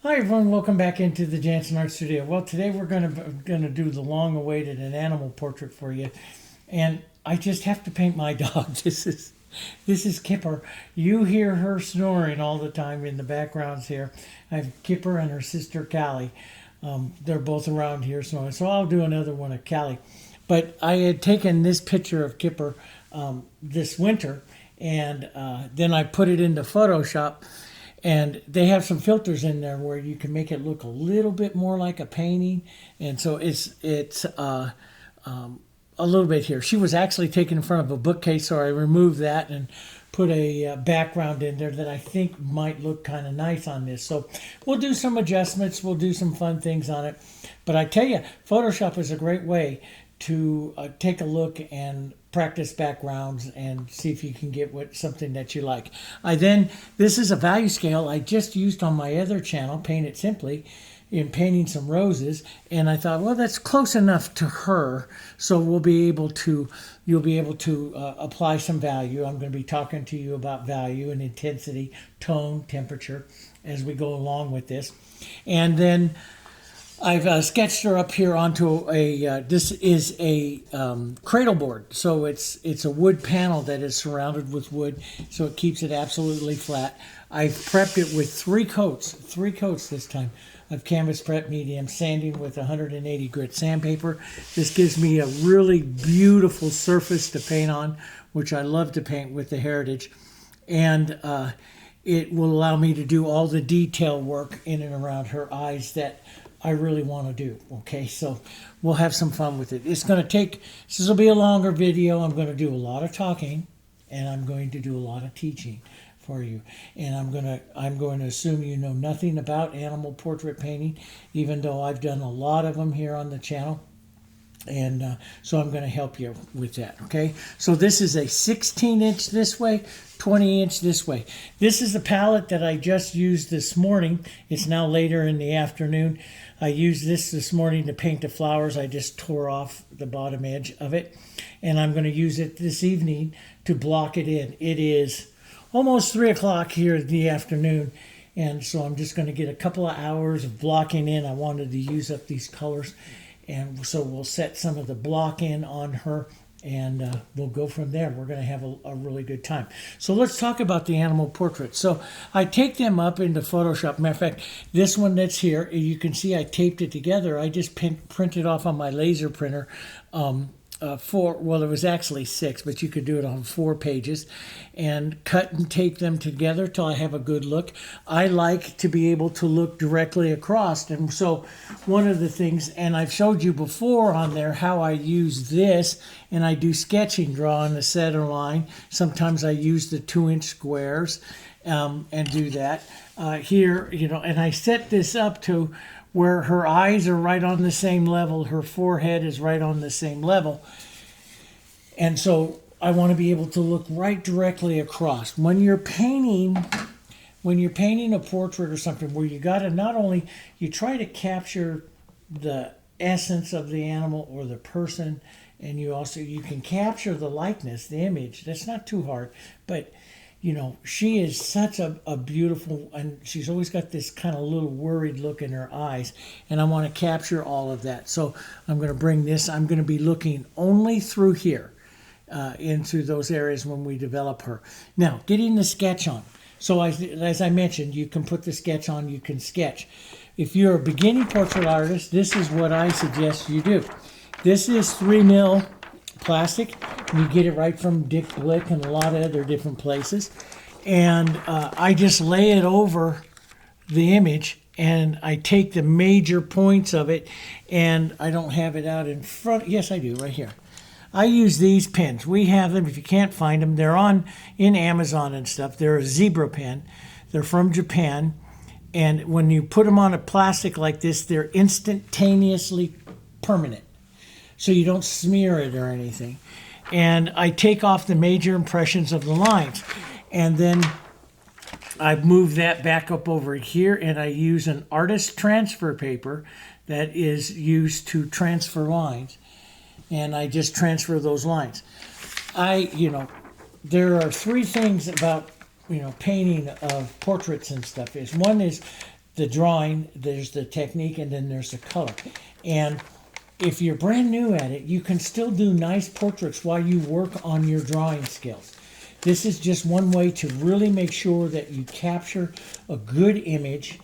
Hi everyone, welcome back into the Jansen Art Studio. Well, today we're gonna do the long-awaited an animal portrait for you, and I just have to paint my dog. This is Kipper. You hear her snoring all the time in the backgrounds here. I have Kipper and her sister Callie. They're both around here snoring, so I'll do another one of Callie. But I had taken this picture of Kipper this winter, and then I put it into Photoshop. And they have some filters in there where you can make it look a little bit more like a painting, and so it's a little bit here. She was actually taken in front of a bookcase, so I removed that and put a background in there that I think might look kind of nice on this. So we'll do some adjustments, we'll do some fun things on it. But I tell you, Photoshop is a great way to take a look and practice backgrounds and see if you can get something that you like. This is a value scale I just used on my other channel, Paint It Simply, in painting some roses, and I thought, well, that's close enough to her, so you'll be able to apply some value. I'm going to be talking to you about value and intensity, tone, temperature as we go along with this. And then I've sketched her up here onto this is a cradle board. So it's a wood panel that is surrounded with wood, so it keeps it absolutely flat. I've prepped it with three coats this time of canvas prep medium, sanding with 180 grit sandpaper. This gives me a really beautiful surface to paint on, which I love to paint with the Heritage. And it will allow me to do all the detail work in and around her eyes that I really want to do. Okay, so we'll have some fun with it. This will be a longer video. I'm going to do a lot of talking, and I'm going to do a lot of teaching for you. And I'm going to assume you know nothing about animal portrait painting, even though I've done a lot of them here on the channel. And so I'm going to help you with that. Okay, so this is a 16-inch this way, 20-inch this way. This is the palette that I just used this morning. It's now later in the afternoon. I used this morning to paint the flowers. I just tore off the bottom edge of it, and I'm going to use it this evening to block it in. It is almost 3 o'clock here in the afternoon, and so I'm just going to get a couple of hours of blocking in. I wanted to use up these colors, and so we'll set some of the block in on her, and we'll go from there. We're going to have a really good time. So let's talk about the animal portraits. So I take them up into Photoshop. Matter of fact, this one that's here, you can see I taped it together. I just printed off on my laser printer well, it was actually 6, but you could do it on 4 pages, and cut and tape them together till I have a good look. I like to be able to look directly across, and so one of the things, and I've showed you before on there how I use this, and I do sketching, drawing the center line. Sometimes I use the 2-inch squares and do that. Here, and I set this up to where her eyes are right on the same level, her forehead is right on the same level. And so I want to be able to look right directly across. When you're painting a portrait or something where you got to not only, you try to capture the essence of the animal or the person, and you can capture the likeness, the image. That's not too hard, but she is such a beautiful, and she's always got this kind of little worried look in her eyes, and I want to capture all of that. So I'm going to bring this, I'm going to be looking only through here, into those areas when we develop her. Now, getting the sketch on. So as I mentioned, you can put the sketch on, you can sketch. If you're a beginning portrait artist, this is what I suggest you do. This is 3mm plastic. You get it right from Dick Blick and a lot of other different places. And I just lay it over the image, and I take the major points of it, and I don't have it out in front. Yes, I do, right here. I use these pens. We have them. If you can't find them, they're in Amazon and stuff. They're a zebra pen. They're from Japan. And when you put them on a plastic like this, they're instantaneously permanent. So you don't smear it or anything. And I take off the major impressions of the lines. And then I move that back up over here, and I use an artist transfer paper that is used to transfer lines. And I just transfer those lines. There are 3 things about, painting of portraits and stuff. One is the drawing, there's the technique, and then there's the color. And if you're brand new at it, you can still do nice portraits while you work on your drawing skills. This is just one way to really make sure that you capture a good image,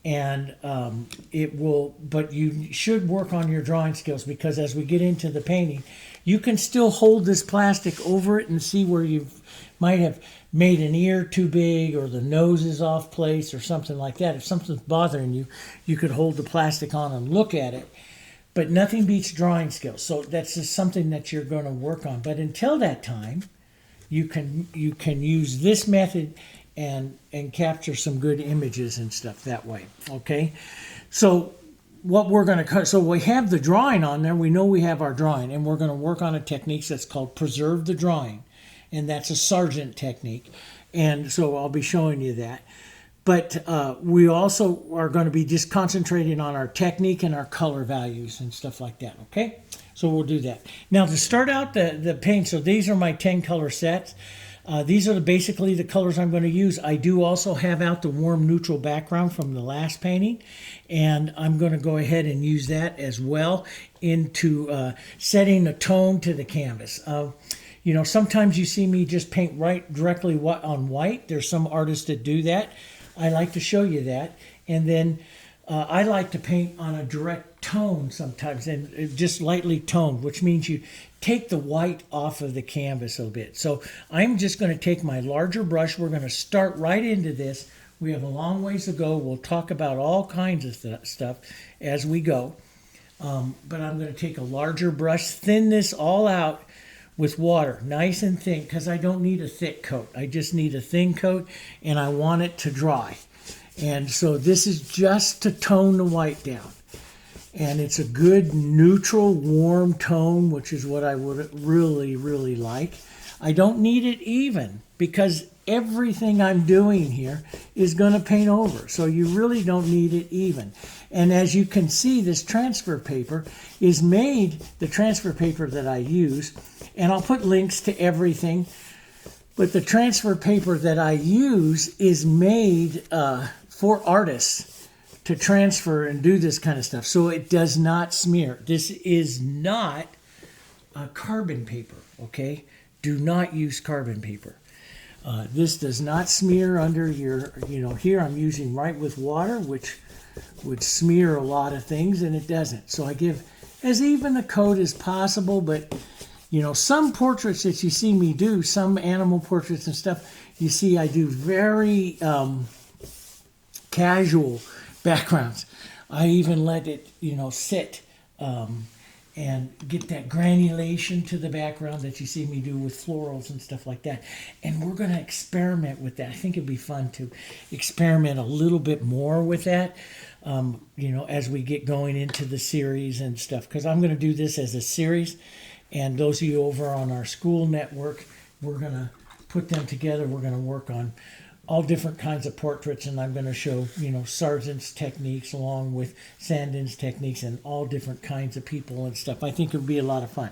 and but you should work on your drawing skills, because as we get into the painting, you can still hold this plastic over it and see where you might have made an ear too big, or the nose is off place, or something like that. If something's bothering you, you could hold the plastic on and look at it. But nothing beats drawing skills. So that's just something that you're going to work on. But until that time, you can use this method and capture some good images and stuff that way. Okay, so what we're going to cut. So we have the drawing on there. We know we have our drawing, and we're going to work on a technique that's called preserve the drawing, and that's a Sargent technique. And so I'll be showing you that. But we also are going to be just concentrating on our technique and our color values and stuff like that, okay? So we'll do that. Now, to start out the paint, so these are my 10 color sets. These are basically the colors I'm going to use. I do also have out the warm neutral background from the last painting, and I'm going to go ahead and use that as well into setting a tone to the canvas. You know, sometimes you see me just paint directly on white. There's some artists that do that. I like to show you that. And then I like to paint on a direct tone sometimes, and just lightly toned, which means you take the white off of the canvas a bit. So I'm just going to take my larger brush. We're going to start right into this. We have a long ways to go. We'll talk about all kinds of stuff as we go. But I'm going to take a larger brush, thin this all out with water, nice and thin, because I don't need a thick coat. I just need a thin coat, and I want it to dry. And so this is just to tone the white down. And it's a good neutral, warm tone, which is what I would really, really like. I don't need it even, because everything I'm doing here is going to paint over. So you really don't need it even. And as you can see, this transfer paper is made, the transfer paper that I use, and I'll put links to everything, but the transfer paper that I use is made for artists to transfer and do this kind of stuff. So it does not smear. This is not a carbon paper, okay? Do not use carbon paper. This does not smear under your, here I'm using right with water, which would smear a lot of things, and it doesn't. So I give as even a coat as possible, but some portraits that you see me do, some animal portraits and stuff, you see I do very casual backgrounds. I even let it, sit and get that granulation to the background that you see me do with florals and stuff like that. And we're going to experiment with that. I think it'd be fun to experiment a little bit more with that, as we get going into the series and stuff, because I'm going to do this as a series. And those of you over on our school network, we're going to put them together. We're going to work on all different kinds of portraits, and I'm going to show, Sargent's techniques along with Sandin's techniques and all different kinds of people and stuff. I think it would be a lot of fun.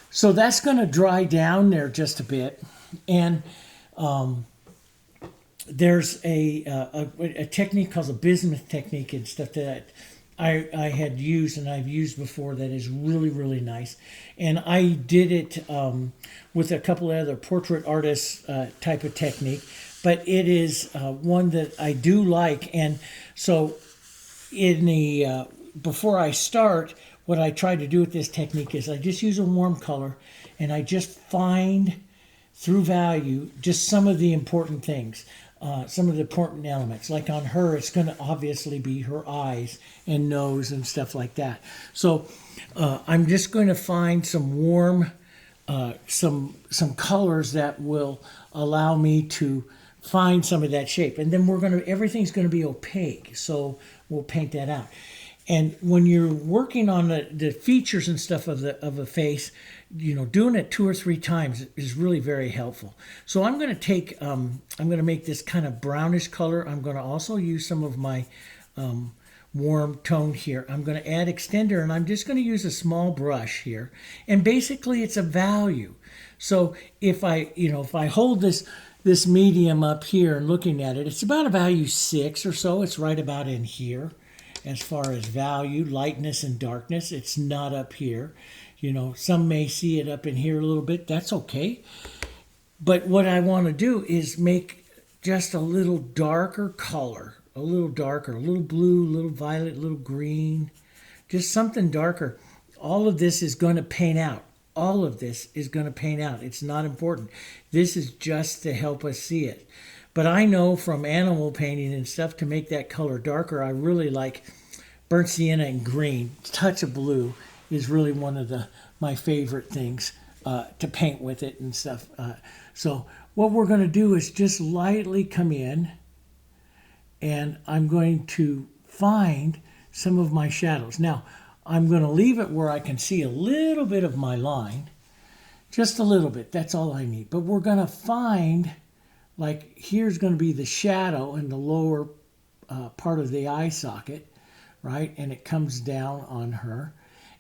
So that's going to dry down there just a bit. And there's a technique called a bismuth technique and stuff that I had used and I've used before that is really, really nice. And I did it with a couple of other portrait artists type of technique, but it is one that I do like. And so in the before I start, what I try to do with this technique is I just use a warm color and I just find through value just some of the important things. Some of the important elements. Like on her, it's going to obviously be her eyes and nose and stuff like that. So I'm just going to find some warm, some colors that will allow me to find some of that shape. And then everything's going to be opaque. So we'll paint that out. And when you're working on the features and stuff of a face, doing it 2 or 3 times is really very helpful. So I'm going to take, I'm going to make this kind of brownish color. I'm going to also use some of my warm tone here. I'm going to add extender, and I'm just going to use a small brush here. And basically, it's a value. So if I hold this this medium up here and looking at it, it's about a value 6 or so. It's right about in here as far as value, lightness and darkness. It's not up here. You know, some may see it up in here a little bit. That's okay. But what I want to do is make just a little darker color, a little darker, a little blue, a little violet, a little green, just something darker. All of this is going to paint out. All of this is going to paint out. It's not important. This is just to help us see it. But I know from animal painting and stuff, to make that color darker, I really like burnt sienna and green. Touch of blue is really one of my favorite things to paint with it and stuff. So what we're going to do is just lightly come in, and I'm going to find some of my shadows. Now, I'm going to leave it where I can see a little bit of my line, just a little bit. That's all I need. But we're going to find, like, here's going to be the shadow in the lower part of the eye socket, right? And it comes down on her.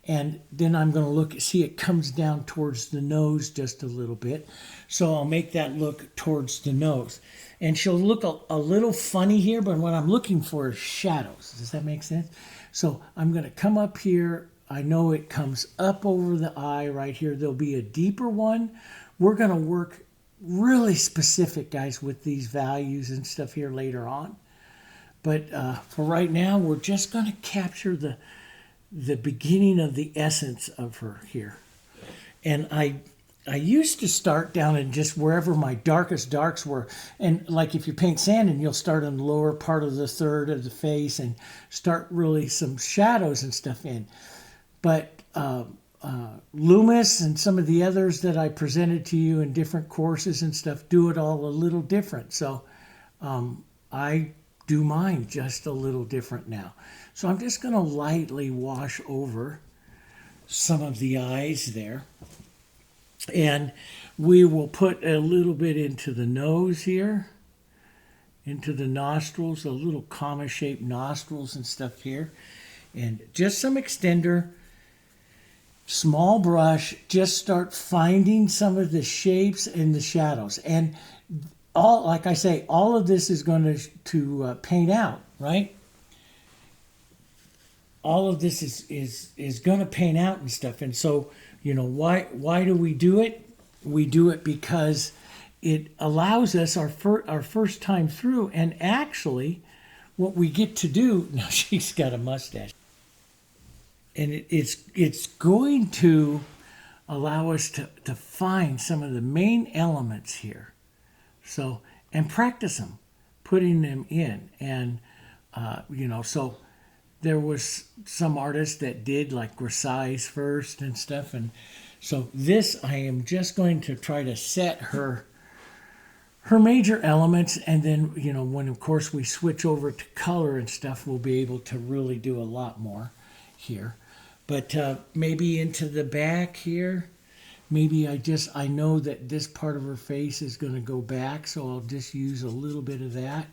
And then I'm going to see it comes down towards the nose just a little bit. So I'll make that look towards the nose. And she'll look a little funny here, but what I'm looking for is shadows. Does that make sense? So I'm going to come up here. I know it comes up over the eye right here. There'll be a deeper one. We're going to work really specific, guys, with these values and stuff here later on. But for right now, we're just going to capture the beginning of the essence of her here. And I used to start down in just wherever my darkest darks were. And like if you paint sand, you'll start in the lower part of the third of the face and start really some shadows and stuff in. But Loomis and some of the others that I presented to you in different courses and stuff do it all a little different. So I do mine just a little different now. So I'm just going to lightly wash over some of the eyes there. And we will put a little bit into the nose here, into the nostrils, a little comma-shaped nostrils and stuff here. And just some extender, small brush, just start finding some of the shapes and the shadows. And all, like I say, all of this is going to paint out, right? All of this is going to paint out and stuff. And so, you know, why do we do it? We do it because it allows us our first time through. And actually, what we get to do, now she's got a mustache. And it's going to allow us to find some of the main elements here. So, and practice them, putting them in. And, you know, so there was some artists that did like resize first and stuff. And so this, I am just going to try to set her major elements. And then, you know, when of course we switch over to color and stuff, we'll be able to really do a lot more here. But maybe into the back here, maybe I know that this part of her face is going to go back, so I'll just use a little bit of that.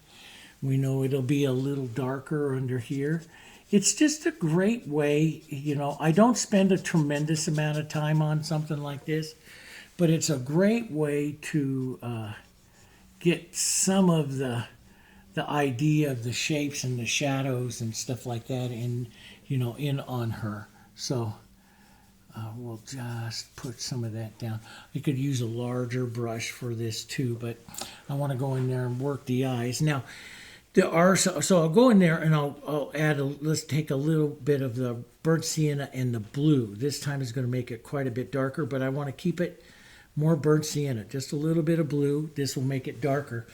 We know it'll be a little darker under here. It's just a great way, you know, I don't spend a tremendous amount of time on something like this, but it's a great way to get some of the idea of the shapes and the shadows and stuff like that in, you know, in on her. So we'll just put some of that down. I could use a larger brush for this too, but I want to go in there and work the eyes. Now, so I'll go in there and I'll add, let's take a little bit of the burnt sienna and the blue. This time is going to make it quite a bit darker, but I want to keep it more burnt sienna. Just a little bit of blue. This will make it darker.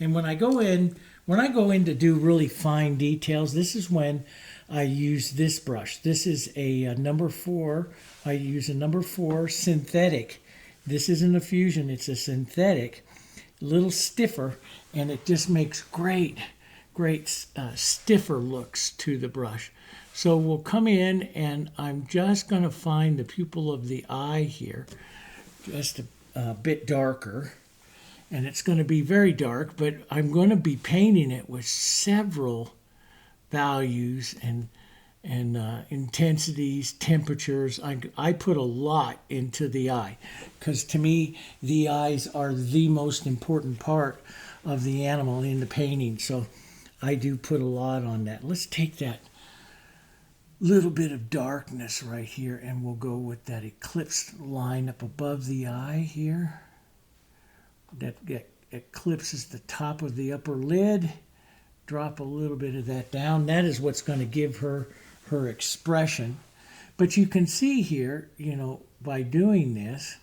And when I go in to do really fine details, this is when I use this brush. This is a number 4. I use a number 4 synthetic. This isn't a fusion, it's a synthetic, a little stiffer, and it just makes great stiffer looks to the brush. So we'll come in and I'm just going to find the pupil of the eye here, just a bit darker. And it's going to be very dark, but I'm going to be painting it with several values intensities, temperatures. I put a lot into the eye because to me the eyes are the most important part of the animal in the painting. So I do put a lot on that. Let's take that little bit of darkness right here and we'll go with that eclipse line up above the eye here. That eclipses the top of the upper lid. Drop a little bit of that down. That is what's going to give her expression. But you can see here, you know, by doing this,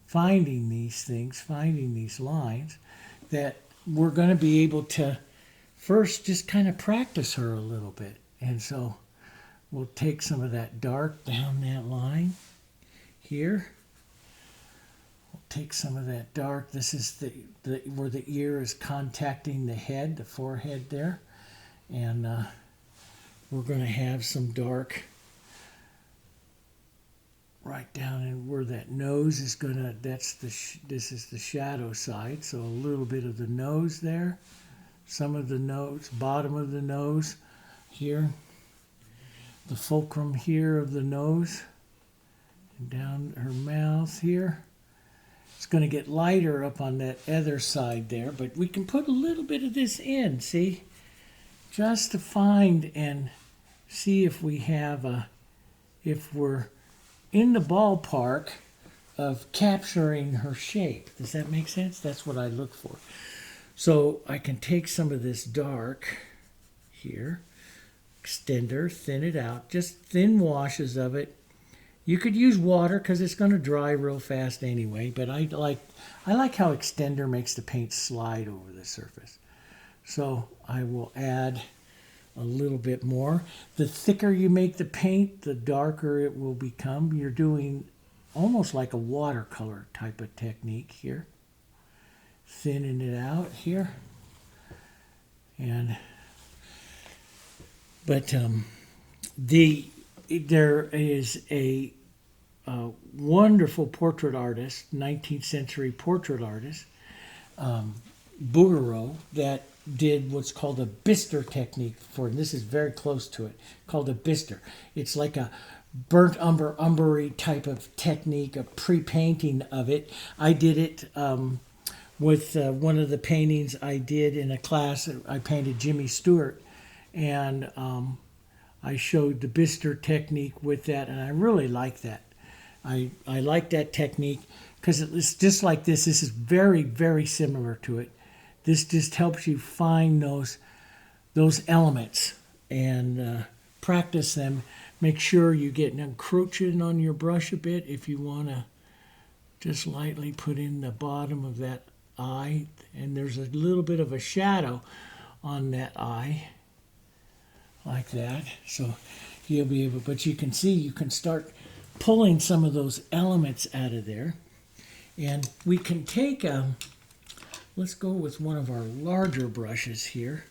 finding these things, finding these lines, that we're going to be able to first just kind of practice her a little bit. And so we'll take some of that dark down that line here. We'll take some of that dark. This is the where the ear is contacting the head, the forehead there. And we're going to have some dark right down in where that nose is going to, this is the shadow side. So a little bit of the nose there. Some of the nose, bottom of the nose here. The fulcrum here of the nose. And down her mouth here. It's going to get lighter up on that other side there, but we can put a little bit of this in, see? Just to find and see if we have if we're in the ballpark of capturing her shape. Does that make sense? That's what I look for. So I can take some of this dark here, extender, thin it out, just thin washes of it. You could use water because it's going to dry real fast anyway, but I like how extender makes the paint slide over the surface. So I will add a little bit more. The thicker you make the paint, the darker it will become. You're doing almost like a watercolor type of technique here. Thinning it out here. There is a wonderful portrait artist, 19th century portrait artist, Bouguereau, that did what's called a bistre technique for, and this is very close to it, called a bistre. It's like a burnt umbery type of technique, a pre-painting of it. I did it with one of the paintings I did in a class. I painted Jimmy Stewart, and I showed the bistre technique with that, and I really like that. I like that technique because it's just like this. This is very, very similar to it. This just helps you find those elements and practice them. Make sure you get encroaching on your brush a bit if you want to just lightly put in the bottom of that eye. And there's a little bit of a shadow on that eye like that. So you'll be able, but you can see you can start pulling some of those elements out of there. And we can take let's go with one of our larger brushes here,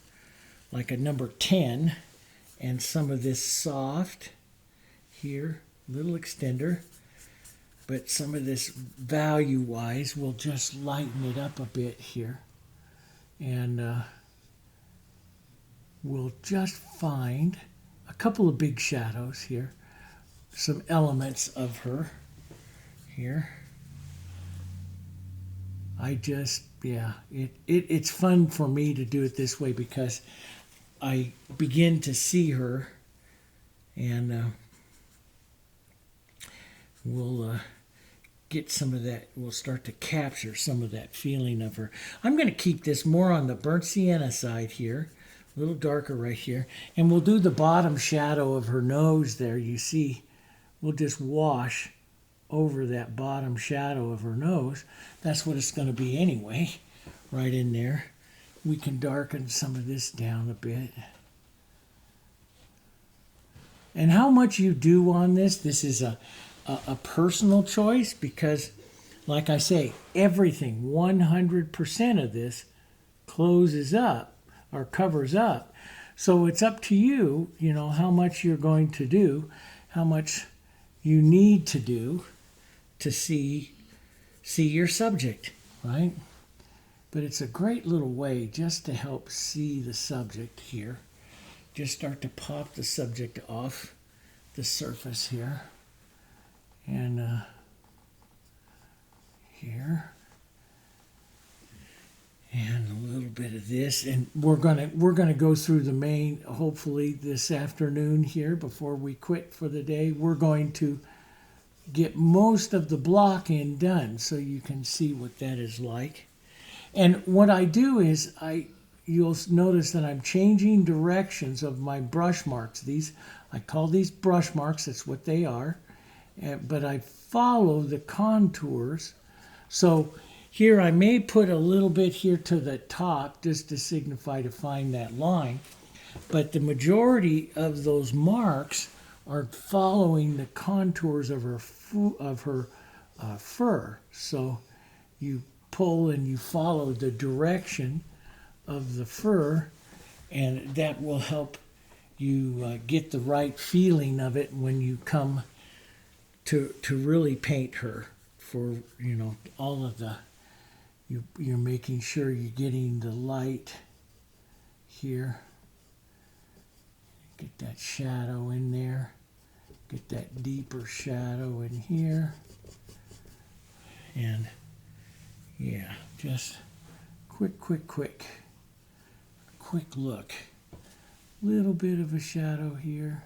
like a number 10, and some of this soft here, little extender, but some of this value-wise, we'll just lighten it up a bit here. And we'll just find a couple of big shadows here, some elements of her here. It's fun for me to do it this way because I begin to see her, and we'll get some of that, we'll start to capture some of that feeling of her. I'm going to keep this more on the burnt sienna side here, a little darker right here, and we'll do the bottom shadow of her nose there. You see, we'll just wash over that bottom shadow of her nose. That's what it's going to be anyway, right in there. We can darken some of this down a bit. And how much you do on this is a personal choice because, like I say, everything, 100% of this closes up or covers up. So it's up to you, you know, how much you're going to do, how much you need to do to see your subject, right? But it's a great little way just to help see the subject here. just start to pop the subject off the surface here. And here. And a little bit of this, and we're gonna go through the main, hopefully this afternoon here before we quit for the day. We're going to get most of the block in done so you can see what that is like. And what I do is you'll notice that I'm changing directions of my brush marks. I call these brush marks, that's what they are, but I follow the contours. So here I may put a little bit here to the top just to signify to find that line, but the majority of those marks are following the contours of her fur. So you pull and you follow the direction of the fur, and that will help you get the right feeling of it when you come to really paint her for, you know, all of the, you're making sure you're getting the light here. Get that shadow in there. Get that deeper shadow in here. And yeah, just quick look. Little bit of a shadow here.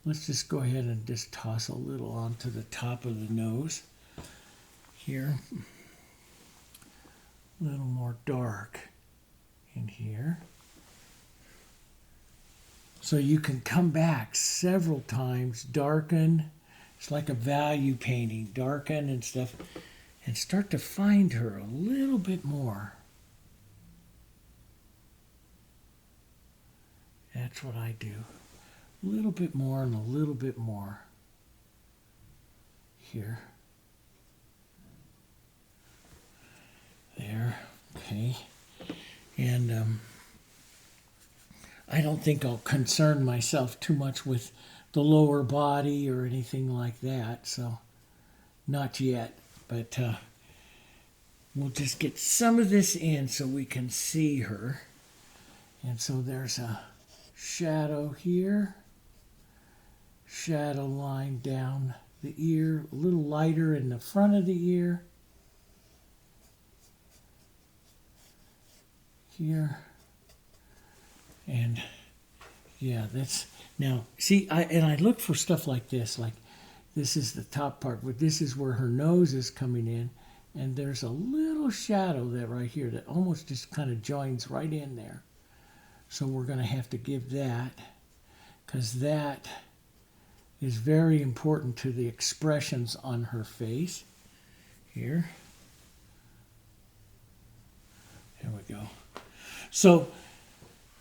Let's just go ahead and just toss a little onto the top of the nose here. A little more dark in here. So you can come back several times, darken. It's like a value painting, darken and stuff, and start to find her a little bit more. That's what I do. A little bit more and a little bit more here. There, okay. And I don't think I'll concern myself too much with the lower body or anything like that, so not yet. But we'll just get some of this in so we can see her. And so there's a shadow here, shadow line down the ear, a little lighter in the front of the ear. Here. And yeah, that's, now see, I look for stuff like this is the top part, but this is where her nose is coming in, and there's a little shadow that right here that almost just kind of joins right in there. So we're going to have to give that, because that is very important to the expressions on her face. Here. There we go. So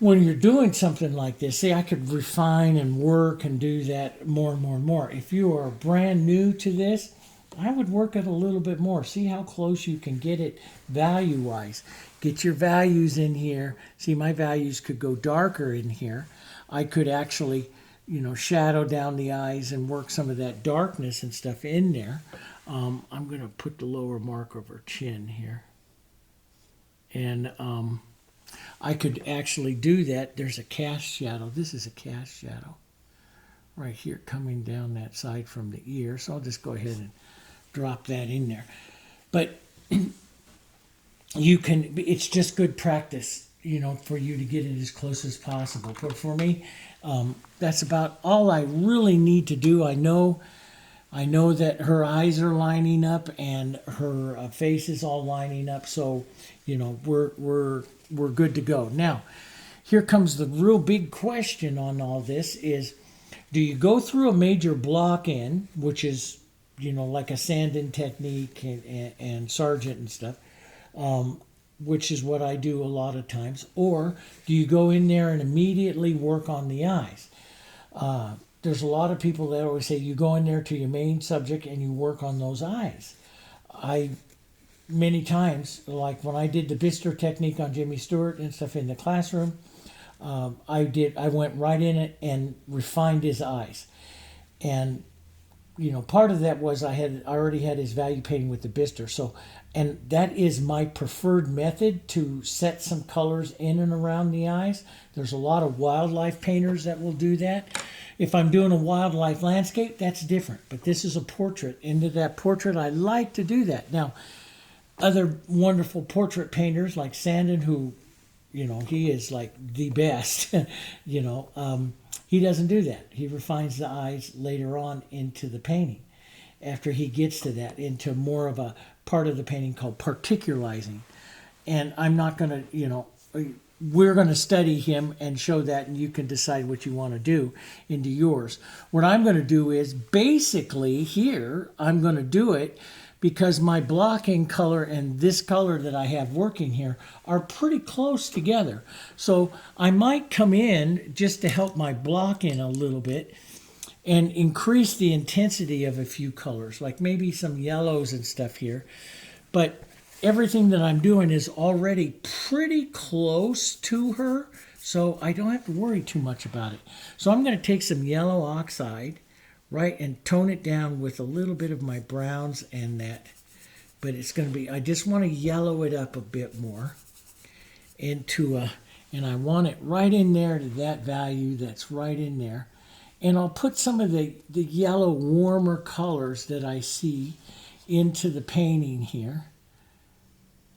when you're doing something like this, see, I could refine and work and do that more and more and more. If you are brand new to this, I would work it a little bit more. See how close you can get it value-wise. Get your values in here. See, my values could go darker in here. I could actually, you know, shadow down the eyes and work some of that darkness and stuff in there. I'm going to put the lower mark of her chin here. And I could actually do that. There's a cast shadow. This is a cast shadow right here coming down that side from the ear. So I'll just go ahead and drop that in there. But you can, it's just good practice, you know, for you to get it as close as possible. But for me, that's about all I really need to do. I know that her eyes are lining up and her face is all lining up. So, you know, we're good to go. Now, here comes the real big question on all this is, do you go through a major block in, which is, you know, like a sanding technique and sargent and stuff, which is what I do a lot of times, or do you go in there and immediately work on the eyes? There's a lot of people that always say you go in there to your main subject and you work on those eyes. Many times, like when I did the Bister technique on Jimmy Stewart and stuff in the classroom, I went right in it and refined his eyes. And part of that was I already had his value painting with the Bister. So, and that is my preferred method to set some colors in and around the eyes. There's a lot of wildlife painters that will do that. If I'm doing a wildlife landscape, that's different. But this is a portrait. Into that portrait, I like to do that. Now, other wonderful portrait painters like Sandin, who, he is like the best, he doesn't do that. He refines the eyes later on into the painting. After he gets to that, into more of a part of the painting called particularizing. And I'm not going to, we're going to study him and show that, and you can decide what you want to do into yours. What I'm going to do is basically here, I'm going to do it because my blocking color and this color that I have working here are pretty close together. So I might come in just to help my block in a little bit and increase the intensity of a few colors, like maybe some yellows and stuff here. But everything that I'm doing is already pretty close to her, so I don't have to worry too much about it. So I'm going to take some yellow oxide, right, and tone it down with a little bit of my browns and that. But it's going to be, I just want to yellow it up a bit more into a, and I want it right in there to that value that's right in there. And I'll put some of the yellow warmer colors that I see into the painting here.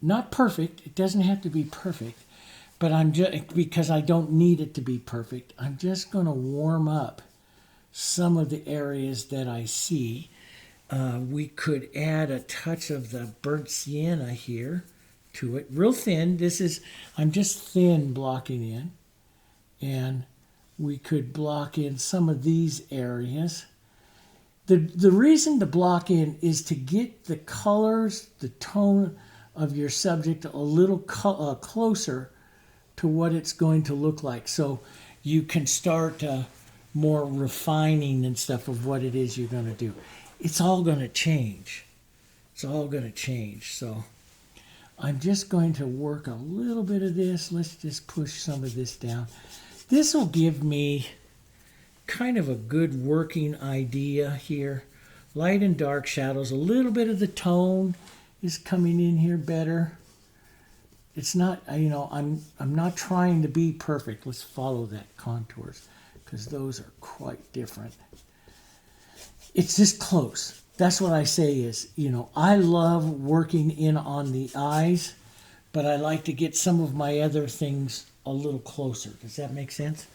Not perfect, it doesn't have to be perfect, but I'm just, because I don't need it to be perfect, I'm just going to warm up some of the areas that I see. We could add a touch of the burnt sienna here to it, real thin. This is, I'm just thin blocking in, and we could block in some of these areas. The reason to block in is to get the colors, the tone of your subject a little closer to what it's going to look like. So you can start more refining and stuff of what it is you're going to do. It's all going to change. It's all going to change. So I'm just going to work a little bit of this. Let's just push some of this down. This will give me kind of a good working idea here. Light and dark shadows, a little bit of the tone is coming in here better. It's not, I'm not trying to be perfect. Let's follow that contours because those are quite different. It's just close. That's what I say is, I love working in on the eyes, but I like to get some of my other things a little closer. Does that make sense?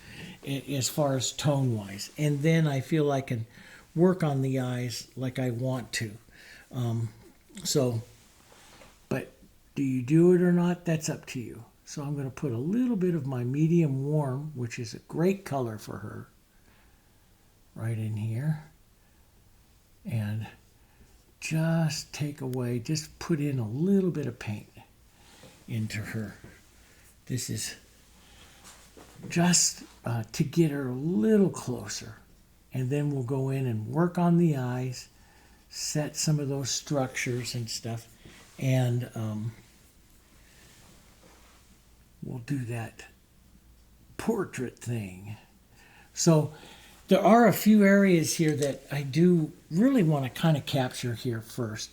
As far as tone-wise. And then I feel I can work on the eyes like I want to. But do you do it or not? That's up to you. So I'm going to put a little bit of my medium warm, which is a great color for her, right in here. And just take away, just put in a little bit of paint into her. This is just to get her a little closer. And then we'll go in and work on the eyes, set some of those structures and stuff. And we'll do that portrait thing. So there are a few areas here that I do really want to kind of capture here first.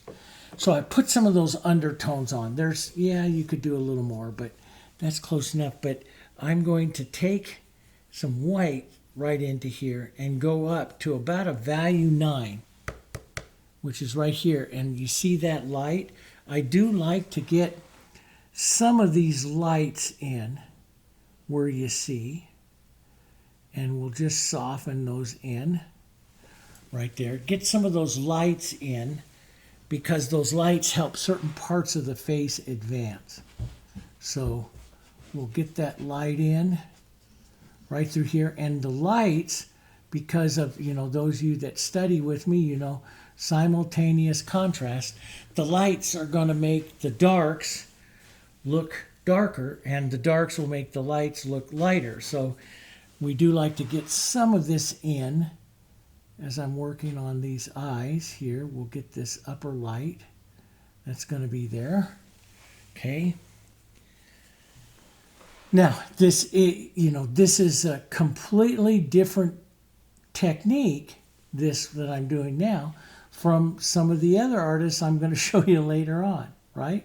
So I put some of those undertones on. There's, yeah, you could do a little more, but that's close enough. But I'm going to take some white right into here and go up to about a value 9, which is right here. And you see that light? I do like to get some of these lights in where you see, and we'll just soften those in right there. Get some of those lights in because those lights help certain parts of the face advance. So we'll get that light in right through here. And the lights, because of, those of you that study with me, simultaneous contrast, the lights are going to make the darks look darker, and the darks will make the lights look lighter. So we do like to get some of this in as I'm working on these eyes here. We'll get this upper light that's going to be there. Okay. Now, this is a completely different technique this that I'm doing now from some of the other artists I'm going to show you later on, right?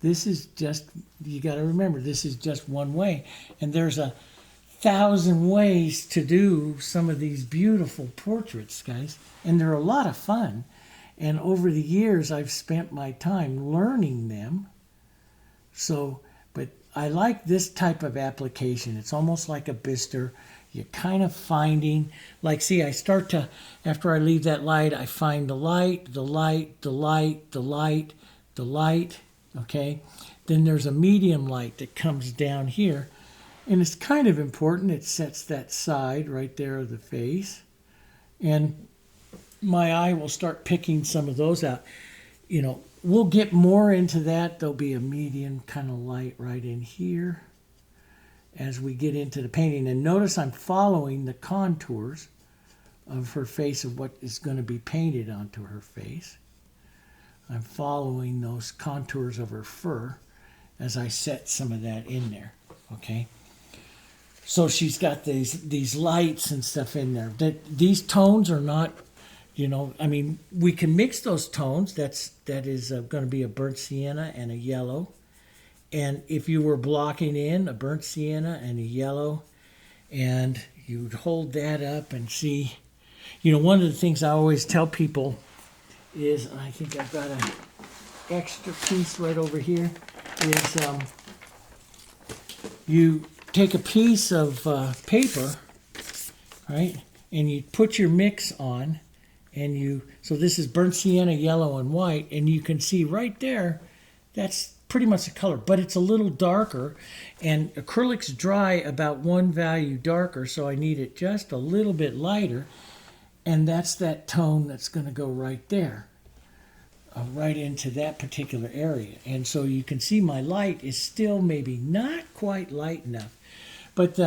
This is just, you got to remember, this is just one way. And there's 1,000 ways to do some of these beautiful portraits, guys. And they're a lot of fun. And over the years, I've spent my time learning them. So, but I like this type of application. It's almost like a bistre. You're kind of finding, like, see, I start to, after I leave that light, I find the light, the light, the light, the light, the light, okay? Then there's a medium light that comes down here. And it's kind of important. It sets that side right there of the face. And my eye will start picking some of those out. You know, we'll get more into that. There'll be a medium kind of light right in here as we get into the painting. And notice I'm following the contours of her face, of what is going to be painted onto her face. I'm following those contours of her fur as I set some of that in there, okay? So she's got these lights and stuff in there. These tones are not, you know, I mean, we can mix those tones. That is going to be a burnt sienna and a yellow. And if you were blocking in a burnt sienna and a yellow, and you'd hold that up and see, you know, one of the things I always tell people is, I think I've got an extra piece right over here, is you take a piece of paper, right, and you put your mix on, and you, so this is burnt sienna, yellow, and white, and you can see right there, that's pretty much the color, but it's a little darker, and acrylics dry about one value darker, so I need it just a little bit lighter, and that's that tone that's going to go right there, right into that particular area. And so you can see my light is still maybe not quite light enough, but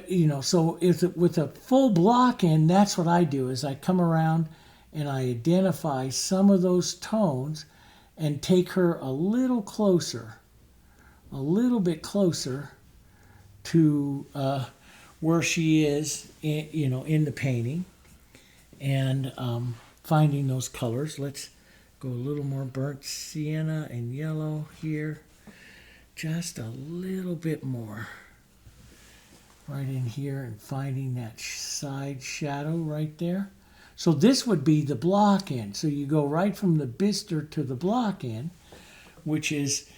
you know, so with a full block in, that's what I do, is I come around and I identify some of those tones and take her a little bit closer to where she is, you know, in the painting, and finding those colors. Let's go a little more burnt sienna and yellow here, just a little bit more right in here, and finding that side shadow right there. So this would be the block end. So you go right from the bistre to the block end, which is,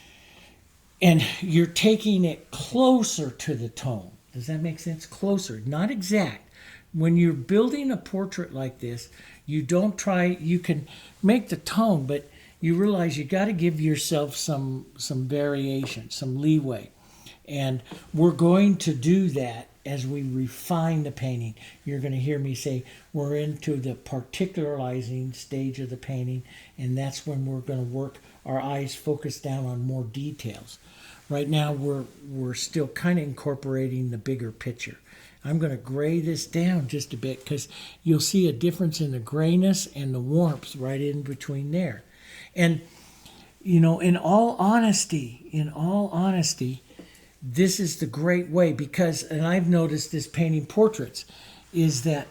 and you're taking it closer to the tone. Does that make sense? Closer, not exact. When you're building a portrait like this, you don't try, you can make the tone, but you realize you got to give yourself some variation, some leeway. And we're going to do that as we refine the painting. You're going to hear me say we're into the particularizing stage of the painting, and that's when we're going to work our eyes focus down on more details. Right now we're still kind of incorporating the bigger picture. I'm going to gray this down just a bit, because you'll see a difference in the grayness and the warmth right in between there. And you know, in all honesty, this is the great way, because, and I've noticed this painting portraits, is that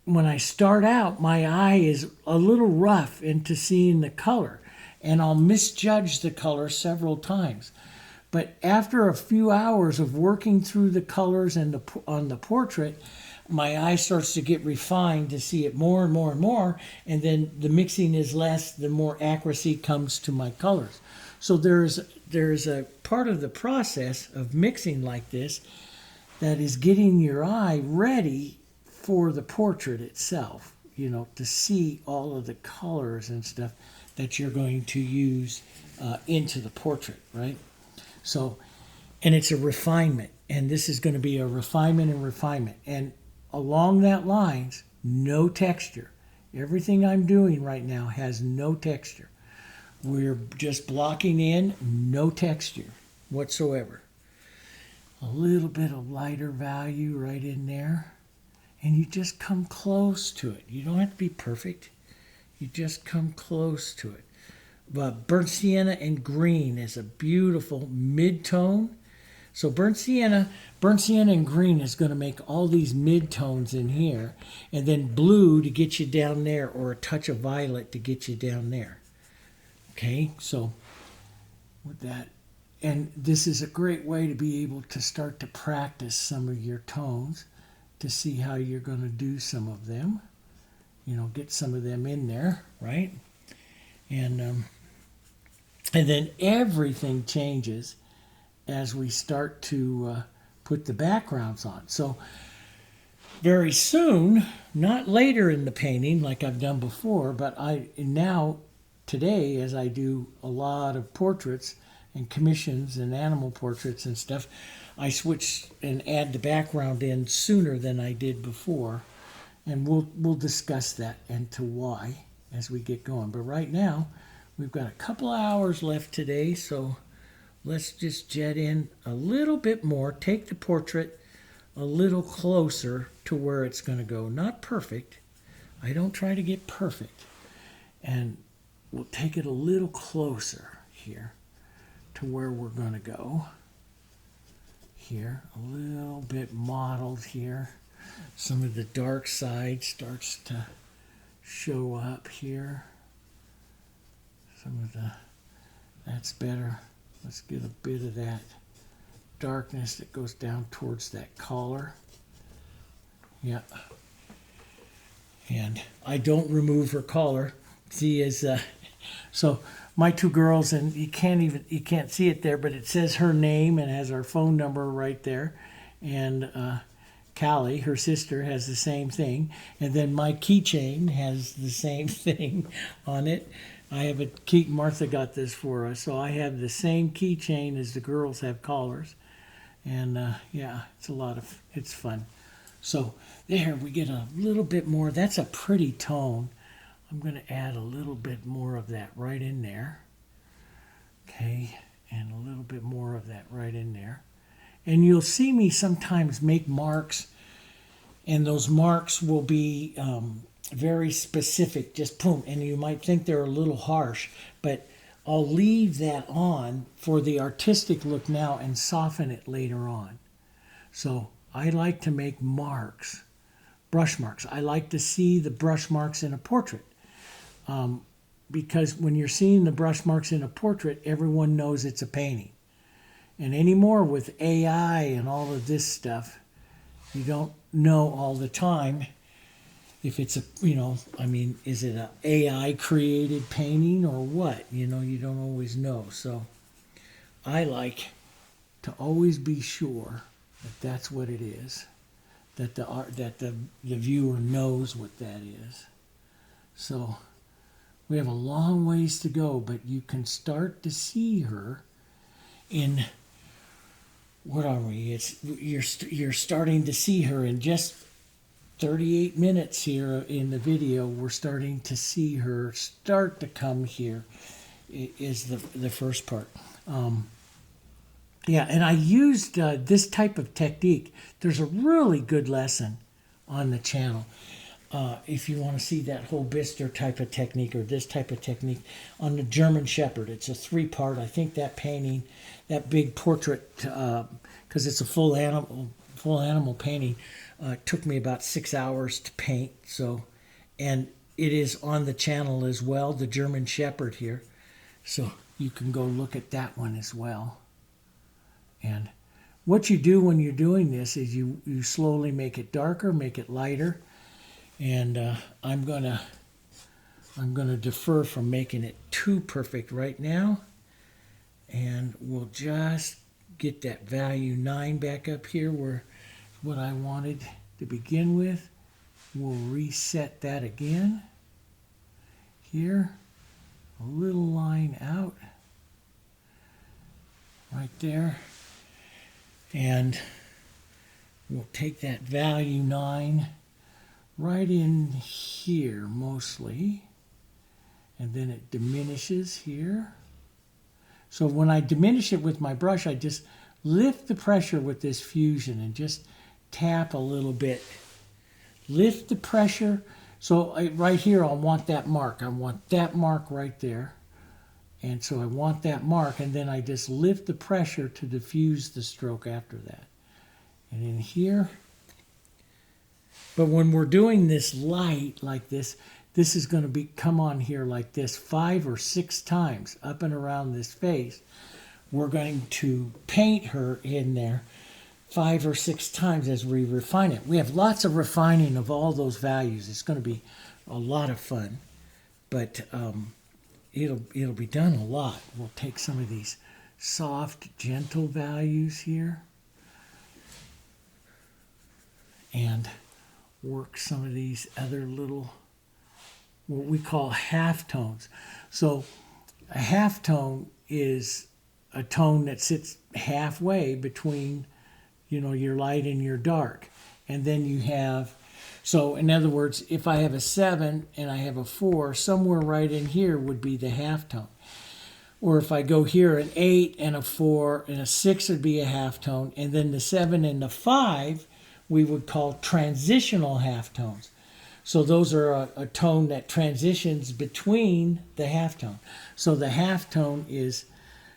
when I start out, my eye is a little rough into seeing the color, and I'll misjudge the color several times. But after a few hours of working through the colors and on the portrait, my eye starts to get refined to see it more and more and more, and then the mixing is less, the more accuracy comes to my colors. So there's a part of the process of mixing like this that is getting your eye ready for the portrait itself, you know, to see all of the colors and stuff that you're going to use into the portrait, right? So, and it's a refinement, and this is going to be a refinement and refinement. And along that lines, no texture. Everything I'm doing right now has no texture. We're just blocking in, no texture whatsoever. A little bit of lighter value right in there. And you just come close to it. You don't have to be perfect. You just come close to it. But burnt sienna and green is a beautiful mid-tone, So burnt sienna and green is going to make all these mid-tones in here, and then blue to get you down there, or a touch of violet to get you down there. Okay, so with that, and this is a great way to be able to start to practice some of your tones, to see how you're going to do some of them. You know, get some of them in there, right? And then everything changes as we start to put the backgrounds on. So very soon, not later in the painting like I've done before, but now today, as I do a lot of portraits and commissions and animal portraits and stuff, I switch and add the background in sooner than I did before, and we'll discuss that and to why as we get going. But right now, we've got a couple of hours left today, so let's just jet in a little bit more. Take the portrait a little closer to where it's going to go. Not perfect. I don't try to get perfect. And we'll take it a little closer here to where we're going to go. Here, a little bit modeled here. Some of the dark side starts to show up here. That's better. Let's get a bit of that darkness that goes down towards that collar. Yeah. And I don't remove her collar. See, so my two girls, and you can't see it there, but it says her name and has her phone number right there. And Callie, her sister, has the same thing. And then my keychain has the same thing on it. I have Martha got this for us, so I have the same keychain as the girls have collars. And yeah, it's fun. So there, we get a little bit more. That's a pretty tone. I'm going to add a little bit more of that right in there. Okay, and a little bit more of that right in there. And you'll see me sometimes make marks, and those marks will be very specific, just boom. And you might think they're a little harsh, but I'll leave that on for the artistic look now and soften it later on. So I like to make marks, brush marks. I like to see the brush marks in a portrait. Because when you're seeing the brush marks in a portrait, everyone knows it's a painting. And anymore with AI and all of this stuff, you don't know all the time if it's is it an AI created painting or what? You don't always know. So I like to always be sure that that's what it is, that the viewer knows what that is. So we have a long ways to go, but you can start to see her in, what are we? You're starting to see her in just 38 minutes here in the video. We're starting to see her start to come here is the first part. Yeah, and I used this type of technique. There's a really good lesson on the channel. If you want to see that whole Bister type of technique or this type of technique on the German Shepherd. It's a 3-part. I think that painting, that big portrait, because it's a full animal painting, took me about 6 hours to paint. So, and it is on the channel as well, the German Shepherd here. So you can go look at that one as well. And what you do when you're doing this is you slowly make it darker, make it lighter. And I'm gonna defer from making it too perfect right now, and we'll just get that value 9 back up here where what I wanted to begin with. We'll reset that again here, a little line out right there, and we'll take that value 9 right in here mostly, and then it diminishes here. So when I diminish it with my brush, I just lift the pressure with this fusion and just tap a little bit. Lift the pressure. So right here, I want that mark. I want that mark right there. And so I want that mark, and then I just lift the pressure to diffuse the stroke after that. And in here, but when we're doing this light like this is going to come on here like this 5 or 6 times up and around this face. We're going to paint her in there 5 or 6 times as we refine it. We have lots of refining of all those values. It's going to be a lot of fun, but it'll be done a lot. We'll take some of these soft, gentle values here and work some of these other little, what we call half tones. So a half tone is a tone that sits halfway between, you know, your light and your dark. And then you have, so in other words, if I have a 7 and I have a 4, somewhere right in here would be the half tone. Or if I go here, an 8 and a 4 and a 6 would be a half tone. And then the 7 and the 5 we would call transitional half tones. So those are a tone that transitions between the half tone. So the half tone is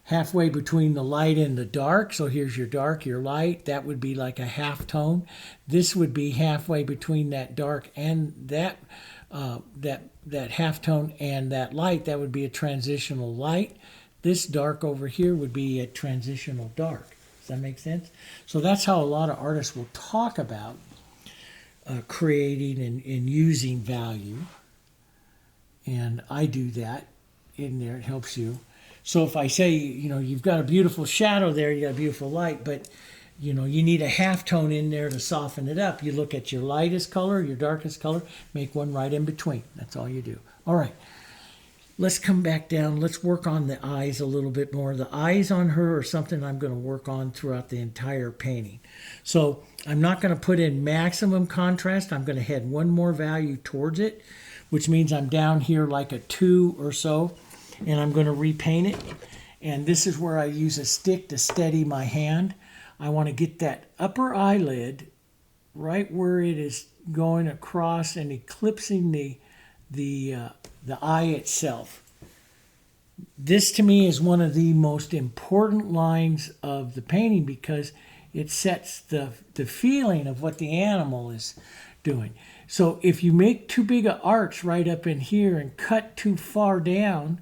halfway between the light and the dark. So here's your dark, your light. That would be like a half tone. This would be halfway between that dark and that half tone and that light. That would be a transitional light. This dark over here would be a transitional dark. Does that make sense? So that's how a lot of artists will talk about creating and using value. And I do that in there. It helps you. So if I say, you know, you've got a beautiful shadow there, you got a beautiful light, but, you know, you need a half tone in there to soften it up. You look at your lightest color, your darkest color, make one right in between. That's all you do. All right. Let's come back down. Let's work on the eyes a little bit more. The eyes on her are something I'm going to work on throughout the entire painting. So I'm not going to put in maximum contrast. I'm going to head one more value towards it, which means I'm down here like a 2 or so, and I'm going to repaint it. And this is where I use a stick to steady my hand. I want to get that upper eyelid right where it is going across and eclipsing the eye itself. This to me is one of the most important lines of the painting because it sets the feeling of what the animal is doing. So if you make too big an arch right up in here and cut too far down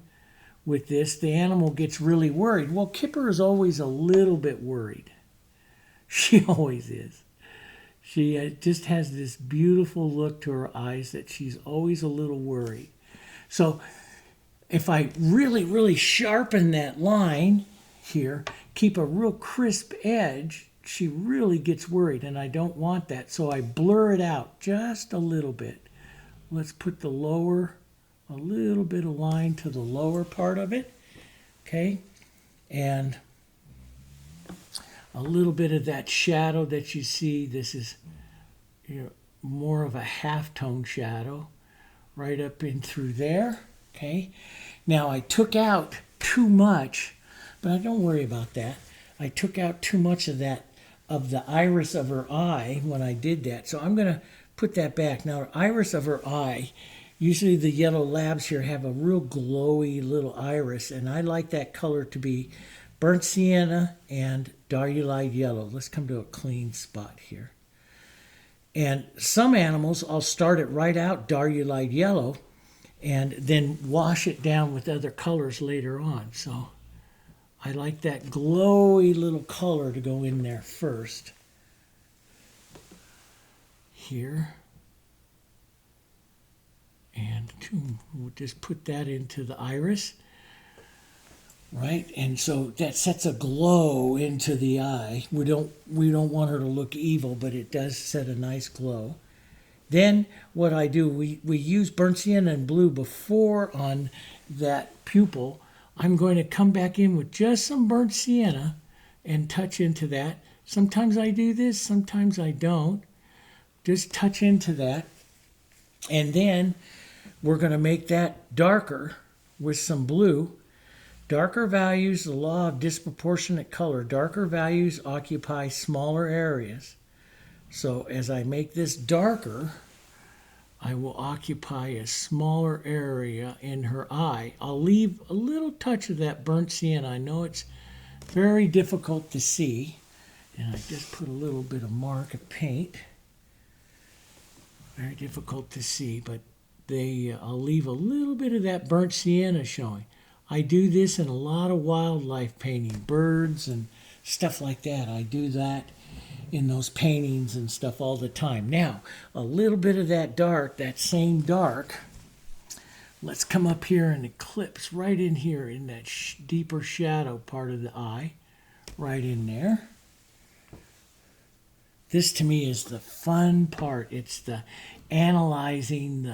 with this, the animal gets really worried. Well, Kipper is always a little bit worried. She always is. She just has this beautiful look to her eyes that she's always a little worried. So if I really, really sharpen that line here, keep a real crisp edge, she really gets worried, and I don't want that. So I blur it out just a little bit. Let's put a little bit of line to the lower part of it, okay? And a little bit of that shadow that you see. This is, you know, more of a half-tone shadow right up in through there, okay? Now I took out too much, but I don't worry about that. I took out too much of that, of the iris of her eye when I did that. So I'm going to put that back. Now, the iris of her eye, usually the yellow labs here have a real glowy little iris, and I like that color to be burnt sienna and Diarylide Yellow. Let's come to a clean spot here. And some animals, I'll start it right out Diarylide Yellow and then wash it down with other colors later on. So I like that glowy little color to go in there first. Here. And we'll just put that into the iris. Right? And so that sets a glow into the eye. We don't want her to look evil, but it does set a nice glow. Then what I do, we use burnt sienna and blue before on that pupil. I'm going to come back in with just some burnt sienna and touch into that. Sometimes I do this, sometimes I don't. Just touch into that. And then we're going to make that darker with some blue. Darker values, the law of disproportionate color. Darker values occupy smaller areas. So as I make this darker, I will occupy a smaller area in her eye. I'll leave a little touch of that burnt sienna. I know it's very difficult to see. And I just put a little bit of mark of paint. Very difficult to see, but I'll leave a little bit of that burnt sienna showing. I do this in a lot of wildlife painting, birds and stuff like that. I do that in those paintings and stuff all the time. Now, a little bit of that dark, that same dark, let's come up here and eclipse right in here in that deeper shadow part of the eye, right in there. This to me is the fun part. It's the analyzing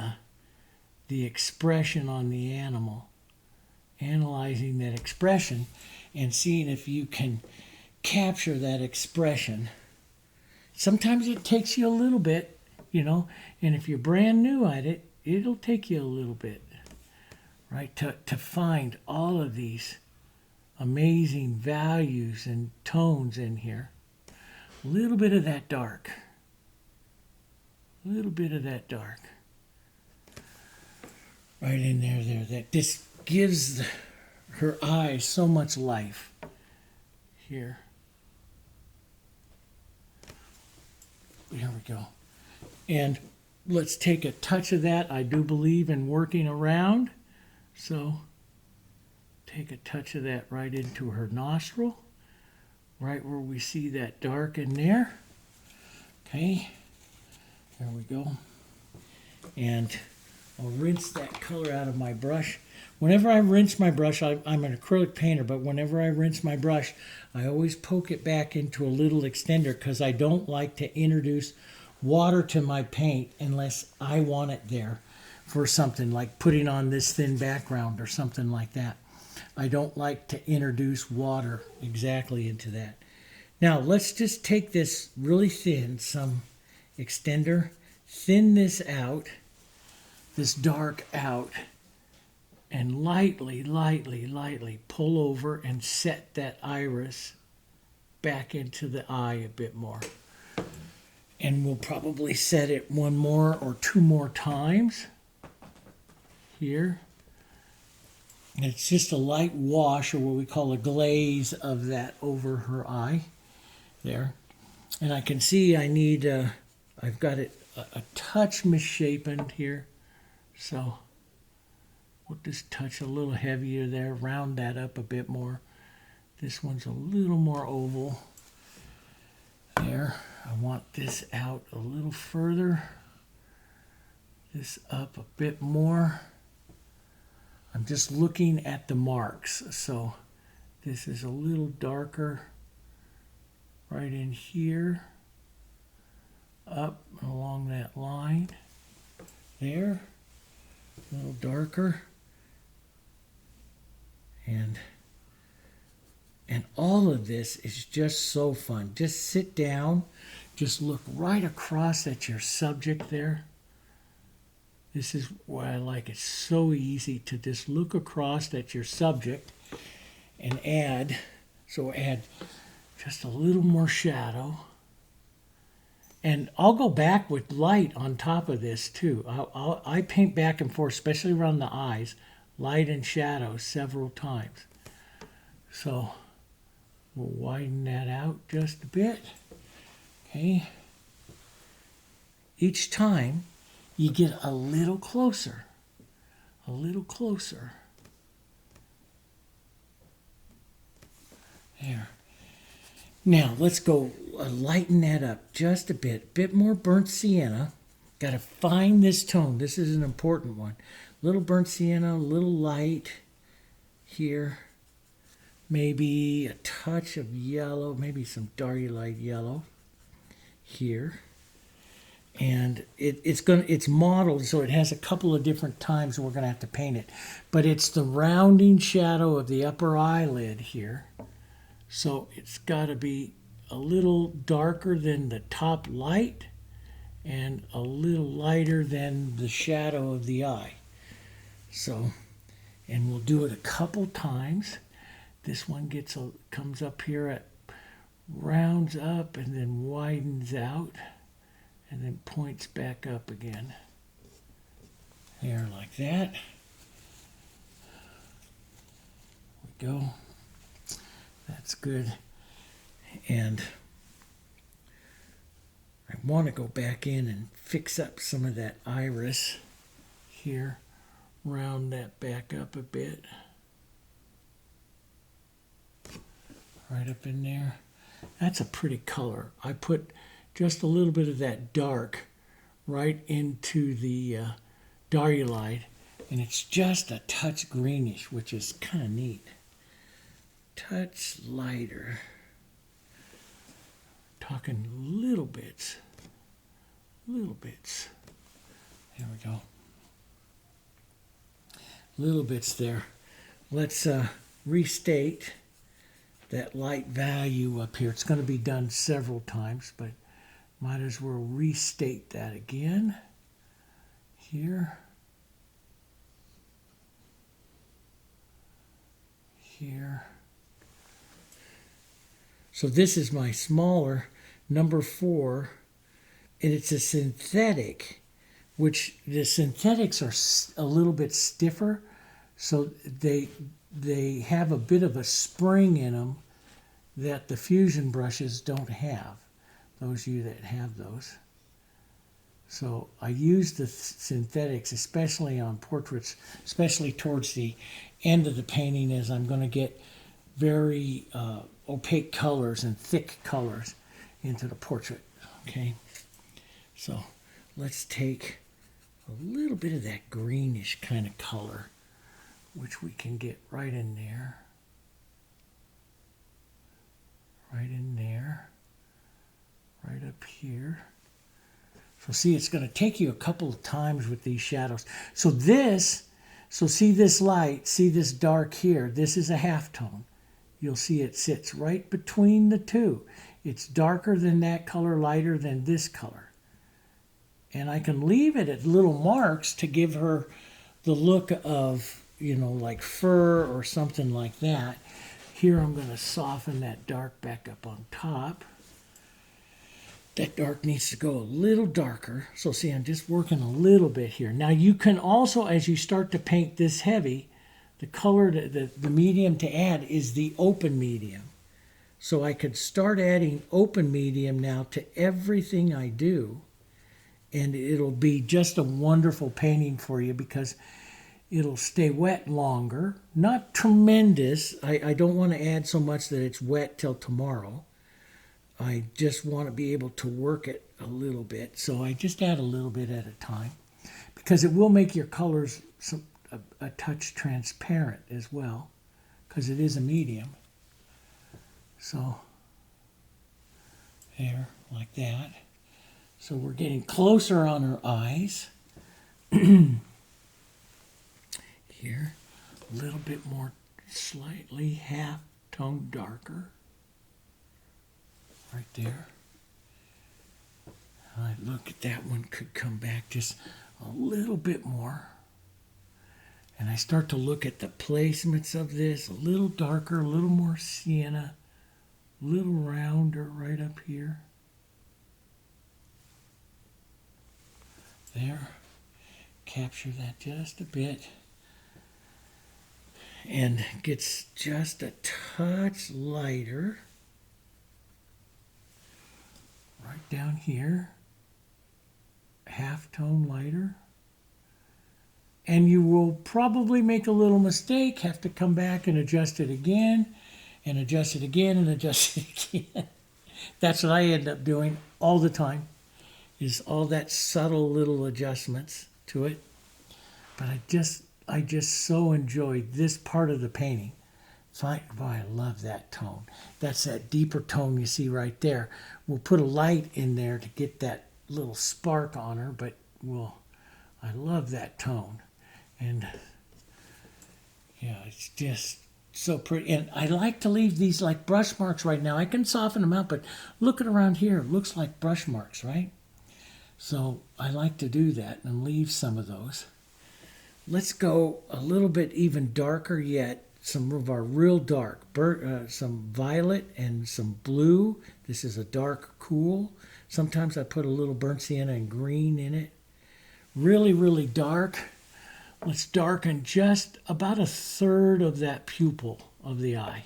the expression on the animal. Analyzing that expression and seeing if you can capture that expression. Sometimes it takes you a little bit, you know, and if you're brand new at it, it'll take you a little bit, right, to find all of these amazing values and tones in here. A little bit of that dark. A little bit of that dark. Right in there. That just gives her eyes so much life. Here. There we go. And let's take a touch of that. I do believe in working around. So take a touch of that right into her nostril. Right where we see that dark in there. Okay. There we go. And I'll rinse that color out of my brush. Whenever I rinse my brush, I'm an acrylic painter, but whenever I rinse my brush, I always poke it back into a little extender because I don't like to introduce water to my paint unless I want it there for something like putting on this thin background or something like that. I don't like to introduce water exactly into that. Now let's just take this really thin, some extender, thin this out, this dark out, and lightly pull over and set that iris back into the eye a bit more. And we'll probably set it one more or two more times here. And it's just a light wash, or what we call a glaze, of that over her eye there. And I can see I need, I've got it a touch misshapen here. So we'll just touch a little heavier there, round that up a bit more. This one's a little more oval. There, I want this out a little further. This up a bit more. I'm just looking at the marks. So this is a little darker right in here. Up along that line. There. A little darker. And all of this is just so fun. Just sit down, just look right across at your subject there. This is why I like it. So easy to just look across at your subject and add just a little more shadow. And I'll go back with light on top of this too. I paint back and forth, especially around the eyes, light and shadow several times. So we'll widen that out just a bit. Okay. Each time you get a little closer. A little closer. There. Now let's go lighten that up just a bit more burnt sienna. Got to find this tone. This is an important one. Little burnt sienna, a little light here. Maybe a touch of yellow, maybe some Diarylide Yellow here. And it's modeled, so it has a couple of different times we're going to have to paint it. But it's the rounding shadow of the upper eyelid here. So it's got to be a little darker than the top light and a little lighter than the shadow of the eye. So, and we'll do it a couple times. This one comes up here at rounds up and then widens out and then points back up again. There, like that. There we go. That's good. And I want to go back in and fix up some of that iris here. Round that back up a bit. Right up in there. That's a pretty color. I put just a little bit of that dark right into the Diarylide, and it's just a touch greenish, which is kind of neat. Touch lighter. Talking little bits. Little bits. There we go. Little bits there. Let's restate that light value up here. It's going to be done several times, but might as well restate that again here, here. So this is my smaller number 4, and it's a synthetic, which the synthetics are a little bit stiffer, so they have a bit of a spring in them that the fusion brushes don't have, those of you that have those. So I use the synthetics, especially on portraits, especially towards the end of the painting, as I'm going to get very opaque colors and thick colors into the portrait. Okay, so let's take a little bit of that greenish kind of color, which we can get right in there. Right in there. Right up here. So see, it's going to take you a couple of times with these shadows. So see this light, see this dark here. This is a halftone. You'll see it sits right between the two. It's darker than that color, lighter than this color. And I can leave it at little marks to give her the look of, you know, like fur or something like that. Here I'm going to soften that dark back up on top. That dark needs to go a little darker. So see, I'm just working a little bit here. Now you can also, as you start to paint this heavy, the color, the medium to add is the open medium. So I could start adding open medium now to everything I do, and it'll be just a wonderful painting for you because it'll stay wet longer. Not tremendous. I don't want to add so much that it's wet till tomorrow. I just want to be able to work it a little bit. So I just add a little bit at a time because it will make your colors a touch transparent as well because it is a medium. So there, like that. So we're getting closer on her eyes. Here, a little bit more, slightly half tone darker. Right there. I look at that one, could come back just a little bit more. And I start to look at the placements of this, a little darker, a little more sienna, a little rounder right up here. There. Capture that just a bit. And gets just a touch lighter. Right down here. Half tone lighter. And you will probably make a little mistake, have to come back and adjust it again, and adjust it again, and adjust it again. That's what I end up doing all the time, is all that subtle little adjustments to it. But I just so enjoy this part of the painting. I love that tone. That's that deeper tone you see right there. We'll put a light in there to get that little spark on her, but I love that tone. And yeah, it's just so pretty. And I like to leave these like brush marks right now. I can soften them out, but look at around here. It looks like brush marks, right? So I like to do that and leave some of those. Let's go a little bit even darker yet. Some of our real dark, some violet and some blue. This is a dark cool. Sometimes I put a little burnt sienna and green in it. Really, really dark. Let's darken just about a third of that pupil of the eye.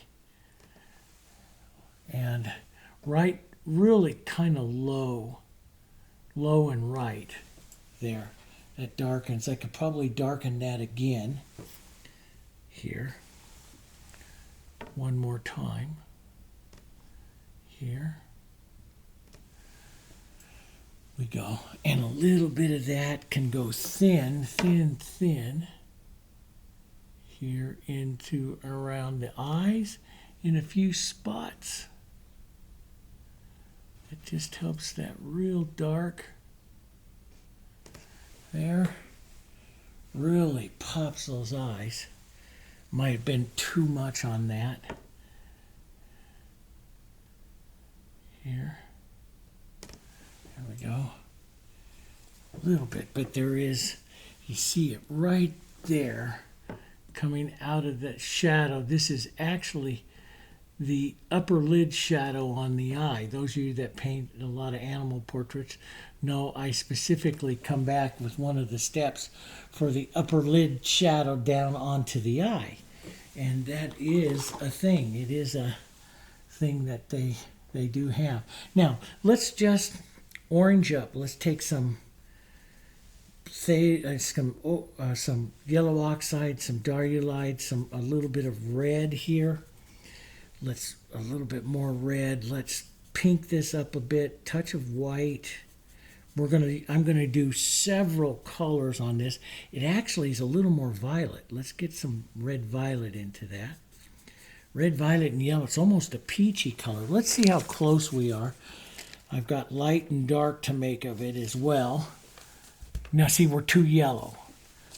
And right, really kind of low and right there. That darkens. I could probably darken that again here. One more time. Here we go. And a little bit of that can go thin here into around the eyes in a few spots. It just helps that real dark there. Really pops those eyes. Might have been too much on that. Here. There we go. A little bit, but there is, you see it right there coming out of that shadow. This is actually the upper lid shadow on the eye. Those of you that paint a lot of animal portraits know I specifically come back with one of the steps for the upper lid shadow down onto the eye. And that is a thing. It is a thing that they do have. Now, let's just orange up. Let's take some yellow oxide, some diarylide, a little bit of red here. Let's a little bit more red. Let's pink this up a bit. Touch of white. I'm gonna do several colors on this. It actually is a little more violet. Let's get some red violet into that. Red, violet, and yellow. It's almost a peachy color. Let's see how close we are. I've got light and dark to make of it as well. Now see, we're too yellow,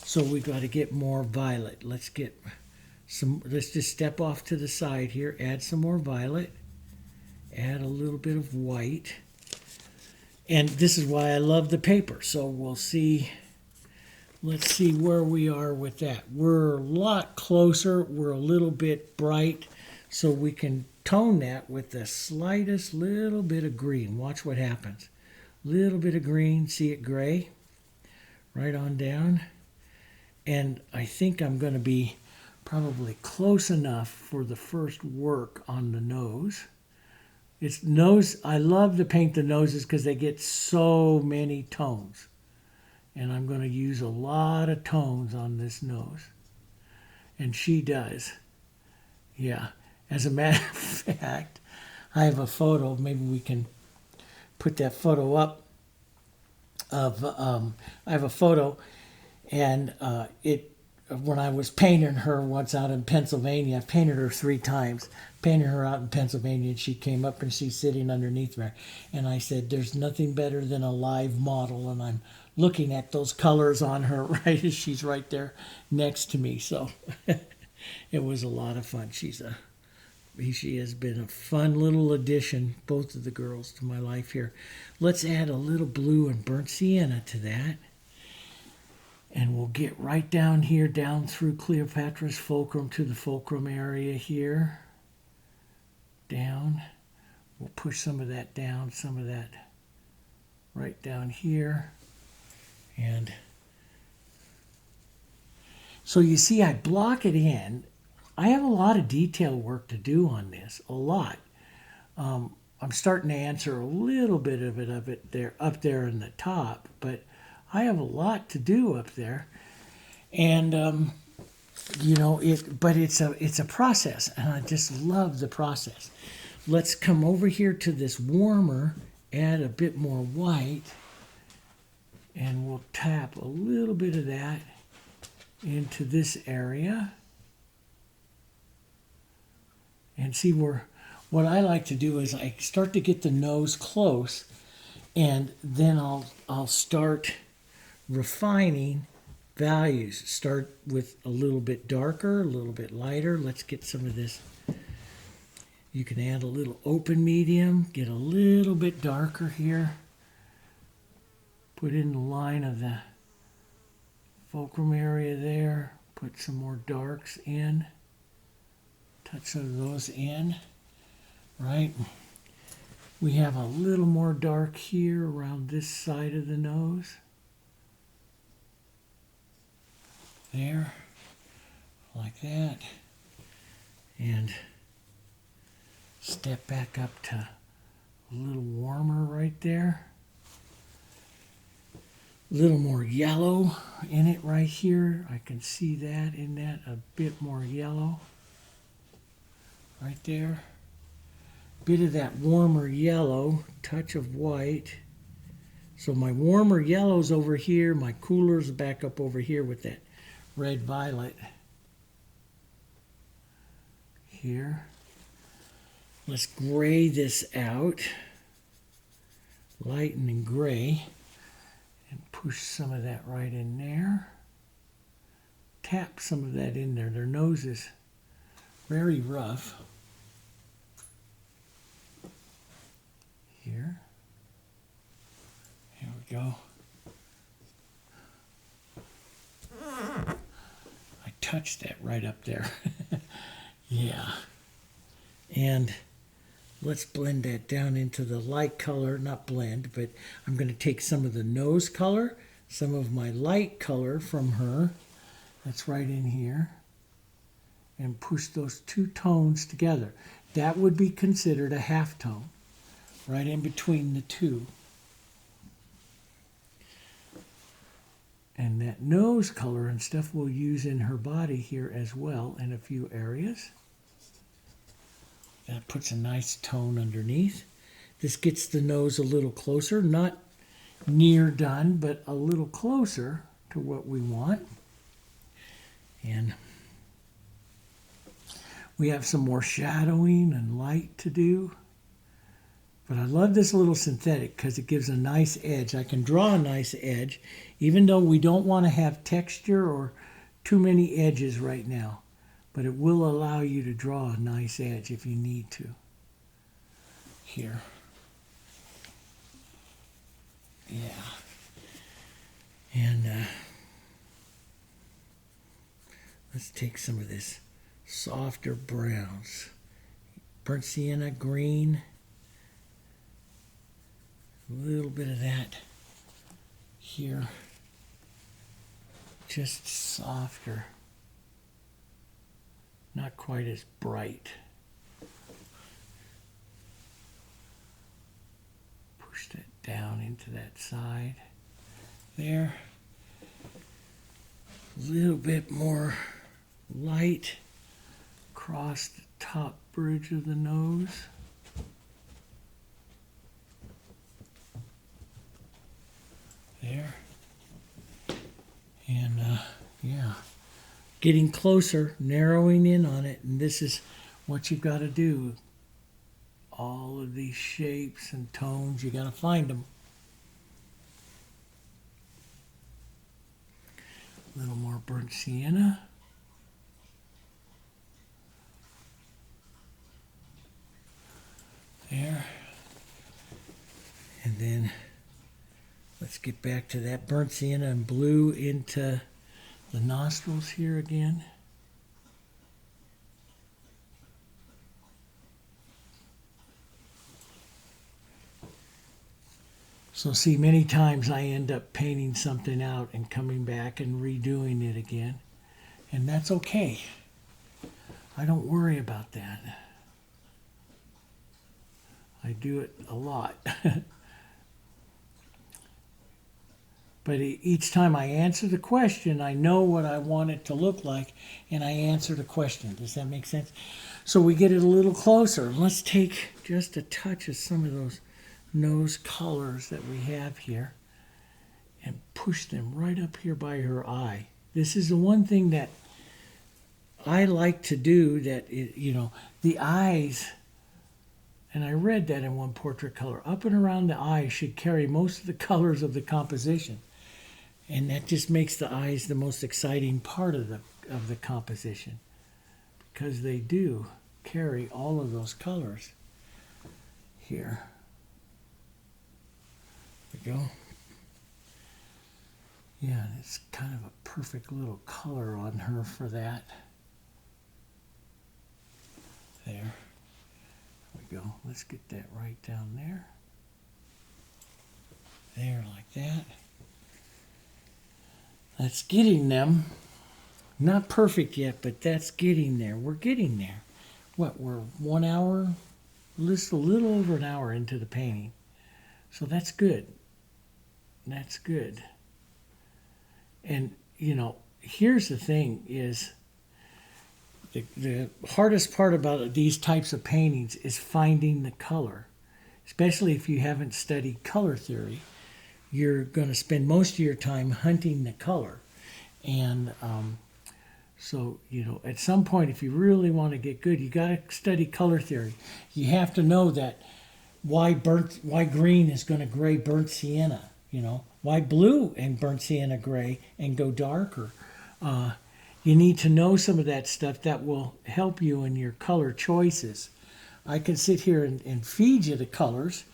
so we've got to get more violet. Let's just step off to the side here, add some more violet, add a little bit of white. And this is why I love the paper. So we'll see, let's see where we are with that. We're a lot closer, we're a little bit bright, so we can tone that with the slightest little bit of green. Watch what happens. Little bit of green, see it gray? Right on down. And I think I'm going to be probably close enough for the first work on the nose. It's nose. I love to paint the noses because they get so many tones. And I'm going to use a lot of tones on this nose. And she does. Yeah. As a matter of fact, I have a photo. Maybe we can put that photo up. I have a photo, and when I was painting her once out in Pennsylvania, I painted her 3 times. Painted her out in Pennsylvania, and she came up and she's sitting underneath there. And I said, there's nothing better than a live model, and I'm looking at those colors on her right as she's right there next to me. So it was a lot of fun. She has been a fun little addition, both of the girls, to my life here. Let's add a little blue and burnt sienna to that. And we'll get right down here, down through Cleopatra's fulcrum to the fulcrum area here. Down. We'll push some of that down, some of that right down here. And so you see I block it in. I have a lot of detail work to do on this, a lot. I'm starting to answer a little bit of it there, up there in the top, but I have a lot to do up there, and but it's a process, and I just love the process. Let's come over here to this warmer, add a bit more white, and we'll tap a little bit of that into this area. And see what I like to do is I start to get the nose close, and then I'll start refining values. Start with a little bit darker, a little bit lighter. Let's get some of this. You can add a little open medium, get a little bit darker here. Put in the line of the fulcrum area there. Put some more darks in. Touch some of those in, right? We have a little more dark here around this side of the nose. there, like that, and step back up to a little warmer right there. A little more yellow in it right here. I can see that in that, a bit more yellow right there. Bit of that warmer yellow, touch of white. So my warmer yellow's over here, my cooler's back up over here with that red violet here. Let's gray this out, lighten and gray, and push some of that right in there. Tap some of that in there. Their nose is very rough. Here. Here we go. I touched that right up there. Yeah. And let's blend that down into the light color, not blend, but I'm going to take some of the nose color, some of my light color from her, that's right in here, and push those two tones together. That would be considered a half tone, right in between the two. And that nose color and stuff we'll use in her body here as well in a few areas. That puts a nice tone underneath. This gets the nose a little closer, not near done, but a little closer to what we want. And we have some more shadowing and light to do. But I love this little synthetic because it gives a nice edge. I can draw a nice edge, even though we don't want to have texture or too many edges right now. But it will allow you to draw a nice edge if you need to. Here. Yeah. And let's take some of this softer browns. Burnt sienna, green. A little bit of that here. Just softer. Not quite as bright. Push that down into that side. There. A little bit more light across the top bridge of the nose. There. And yeah. Getting closer, narrowing in on it, and this is what you've got to do. All of these shapes and tones, you got to find them. A little more burnt sienna. There. And then let's get back to that burnt sienna and blue into the nostrils here again. So see, many times I end up painting something out and coming back and redoing it again. And that's okay. I don't worry about that. I do it a lot. But each time I answer the question, I know what I want it to look like, and I answer the question. Does that make sense? So we get it a little closer. Let's take just a touch of some of those nose colors that we have here and push them right up here by her eye. This is the one thing that I like to do, that, the eyes, and I read that in one portrait color, up and around the eye should carry most of the colors of the composition. And that just makes the eyes the most exciting part of the composition, because they do carry all of those colors. Here we go. Yeah, it's kind of a perfect little color on her for that. There we go. Let's get that right down there. There, like that. That's getting them Not perfect yet, but that's getting there. We're getting there. What, we're 1 hour, just a little over an hour into the painting. So that's good. That's good. And, you know, here's the thing is the hardest part about these types of paintings is finding the color. Especially if you haven't studied color theory, you're going to spend most of your time hunting the color. And so, you know, at some point, if you really want to get good, you got to study color theory. You have to know that why green is going to gray burnt sienna, you know, why blue and burnt sienna gray and go darker. You need to know some of that stuff that will help you in your color choices. I can sit here and feed you the colors,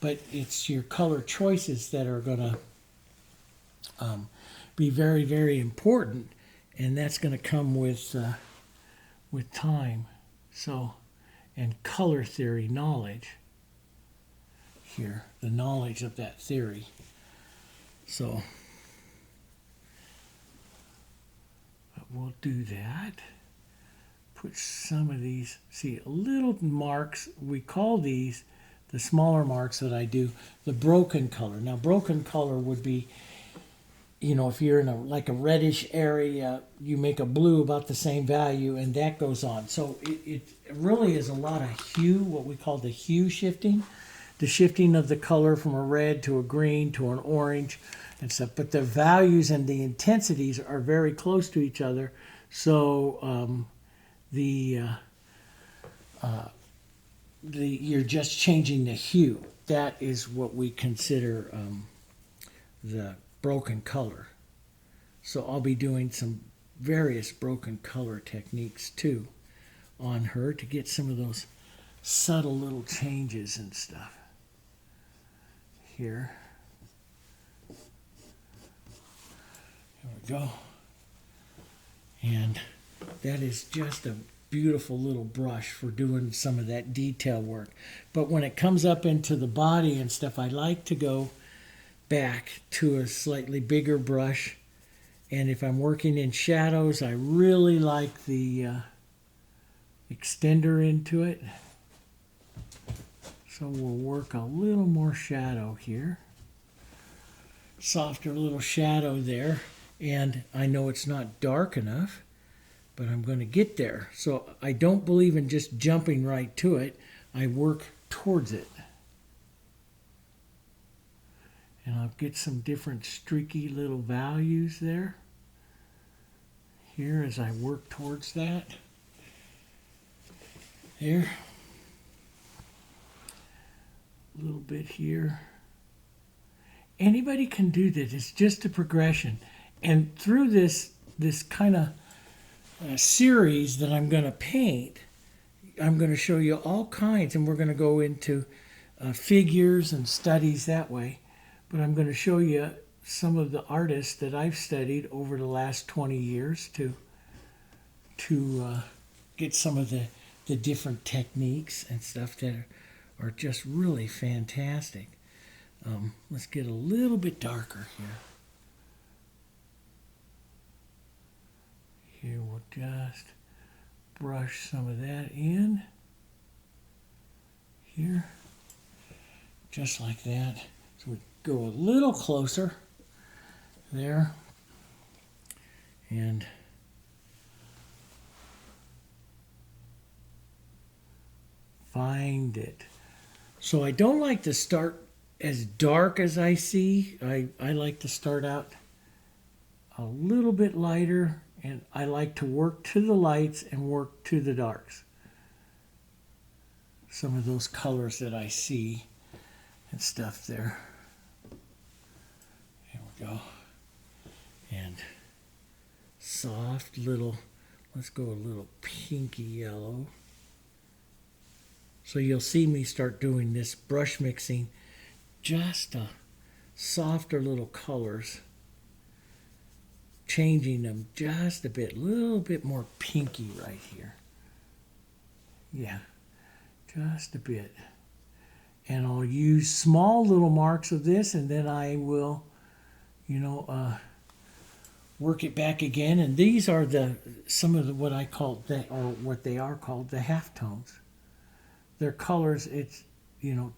but it's your color choices that are going to be very, very important, and that's going to come with time. So, and color theory knowledge here, the knowledge of that theory. So, we'll do that. Put some of these, see, little marks, we call these, the smaller marks that I do, the broken color. Now, broken color would be, you know, if you're in like a reddish area, you make a blue about the same value, and that goes on. So it really is a lot of hue, what we call the hue shifting, the shifting of the color from a red to a green to an orange and stuff. But the values and the intensities are very close to each other. So you're just changing the hue. That is what we consider the broken color. So I'll be doing some various broken color techniques too on her to get some of those subtle little changes and stuff here. There we go. And that is just a beautiful little brush for doing some of that detail work. But when it comes up into the body and stuff, I like to go back to a slightly bigger brush. And if I'm working in shadows, I really like the extender into it. So we'll work a little more shadow here. Softer little shadow there. And I know it's not dark enough, but I'm going to get there. So I don't believe in just jumping right to it. I work towards it. And I'll get some different streaky little values there. Here as I work towards that. There. A little bit here. Anybody can do this. It's just a progression. And through this kind of series that I'm going to paint, I'm going to show you all kinds, and we're going to go into figures and studies that way. But I'm going to show you some of the artists that I've studied over the last 20 years to get some of the different techniques and stuff that are just really fantastic. Let's get a little bit darker here. Here we'll just brush some of that in. Here. Just like that. So we go a little closer there. And find it. So I don't like to start as dark as I see. I like to start out a little bit lighter, and I like to work to the lights and work to the darks. Some of those colors that I see and stuff there. Here we go. And soft little, let's go a little pinky yellow. So you'll see me start doing this brush mixing, just a softer little colors, changing them just a bit, little bit more pinky right here. Yeah, just a bit. And I'll use small little marks of this, and then I will, work it back again. And these are some of the what I call or what they are called the halftones. Their colors, it's,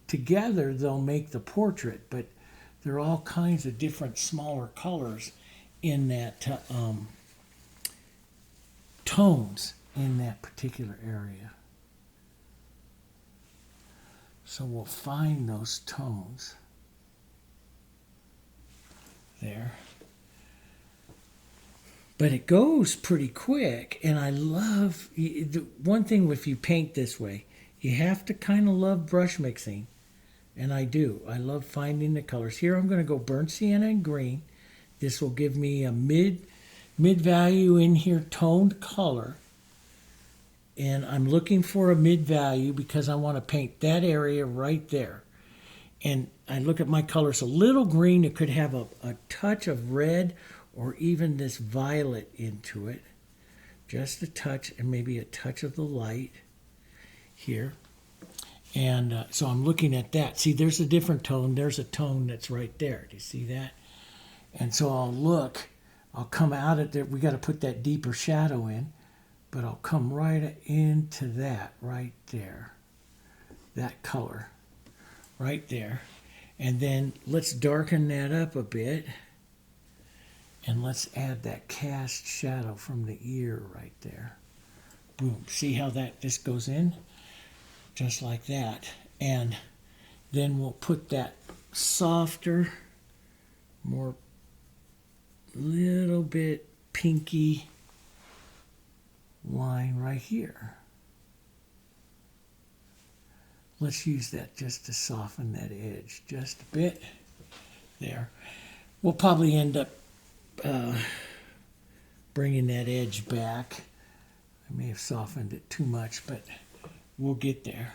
together they'll make the portrait, but there are all kinds of different smaller colors in that tones in that particular area. So we'll find those tones there. But it goes pretty quick, and I love, the one thing if you paint this way, you have to kind of love brush mixing, and I do. I love finding the colors. Here I'm going to go burnt sienna and green. This will give me a mid value in here toned color, and I'm looking for a mid value because I want to paint that area right there. And I look at my colors, a little green, it could have a touch of red or even this violet into it, just a touch, and maybe a touch of the light here. And so I'm looking at that. See, there's a different tone. There's a tone that's right there. Do you see that? And so I'll come out at there. We got to put that deeper shadow in, but I'll come right into that right there, that color right there. And then let's darken that up a bit, and let's add that cast shadow from the ear right there. Boom. See how this goes in? Just like that. And then we'll put that softer, more little bit pinky line right here. Let's use that just to soften that edge just a bit there. We'll probably end up bringing that edge back. I may have softened it too much, but we'll get there.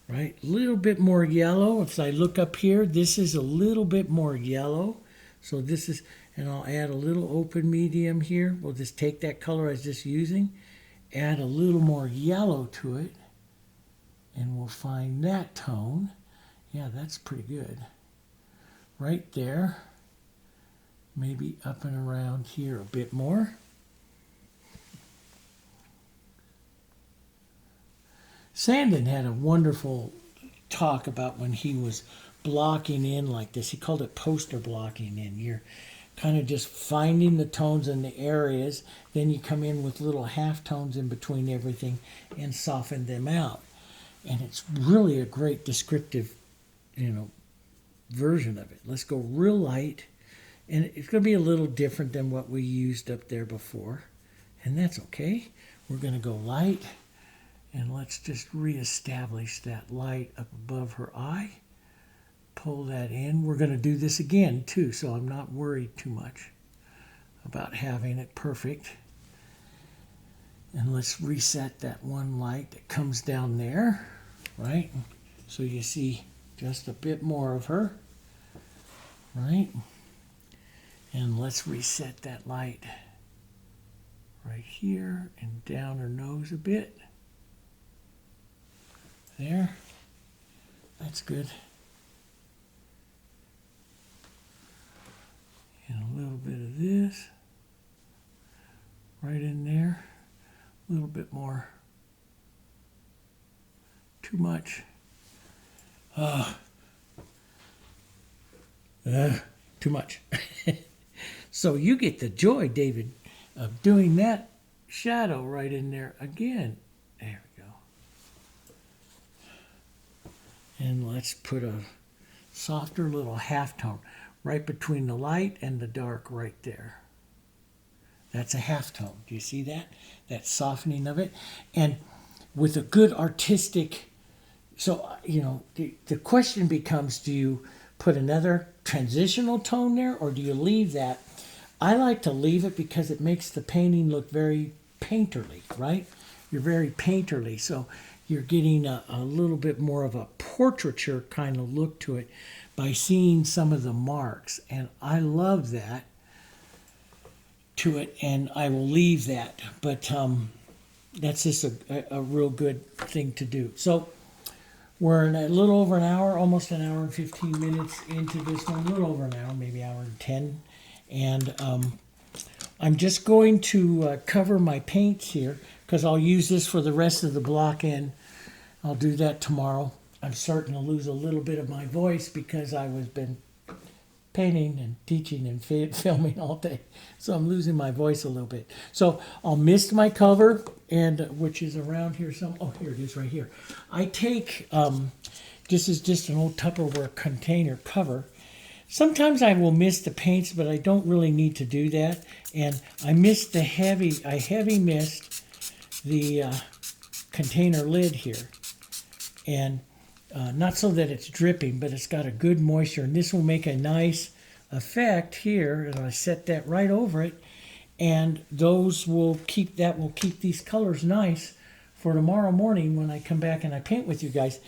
Right? A little bit more yellow. If I look up here, this is a little bit more yellow. So this is, and I'll add a little open medium here. We'll just take that color I was just using, add a little more yellow to it, and we'll find that tone. Yeah, that's pretty good. Right there. Maybe up and around here a bit more. Sandin had a wonderful talk about when he was blocking in like this. He called it poster blocking in. You're kind of just finding the tones in the areas, then you come in with little half tones in between everything and soften them out. And it's really a great descriptive, version of it. Let's go real light, and it's going to be a little different than what we used up there before, and that's okay. We're going to go light, and let's just reestablish that light up above her eye. Pull that in. We're going to do this again too, so I'm not worried too much about having it perfect. And let's reset that one light that comes down there, right? So you see just a bit more of her, right? And let's reset that light right here and down her nose a bit. There. That's good. And a little bit of this right in there. A little bit more. Too much. Too much. So you get the joy, David, of doing that shadow right in there again. There we go. And let's put a softer little halftone right between the light and the dark right there. That's a halftone. Do you see that? That softening of it. And with a good artistic, so, the question becomes, do you put another transitional tone there, or do you leave that? I like to leave it because it makes the painting look very painterly, right? You're very painterly, so you're getting a little bit more of a portraiture kind of look to it by seeing some of the marks, and I love that to it, and I will leave that, but that's just a real good thing to do. So we're in a little over an hour, almost an hour and 15 minutes into this one, a little over an hour, maybe hour and 10, And I'm just going to cover my paints here because I'll use this for the rest of the block in. I'll do that tomorrow. I'm starting to lose a little bit of my voice because I was been painting and teaching and filming all day. So I'm losing my voice a little bit. So I'll mist my cover, and which is around here some. Oh, here it is right here. I take, this is just an old Tupperware container cover. Sometimes I will mist the paints, but I don't really need to do that. And I mist the I heavy mist the container lid here. And not so that it's dripping, but it's got a good moisture. And this will make a nice effect here. And I set that right over it. And those will keep these colors nice for tomorrow morning when I come back and I paint with you guys.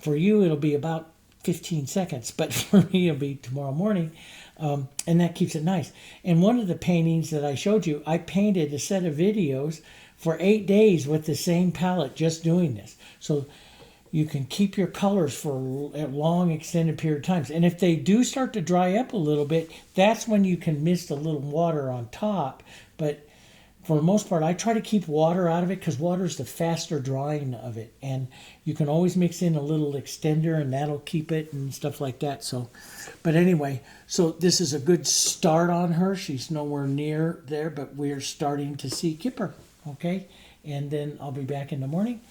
For you, it'll be about 15 seconds, but for me, it'll be tomorrow morning. And that keeps it nice. And one of the paintings that I showed you, I painted a set of videos for 8 days with the same palette, just doing this. So you can keep your colors for a long, extended period of times. And if they do start to dry up a little bit, that's when you can mist a little water on top. But for the most part, I try to keep water out of it because water is the faster drying of it. And you can always mix in a little extender and that'll keep it and stuff like that. So, but anyway, so this is a good start on her. She's nowhere near there, but we're starting to see Kipper. Okay. And then I'll be back in the morning,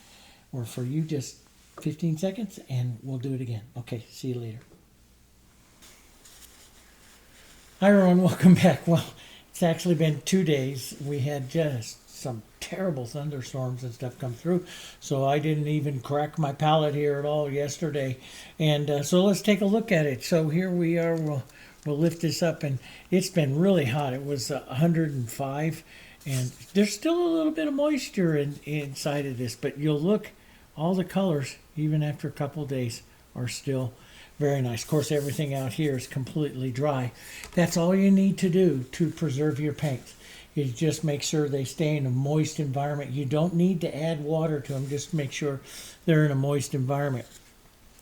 or for you, just 15 seconds, and we'll do it again. Okay. See you later. Hi, everyone. Welcome back. Well, it's actually been 2 days. We had just some terrible thunderstorms and stuff come through, so I didn't even crack my palette here at all yesterday. And so let's take a look at it. So here we are. We'll lift this up, and it's been really hot. It was 105, and there's still a little bit of moisture inside of this, but you'll look, all the colors, even after a couple of days, are still very nice. Of course, everything out here is completely dry. That's all you need to do to preserve your paints, is just make sure they stay in a moist environment. You don't need to add water to them. Just make sure they're in a moist environment.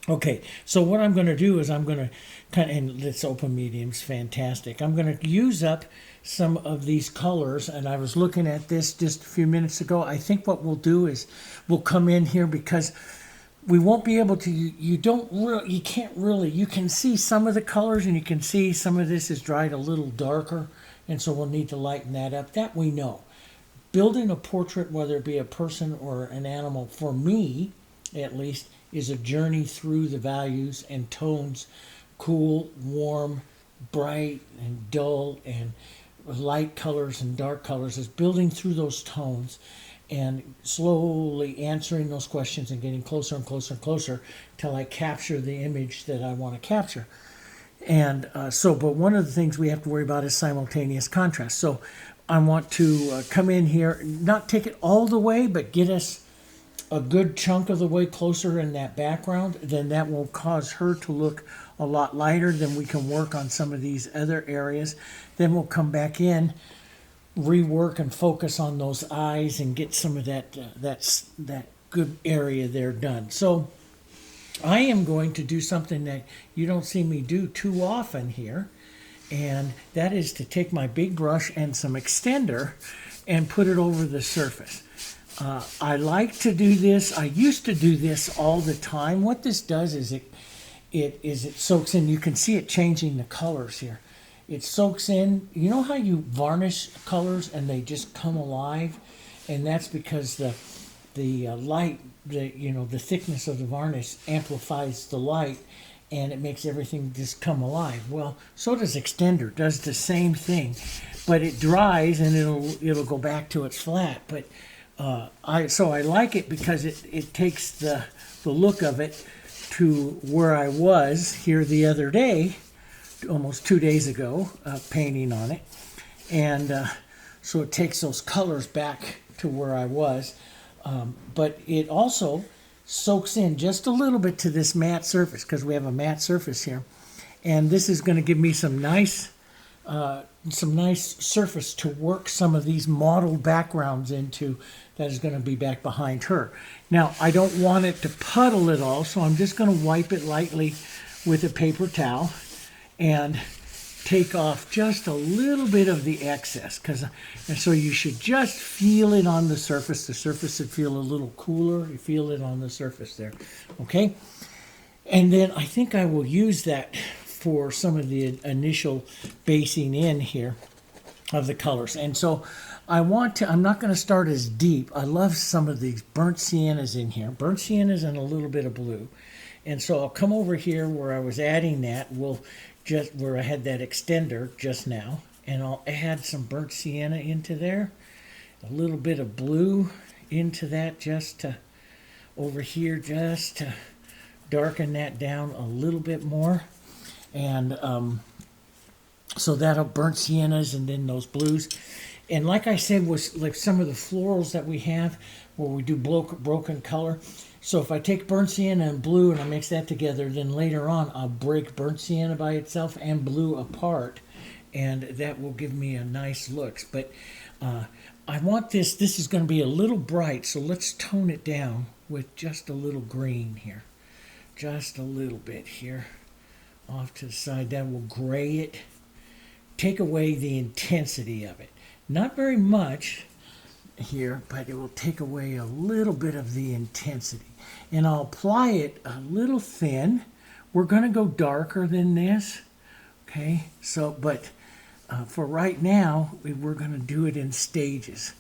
Okay, so what I'm going to do is I'm going to and this open medium's fantastic. I'm going to use up some of these colors, and I was looking at this just a few minutes ago. I think what we'll do is we'll come in here because we won't be able to, you can't really, you can see some of the colors and you can see some of this is dried a little darker, and so we'll need to lighten that up. That we know. Building a portrait, whether it be a person or an animal, for me at least, is a journey through the values and tones, cool, warm, bright, and dull, and light colors and dark colors, is building through those tones and slowly answering those questions and getting closer and closer and closer till I capture the image that I want to capture. And but one of the things we have to worry about is simultaneous contrast. So I want to come in here, not take it all the way, but get us a good chunk of the way closer in that background. Then that will cause her to look a lot lighter. Then we can work on some of these other areas. Then we'll come back in, rework and focus on those eyes and get some of that that good area there done. So I am going to do something that you don't see me do too often here, and that is to take my big brush and some extender and put it over the surface. I like to do this. I used to do this all the time. What this does is it soaks in. You can see it changing the colors here. It soaks in. You know how you varnish colors and they just come alive, and that's because the light, the thickness of the varnish amplifies the light, and it makes everything just come alive. Well, so does extender. Does the same thing, but it dries and it'll go back to its flat. But I like it because it takes the look of it to where I was here the other day, almost 2 days ago, painting on it. And so it takes those colors back to where I was. But it also soaks in just a little bit to this matte surface, because we have a matte surface here. And this is going to give me some nice surface to work some of these mottled backgrounds into. That is going to be back behind her. Now, I don't want it to puddle at all, so I'm just going to wipe it lightly with a paper towel. And take off just a little bit of the excess, and so you should just feel it on the surface. The surface would feel a little cooler. You feel it on the surface there, okay? And then I think I will use that for some of the initial basing in here of the colors. And so I'm not going to start as deep. I love some of these burnt siennas in here. Burnt siennas and a little bit of blue. And so I'll come over here where I was adding that, where I had that extender just now, and I'll add some burnt sienna into there. A little bit of blue into that over here just to darken that down a little bit more. And so that'll burnt siennas and then those blues. And like I said, was like some of the florals that we have where we do broken color. So if I take burnt sienna and blue and I mix that together, then later on I'll break burnt sienna by itself and blue apart. And that will give me a nice look. But I want this is going to be a little bright, so let's tone it down with just a little green here. Just a little bit here off to the side. That will gray it, take away the intensity of it. Not very much here, but it will take away a little bit of the intensity. And I'll apply it a little thin. We're going to go darker than this, okay? So, but for right now, we're going to do it in stages.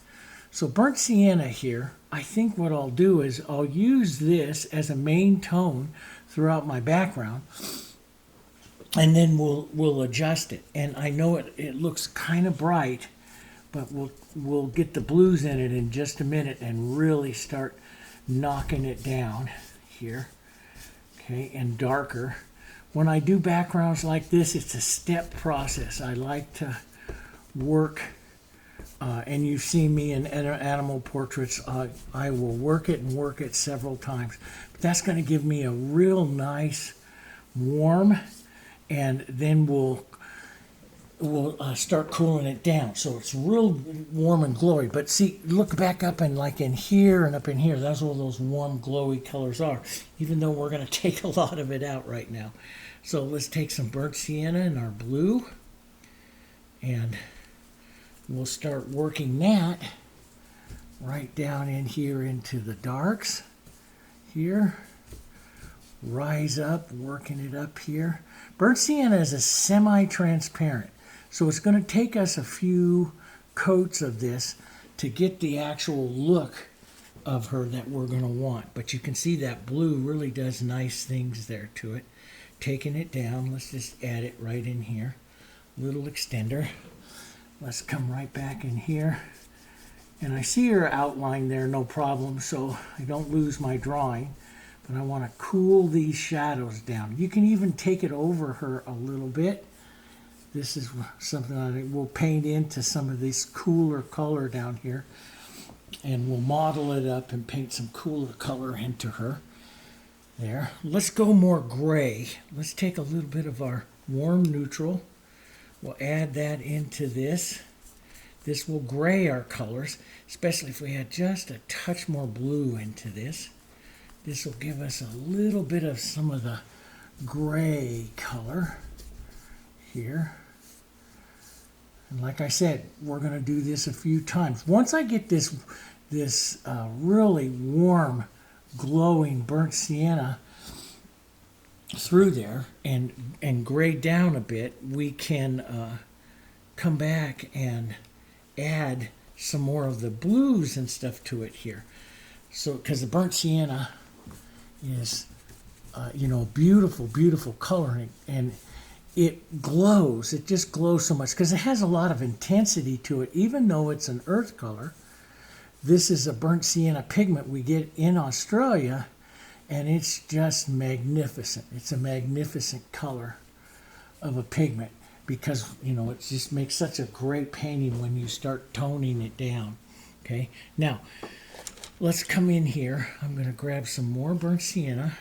So burnt sienna here, I think what I'll do is I'll use this as a main tone throughout my background, and then we'll adjust it. And I know it looks kind of bright, but we'll get the blues in it in just a minute and really start knocking it down here, okay, and darker. When I do backgrounds like this, it's a step process. I like to work, and you've seen me in animal portraits, I will work it several times. But that's going to give me a real nice warm, and then we'll start cooling it down. So it's real warm and glowy. But see, look back up and like in here and up in here, that's where those warm glowy colors are, even though we're going to take a lot of it out right now. So let's take some burnt sienna in our blue, and we'll start working that right down in here into the darks here. Rise up, working it up here. Burnt sienna is a semi-transparent, so it's going to take us a few coats of this to get the actual look of her that we're going to want. But you can see that blue really does nice things there to it. Taking it down, let's just add it right in here. Little extender. Let's come right back in here. And I see her outline there, no problem, so I don't lose my drawing. But I want to cool these shadows down. You can even take it over her a little bit. This is something I will paint into some of this cooler color down here. And we'll model it up and paint some cooler color into her. There. Let's go more gray. Let's take a little bit of our warm neutral. We'll add that into this. This will gray our colors, especially if we add just a touch more blue into this. This will give us a little bit of some of the gray color here. And like I said, we're going to do this a few times. Once I get this really warm, glowing burnt sienna through there and gray down a bit, we can come back and add some more of the blues and stuff to it here. So, because the burnt sienna is, beautiful, beautiful coloring, and it glows. It just glows so much because it has a lot of intensity to it, even though it's an earth color. This is a burnt sienna pigment we get in Australia, and it's just magnificent. It's a magnificent color of a pigment because, it just makes such a great painting when you start toning it down. Okay, now let's come in here. I'm going to grab some more burnt sienna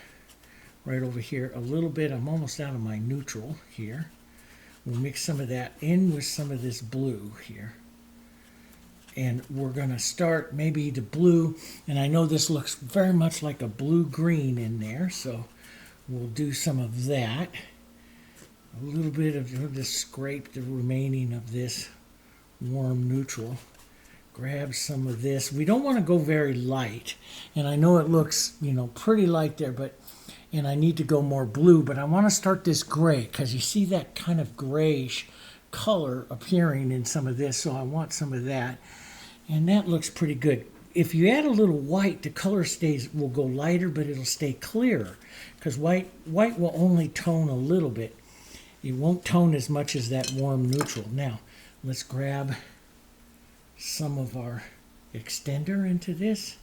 right over here. A little bit, I'm almost out of my neutral here. We'll mix some of that in with some of this blue here. And we're going to start maybe the blue, and I know this looks very much like a blue-green in there, so we'll do some of that. a little bit of just scrape the remaining of this warm neutral. Grab some of this. We don't want to go very light, and I know it looks, you know, pretty light there, but and I need to go more blue, but I want to start this gray because you see that kind of grayish color appearing in some of this, so I want some of that, and that looks pretty good. If you add a little white, the color will go lighter, but it'll stay clearer because white will only tone a little bit. It won't tone as much as that warm neutral. Now, let's grab some of our extender into this,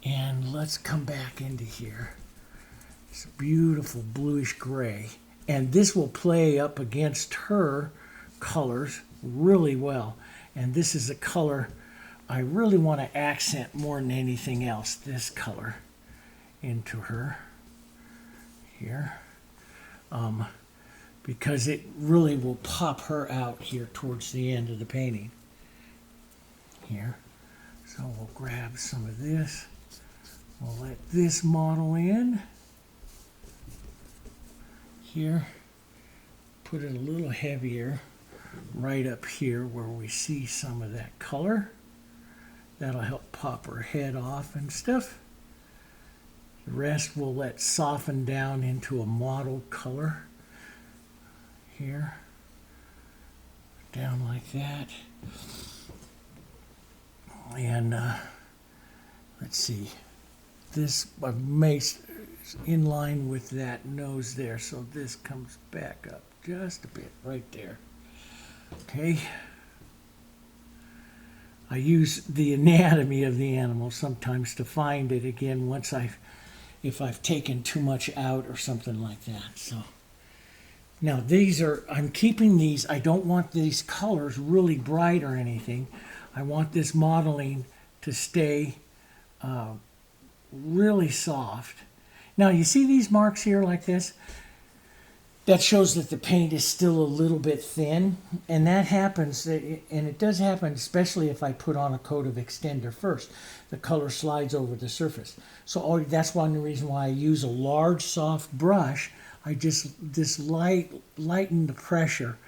and let's come back into here. It's a beautiful bluish gray, and this will play up against her colors really well. And this is a color I really want to accent more than anything else, this color into her here, because it really will pop her out here towards the end of the painting here. So we'll grab some of this. We'll let this model in here. Put it a little heavier right up here where we see some of that color. That'll help pop her head off and stuff. The rest we'll let soften down into a mottled color here. Down like that. And let's see, this makes in line with that nose there, so this comes back up just a bit right there. Okay. I use the anatomy of the animal sometimes to find it again if I've taken too much out or something like that. So now I'm keeping these. I don't want these colors really bright or anything. I want this modeling to stay really soft. Now you see these marks here like this? That shows that the paint is still a little bit thin, and that happens, and it does happen especially if I put on a coat of extender first. The color slides over the surface. So that's one reason why I use a large soft brush. I just lighten the pressure,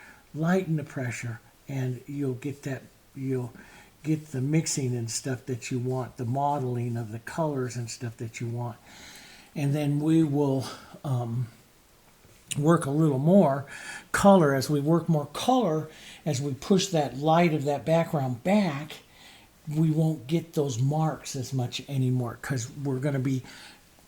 and you'll get the mixing and stuff that you want, the modeling of the colors and stuff that you want. And then we will work a little more color. As we work more color, as we push that light of that background back, we won't get those marks as much anymore because we're going to be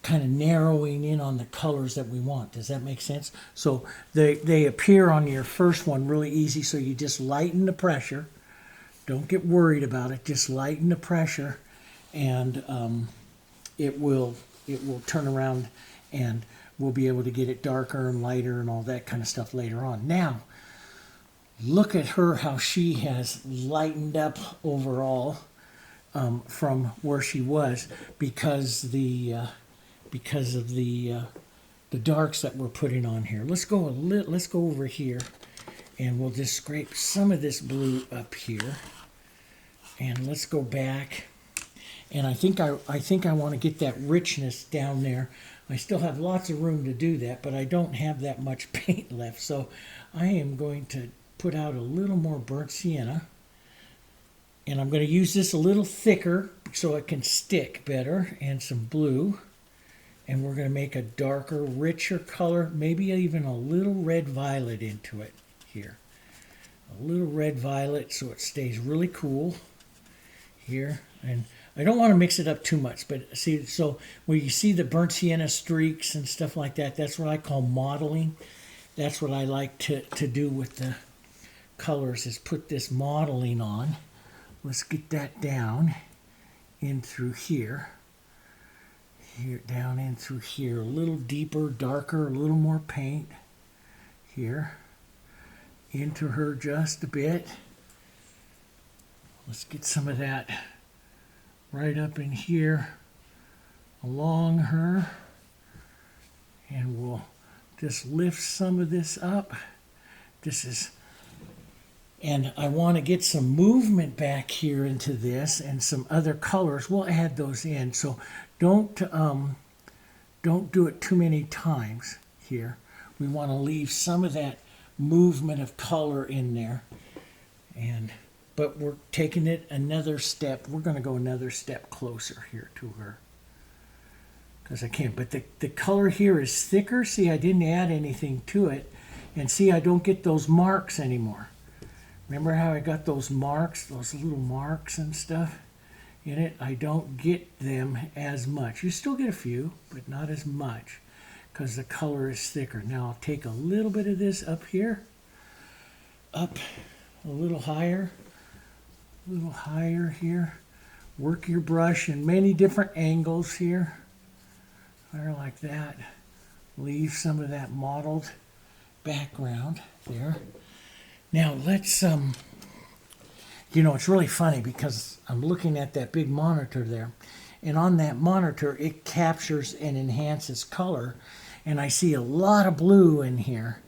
kind of narrowing in on the colors that we want. Does that make sense? So they appear on your first one really easy, so you just lighten the pressure. Don't get worried about it. Just lighten the pressure, and it will turn around, and we'll be able to get it darker and lighter and all that kind of stuff later on. Now, look at her, how she has lightened up overall from where she was because of the darks that we're putting on here. Let's go over here, and we'll just scrape some of this blue up here, and let's go back. And I think I want to get that richness down there. I still have lots of room to do that, but I don't have that much paint left. So I am going to put out a little more burnt sienna. And I'm going to use this a little thicker so it can stick better, and some blue. And we're going to make a darker, richer color, maybe even a little red violet into it here. A little red violet so it stays really cool here. And I don't want to mix it up too much, but see, so where you see the burnt sienna streaks and stuff like that, that's what I call modeling. That's what I like to do with the colors, is put this modeling on. Let's get that down in through here. Here, down in through here, a little deeper, darker, a little more paint here. Into her just a bit. Let's get some of that right up in here along her, and we'll just lift some of this up. And I want to get some movement back here into this, and some other colors. We'll add those in. So don't do it too many times here. We want to leave some of that movement of color in there. But we're taking it another step. We're going to go another step closer here to her. Because I can't. But the color here is thicker. See, I didn't add anything to it. And see, I don't get those marks anymore. Remember how I got those marks, those little marks and stuff in it? I don't get them as much. You still get a few, but not as much because the color is thicker. Now I'll take a little bit of this up here, up a little higher here. Work your brush in many different angles here. There, like that. Leave some of that mottled background there. Now let's, you know, it's really funny because I'm looking at that big monitor there, and on that monitor it captures and enhances color, and I see a lot of blue in here.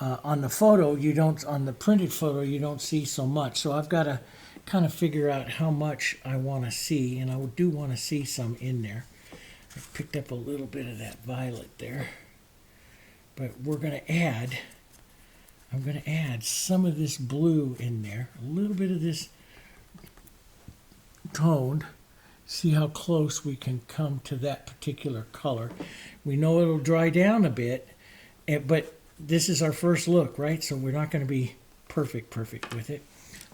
On the photo, you don't, on the printed photo, you don't see so much. So I've got to kind of figure out how much I want to see, and I do want to see some in there. I picked up a little bit of that violet there, but we're going to add, I'm going to add some of this blue in there, a little bit of this toned. See how close we can come to that particular color. We know it'll dry down a bit, but this is our first look, right? So we're not going to be perfect with it.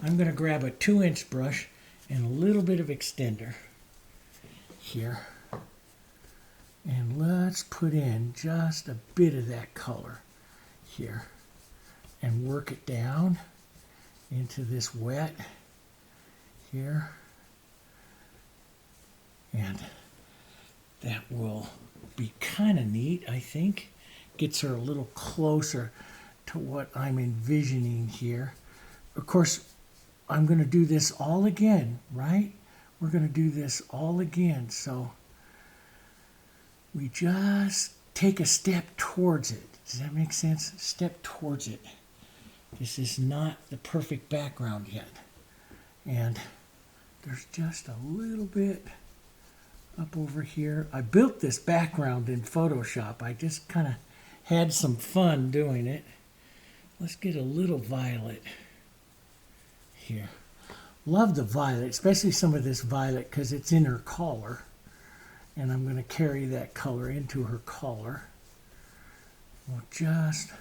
I'm going to grab a 2-inch brush and a little bit of extender here. And let's put in just a bit of that color here and work it down into this wet here. And that will be kind of neat, I think. Gets her a little closer to what I'm envisioning here. Of course, I'm going to do this all again, right? We're going to do this all again. So we just take a step towards it. Does that make sense? Step towards it. This is not the perfect background yet. And there's just a little bit up over here. I built this background in Photoshop. I just kind of had some fun doing it. Let's get a little violet here. Love the violet, especially some of this violet because it's in her collar. And I'm going to carry that color into her collar. We'll just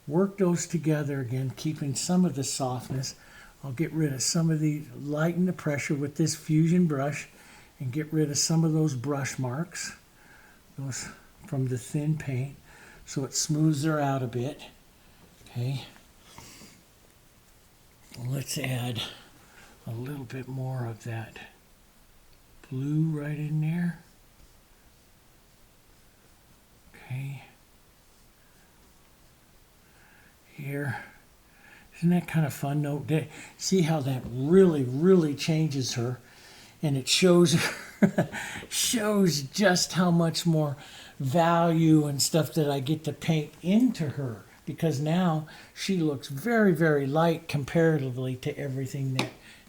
work those together again, keeping some of the softness. I'll get rid of some of the, lighten the pressure with this fusion brush and get rid of some of those brush marks, those from the thin paint, so it smooths her out a bit. Okay. Let's add a little bit more of that blue right in there. Okay. Here. Isn't that kind of fun? No, see how that really changes her, and it shows shows just how much more value and stuff that I get to paint into her, because now she looks very light comparatively to everything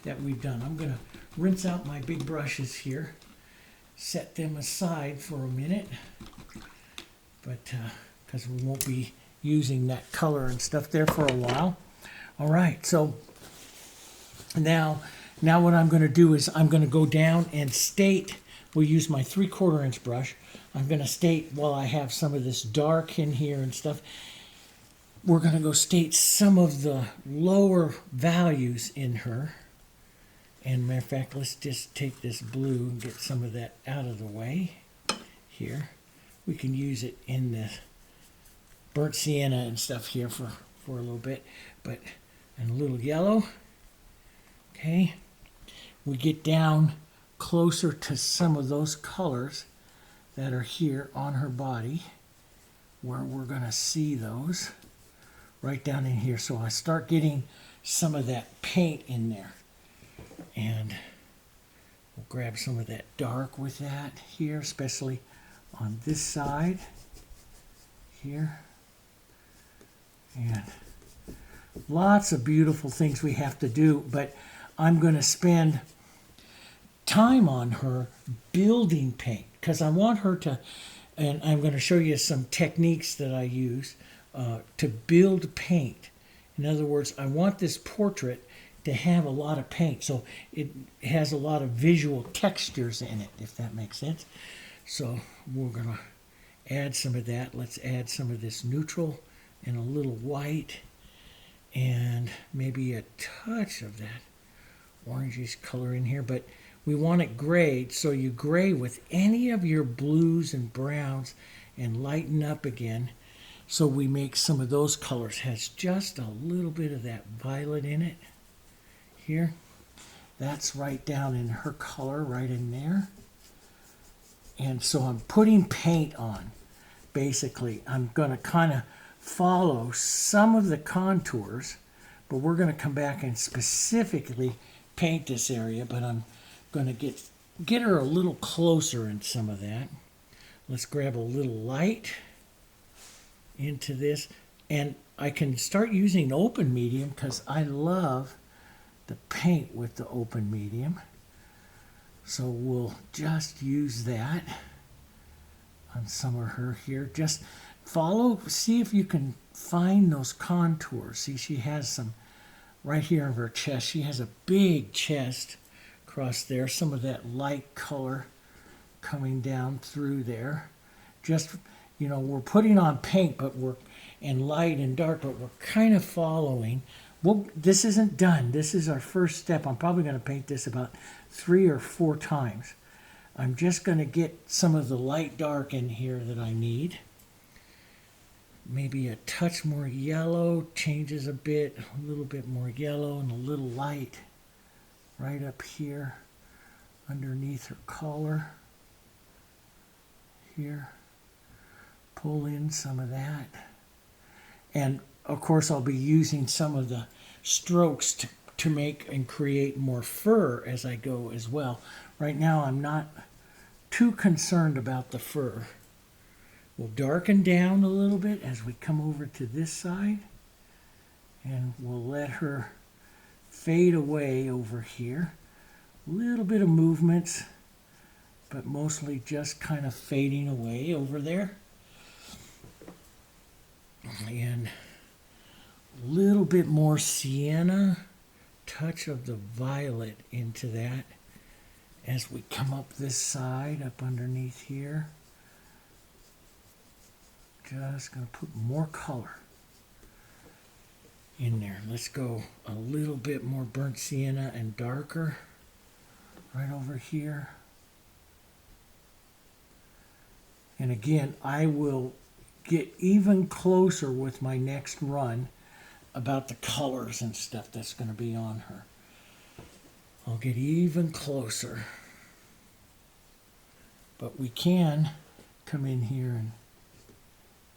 that we've done. I'm going to rinse out my big brushes here, set them aside for a minute, but because we won't be using that color and stuff there for a while. All right, so now what I'm going to do is I'm going to go down and state. We'll use my 3/4 inch brush. I'm going to state, while I have some of this dark in here and stuff, we're going to go state some of the lower values in her. And matter of fact, let's just take this blue and get some of that out of the way here. We can use it in the burnt sienna and stuff here for a little bit, but and a little yellow. Okay, we get down closer to some of those colors that are here on her body, where we're going to see those right down in here. So I start getting some of that paint in there, and we'll grab some of that dark with that here, especially on this side here. And lots of beautiful things we have to do, but I'm going to spend time on her building paint because I want her to And I'm going to show you some techniques that I use to build paint. In other words, I want this portrait to have a lot of paint, so it has a lot of visual textures in it, if that makes sense. So we're going to add some of that. Let's add some of this neutral and a little white and maybe a touch of that orangish color in here, but we want it grayed, so you gray with any of your blues and browns and lighten up again. So we make some of those colors. Has just a little bit of that violet in it here. That's right down in her color, right in there. And so I'm putting paint on. Basically, I'm going to kind of follow some of the contours, but we're going to come back and specifically paint this area, but I'm going to get her a little closer in some of that. Let's grab a little light into this, and I can start using open medium because I love the paint with the open medium. So we'll just use that on some of her here. Just follow, see if you can find those contours. See, she has some right here of her chest. She has a big chest across there. Some of that light color coming down through there. Just, you know, we're putting on paint, but and light and dark, but we're kind of following. Well, this isn't done. This is our first step. I'm probably going to paint this about 3 or 4 times. I'm just going to get some of the light dark in here that I need. Maybe a touch more yellow, changes a bit, a little bit more yellow and a little light right up here underneath her collar here. Pull in some of that. And of course I'll be using some of the strokes to make and create more fur as I go as well. Right now I'm not too concerned about the fur. We'll darken down a little bit as we come over to this side, and we'll let her fade away over here. A little bit of movements, but mostly just kind of fading away over there. And a little bit more sienna, touch of the violet into that as we come up this side, up underneath here. Just going to put more color in there. Let's go a little bit more burnt sienna and darker right over here. And again, I will get even closer with my next run about the colors and stuff that's going to be on her. I'll get even closer. But we can come in here and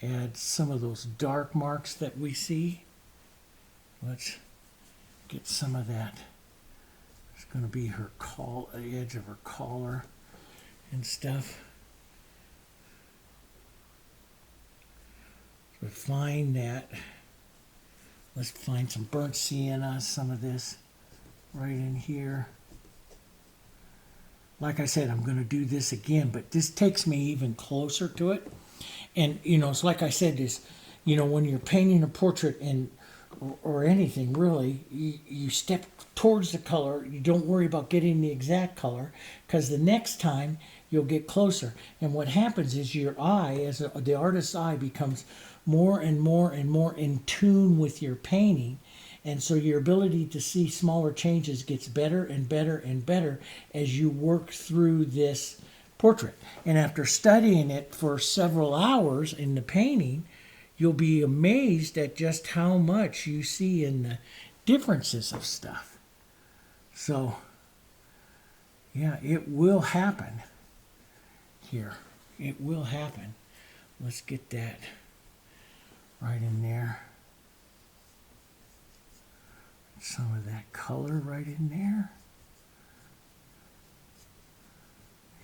add some of those dark marks that we see. Let's get some of that. It's going to be her the edge of her collar and stuff. So find that. Let's find some burnt sienna, some of this right in here. Like I said, I'm going to do this again, but this takes me even closer to it. And, you know, it's like I said, is, you know, when you're painting a portrait or anything really, you step towards the color. You don't worry about getting the exact color, because the next time you'll get closer. And what happens is your eye, the artist's eye, becomes more and more and more in tune with your painting. And so your ability to see smaller changes gets better and better and better as you work through this portrait. And after studying it for several hours in the painting, you'll be amazed at just how much you see in the differences of stuff. So, yeah, it will happen here. It will happen. Let's get that right in there. Some of that color right in there.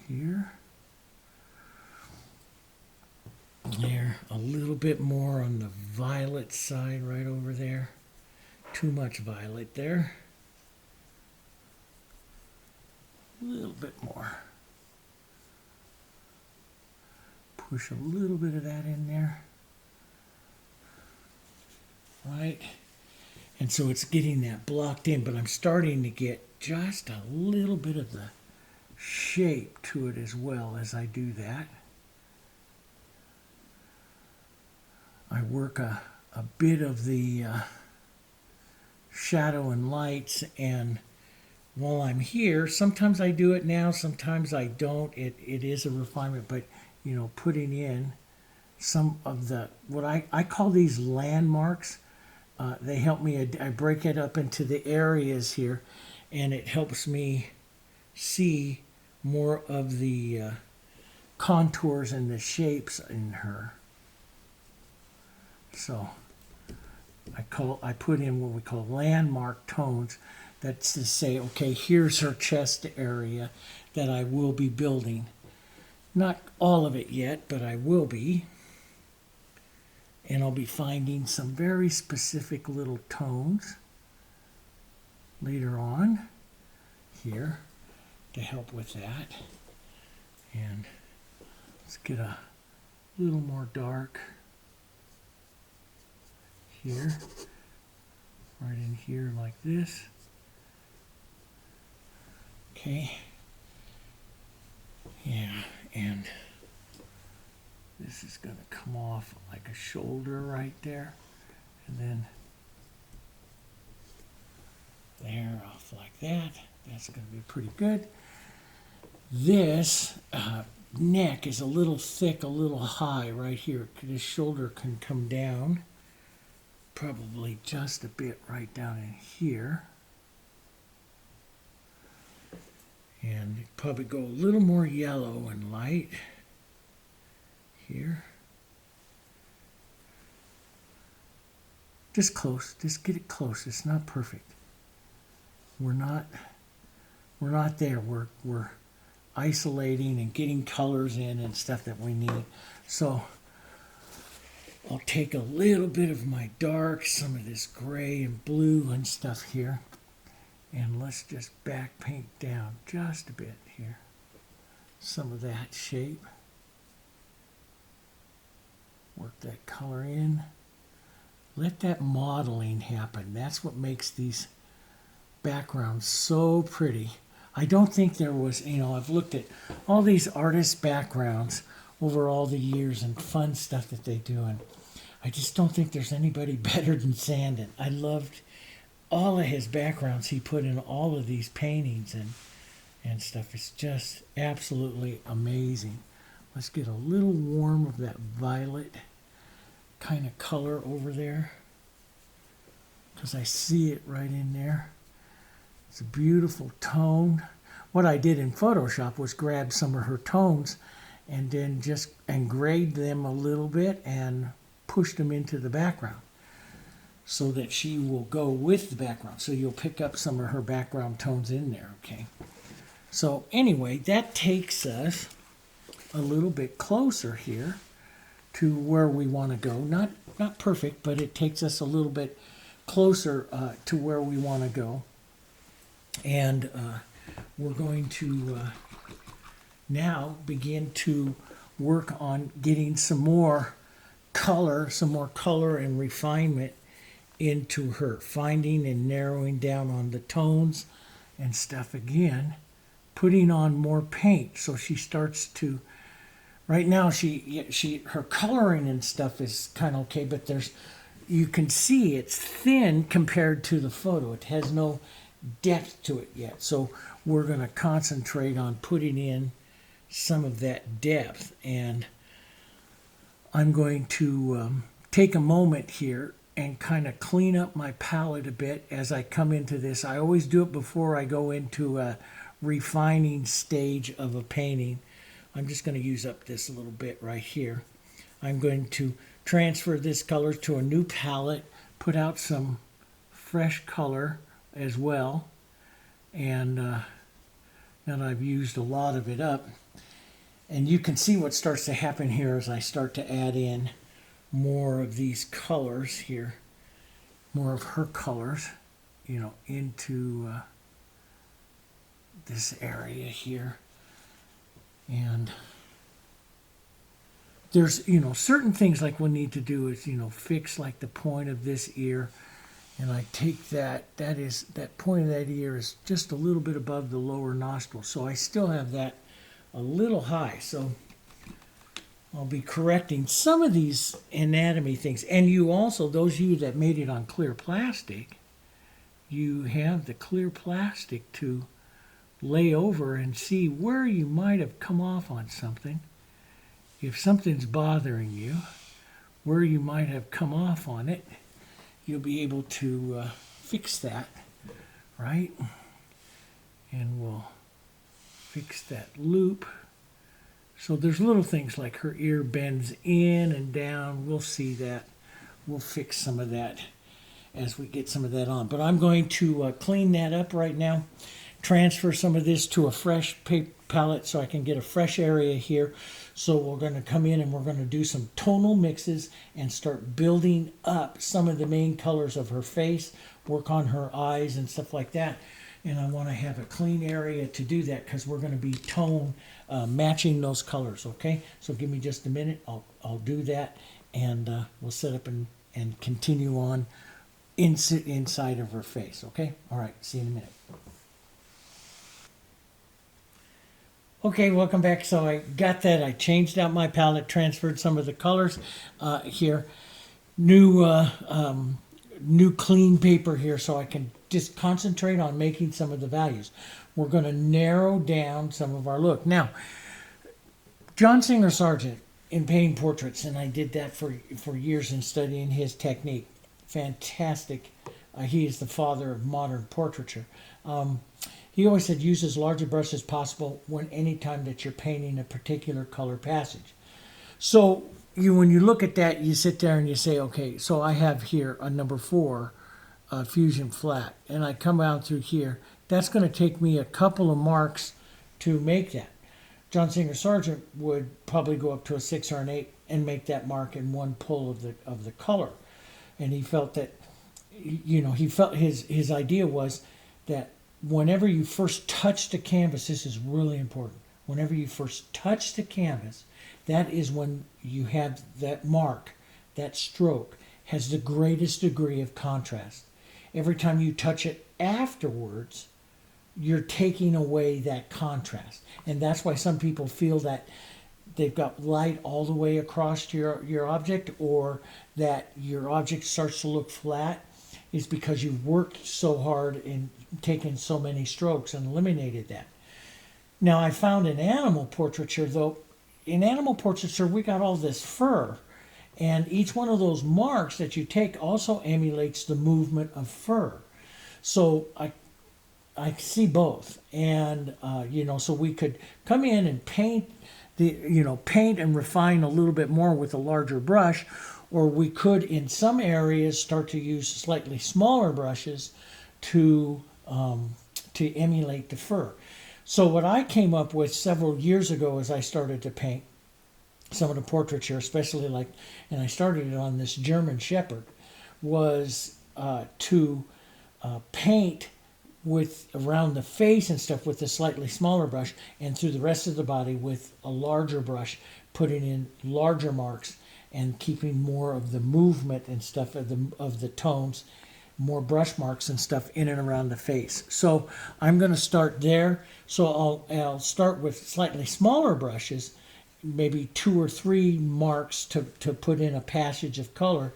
Here. There, a little bit more on the violet side right over there. Too much violet there. A little bit more. push a little bit of that in there. Right? And so it's getting that blocked in, but I'm starting to get just a little bit of the shape to it as well as I do that. I work a bit of the shadow and lights, and while I'm here, sometimes I do it now, sometimes I don't. It is a refinement, but you know, putting in some of the, what I call these landmarks. They help me, I break it up into the areas here, and it helps me see more of the contours and the shapes in her. So I put in what we call landmark tones. That's to say, okay, here's her chest area that I will be building. Not all of it yet, but I will be. And I'll be finding some very specific little tones later on here to help with that. And let's get a little more dark here, right in here like this. Okay. Yeah, and this is going to come off like a shoulder right there, and then there, off like that. That's going to be pretty good. This neck is a little thick, a little high right here. This shoulder can come down, probably just a bit right down in here. And probably go a little more yellow and light here. Just close, just get it close. It's not perfect. We're not there. We're isolating and getting colors in and stuff that we need. So I'll take a little bit of my dark, some of this gray and blue and stuff here, and let's just back paint down just a bit here. Some of that shape. Work that color in. Let that modeling happen. That's what makes these backgrounds so pretty. I don't think there was, you know, I've looked at all these artists' backgrounds over all the years and fun stuff that they do, and I just don't think there's anybody better than Sandin. I loved all of his backgrounds he put in all of these paintings and stuff. It's just absolutely amazing. Let's get a little warm of that violet kind of color over there, because I see it right in there. It's a beautiful tone. What I did in Photoshop was grab some of her tones and then just grade them a little bit and push them into the background so that she will go with the background. So you'll pick up some of her background tones in there, okay? So anyway, that takes us a little bit closer here to where we want to go. Not perfect, but it takes us a little bit closer to where we want to go. And we're going to now begin to work on getting some more color and refinement into her, finding and narrowing down on the tones and stuff again, putting on more paint so she starts to. Right now, her coloring and stuff is kind of okay, but you can see it's thin compared to the photo. It has no depth to it yet. So we're going to concentrate on putting in some of that depth. And I'm going to take a moment here and kind of clean up my palette a bit as I come into this. I always do it before I go into a refining stage of a painting. I'm just going to use up this a little bit right here. I'm going to transfer this color to a new palette, put out some fresh color as well, and now that I've used a lot of it up. And you can see what starts to happen here as I start to add in more of these colors here, more of her colors, you know, into this area here. And there's, certain things like we need to do is, fix like the point of this ear. And I take that point of that ear is just a little bit above the lower nostril. So I still have that a little high. So I'll be correcting some of these anatomy things. And you also, those of you that made it on clear plastic, you have the clear plastic to lay over and see where you might have come off on something. If something's bothering you, where you might have come off on it, you'll be able to fix that, right? And we'll fix that loop. So there's little things like her ear bends in and down. We'll see that. We'll fix some of that as we get some of that on. But I'm going to clean that up right now, transfer some of this to a fresh paper palette so I can get a fresh area here. So we're going to come in and we're going to do some tonal mixes and start building up some of the main colors of her face, work on her eyes and stuff like that. And I want to have a clean area to do that because we're going to be tone matching those colors, okay? So give me just a minute. I'll do that, and we'll set up and continue on inside of her face, okay? All right, see you in a minute. Okay, welcome back. So I got that. I changed out my palette, transferred some of the colors here. New clean paper here so I can just concentrate on making some of the values. We're going to narrow down some of our look. Now, John Singer Sargent in painting portraits, and I did that for years in studying his technique. Fantastic. He is the father of modern portraiture. He always said use as large a brush as possible any time that you're painting a particular color passage. So when you look at that, you sit there and you say, okay, so I have here a number 4 fusion flat, and I come out through here. That's going to take me a couple of marks to make that. John Singer Sargent would probably go up to a 6 or an 8 and make that mark in one pull of the color. And he felt that, he felt his idea was that whenever you first touch the canvas, this is really important. Whenever you first touch the canvas, that is when you have that mark, that stroke, has the greatest degree of contrast. Every time you touch it afterwards, you're taking away that contrast. And that's why some people feel that they've got light all the way across your object, or that your object starts to look flat, is because you worked so hard in taking so many strokes and eliminated that. Now, I found in animal portraiture, though, in animal portraiture, we got all this fur, and each one of those marks that you take also emulates the movement of fur. So I see both, and so we could come in and paint paint and refine a little bit more with a larger brush, or we could, in some areas, start to use slightly smaller brushes to emulate the fur. So what I came up with several years ago as I started to paint some of the portraiture, especially and I started it on this German Shepherd, was to paint with around the face and stuff with a slightly smaller brush, and through the rest of the body with a larger brush, putting in larger marks and keeping more of the movement and stuff of the tones, more brush marks and stuff in and around the face. So I'm going to start there. So I'll start with slightly smaller brushes, maybe 2 or 3 marks to put in a passage of color,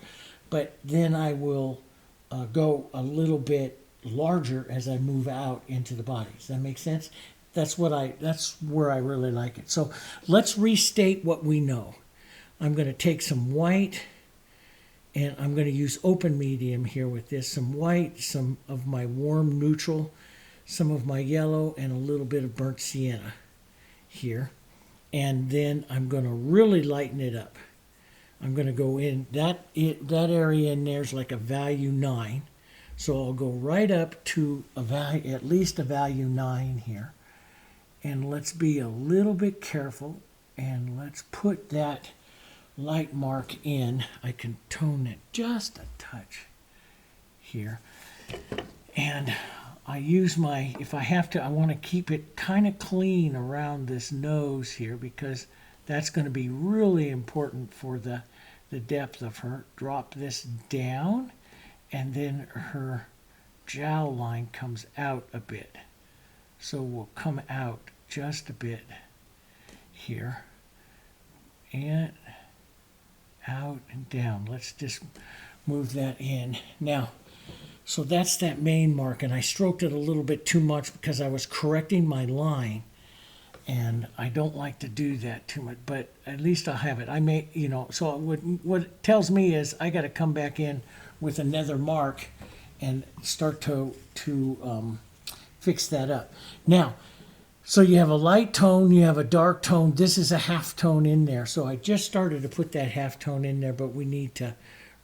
but then I will go a little bit larger as I move out into the body. Does that make sense? That's where I really like it. So let's restate what we know. I'm going to take some white, and I'm going to use open medium here with this. Some white, some of my warm neutral, some of my yellow, and a little bit of burnt sienna here. And then I'm going to really lighten it up. I'm going to go in, that area in there is like a value 9. So I'll go right up to a value, at least a value 9 here. And let's be a little bit careful, and let's put that light mark in. I can tone it just a touch here. And I use if I have to, I want to keep it kind of clean around this nose here, because That's going to be really important for the depth of her. Drop this down, and then her jowl line comes out a bit. So we'll come out just a bit here, and out and down. Let's just move that in. Now, so that's that main mark, and I stroked it a little bit too much because I was correcting my line. And I don't like to do that too much, but at least I'll have it. I may, you know, so what it tells me is I got to come back in with another mark and start to fix that up. Now, so you have a light tone, you have a dark tone. This is a half tone in there. So I just started to put that half tone in there, but we need to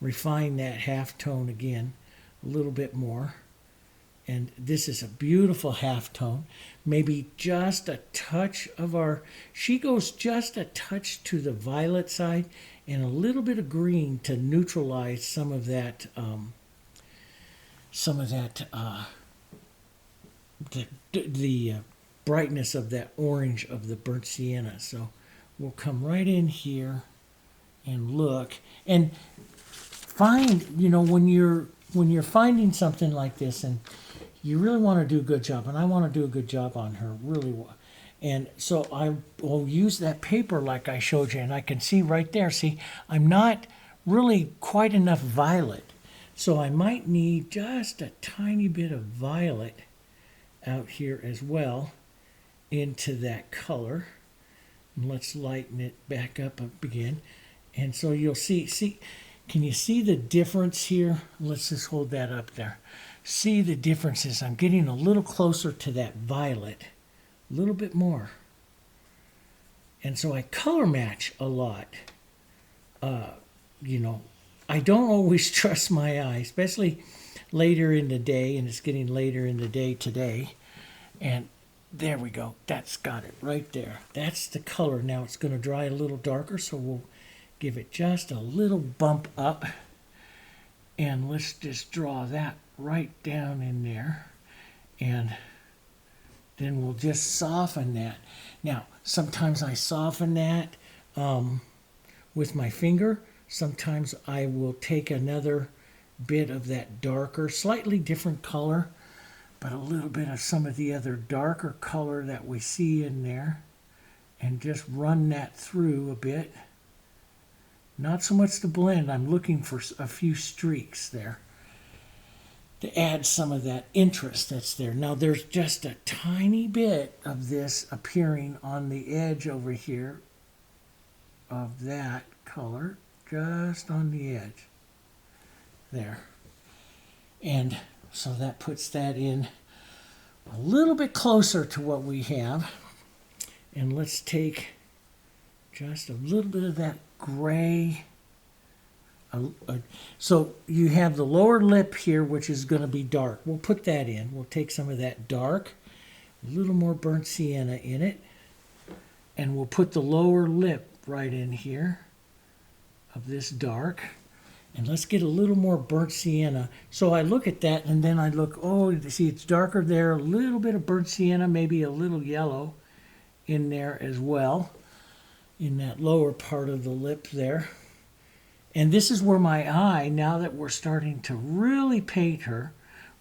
refine that half tone again a little bit more. And this is a beautiful half tone. Maybe just a touch of our, she goes just a touch to the violet side and a little bit of green to neutralize some of that, the brightness of that orange of the burnt sienna. So we'll come right in here and look and find, you know, when you're finding something like this, and you really want to do a good job, and I want to do a good job on her, really well. And so I will use that paper like I showed you, and I can see right there, see, I'm not really quite enough violet. So I might need just a tiny bit of violet out here as well into that color. And let's lighten it back up again. And so you'll see, can you see the difference here? Let's just hold that up there. See the differences. I'm getting a little closer to that violet, a little bit more. And so I color match a lot. You know, I don't always trust my eye, especially later in the day, and it's getting later in the day today. And there we go. That's got it right there. That's the color. Now it's going to dry a little darker, so we'll give it just a little bump up. And let's just draw that right down in there, and then we'll just soften that. Now, sometimes I soften that with my finger. Sometimes I will take another bit of that darker, slightly different color, but a little bit of some of the other darker color that we see in there, and just run that through a bit. Not so much to blend. I'm looking for a few streaks there to add some of that interest that's there. Now there's just a tiny bit of this appearing on the edge over here of that color, just on the edge there. And so that puts that in a little bit closer to what we have. And let's take just a little bit of that gray. So you have the lower lip here, which is going to be dark. We'll put that in. We'll take some of that dark, a little more burnt sienna in it, and we'll put the lower lip right in here of this dark. And let's get a little more burnt sienna. So I look at that, and then I look, oh, see, it's darker there, a little bit of burnt sienna, maybe a little yellow in there as well, in that lower part of the lip there. And this is where my eye, now that we're starting to really paint her,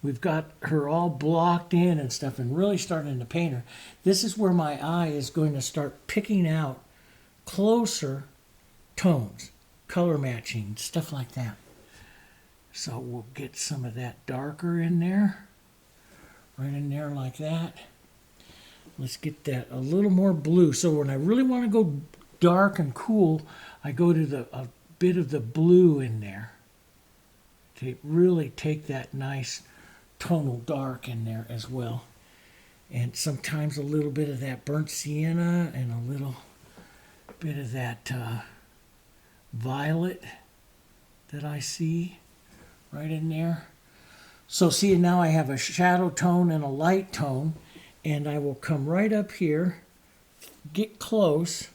we've got her all blocked in and stuff and really starting to paint her, this is where my eye is going to start picking out closer tones, color matching, stuff like that. So we'll get some of that darker in there, right in there like that. Let's get that a little more blue. So when I really want to go dark and cool, I go to a bit of the blue in there to really take that nice tonal dark in there as well. And sometimes a little bit of that burnt sienna and a little bit of that violet that I see right in there. So see, now I have a shadow tone and a light tone, and I will come right up here, get close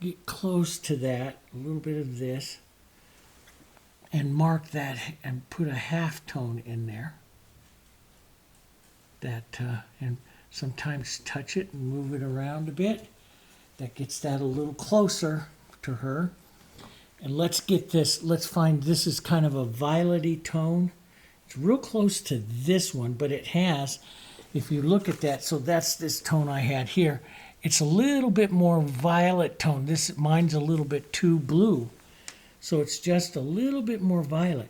to that, a little bit of this, and mark that and put a half tone in there. That and sometimes touch it and move it around a bit That gets that a little closer to her. And let's get this, let's find, this is kind of a violet-y tone. It's real close to this one, but it has, if you look at that, so that's this tone I had here. It's a little bit more violet tone. Mine's a little bit too blue. So it's just a little bit more violet.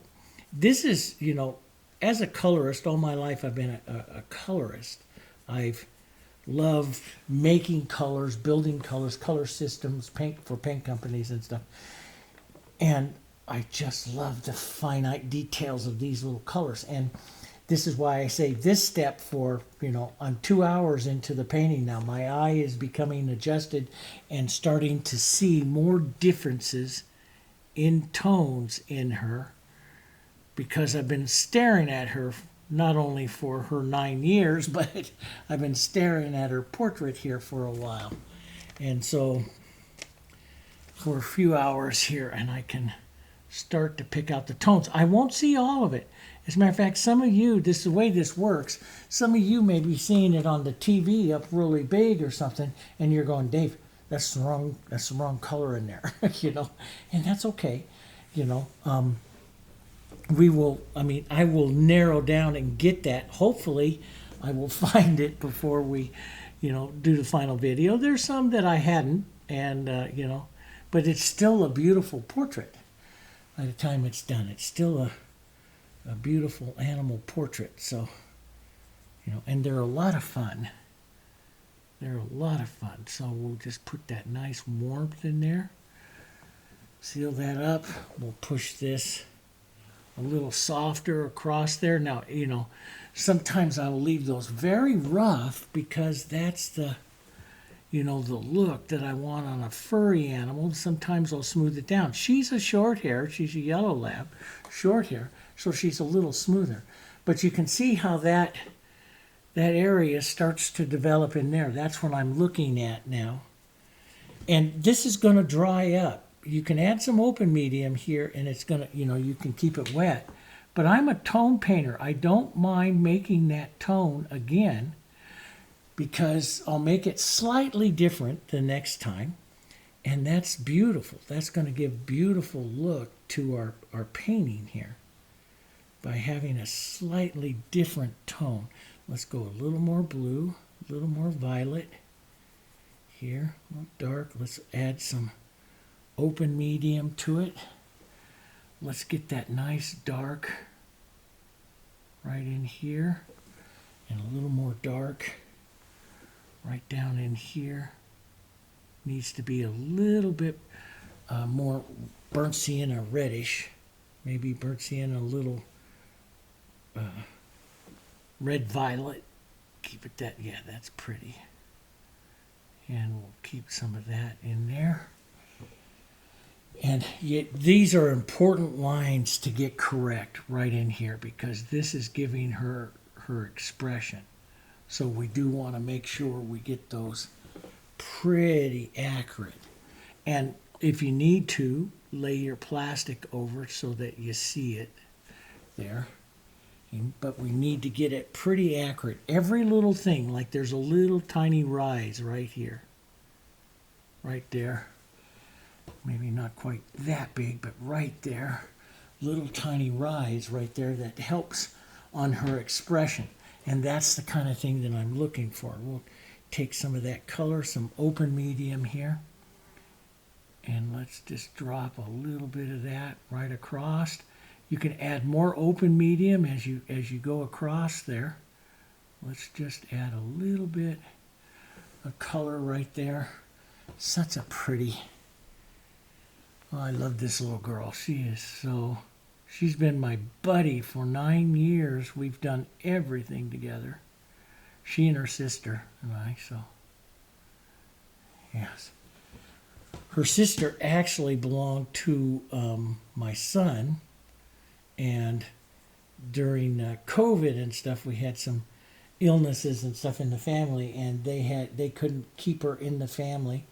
This is, you know, as a colorist, all my life I've been a colorist. I've loved making colors, building colors, color systems, paint for paint companies and stuff. And I just love the finite details of these little colors. And this is why I say this step for, you know, I'm 2 hours into the painting now. My eye is becoming adjusted and starting to see more differences in tones in her, because I've been staring at her not only for her 9 years, but I've been staring at her portrait here for a while. And so for a few hours here, and I can start to pick out the tones. I won't see all of it. As a matter of fact, some of you, this is the way this works, some of you may be seeing it on the TV up really big or something, and you're going, Dave, that's the wrong color in there, you know, and that's okay, you know. I will narrow down and get that. Hopefully, I will find it before we, you know, do the final video. There's some that I hadn't, and, you know, but it's still a beautiful portrait. By the time it's done, it's still a beautiful animal portrait. So, you know, and they're a lot of fun. They're a lot of fun. So we'll just put that nice warmth in there. Seal that up. We'll push this a little softer across there. Now, you know, sometimes I'll leave those very rough because that's the, you know, the look that I want on a furry animal. Sometimes I'll smooth it down. She's a short hair. She's a yellow lab, short hair, so she's a little smoother. But you can see how that area starts to develop in there. That's what I'm looking at now. And this is going to dry up. You can add some open medium here, and it's going to, you know, you can keep it wet. But I'm a tone painter. I don't mind making that tone again, because I'll make it slightly different the next time. And that's beautiful. That's going to give beautiful look to our painting here by having a slightly different tone. Let's go a little more blue, a little more violet here, a little dark. Let's add some open medium to it. Let's get that nice dark right in here, and a little more dark right down in here. Needs to be a little bit more burnt sienna reddish, maybe burnt sienna, a little red violet. Keep it that, yeah, that's pretty. And we'll keep some of that in there. And yet these are important lines to get correct right in here, because this is giving her expression. So we do want to make sure we get those pretty accurate. And if you need to, lay your plastic over it so that you see it there. But we need to get it pretty accurate. Every little thing, like there's a little tiny rise right here. Right there. Maybe not quite that big, but right there. Little tiny rise right there that helps on her expression. And that's the kind of thing that I'm looking for. We'll take some of that color, some open medium here. And let's just drop a little bit of that right across. You can add more open medium as you go across there. Let's just add a little bit of color right there. Such a pretty... Oh, I love this little girl. She's been my buddy for 9 years. We've done everything together. She and her sister and I, so yes. Her sister actually belonged to my son, and during COVID and stuff, we had some illnesses and stuff in the family, and they couldn't keep her in the family,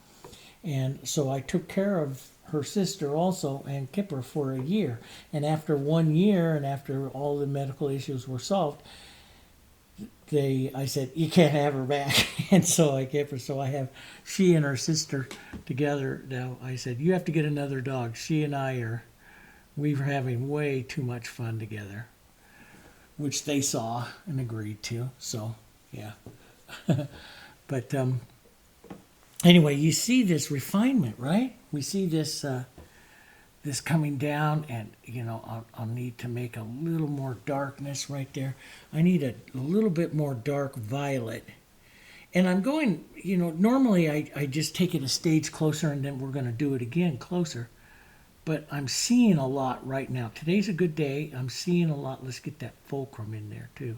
and so I took care of her sister also and Kipper for a year. And after 1 year, and after all the medical issues were solved, I said, you can't have her back. And so I kept her. So I have she and her sister together now. I said, you have to get another dog. She and we were having way too much fun together, which they saw and agreed to. So, yeah. But anyway, you see this refinement, right? We see this this coming down, and I'll need to make a little more darkness right there. I need a little bit more dark violet. And I'm going, normally I just take it a stage closer and then we're going to do it again closer. But I'm seeing a lot right now. Today's a good day. I'm seeing a lot. Let's get that fulcrum in there too.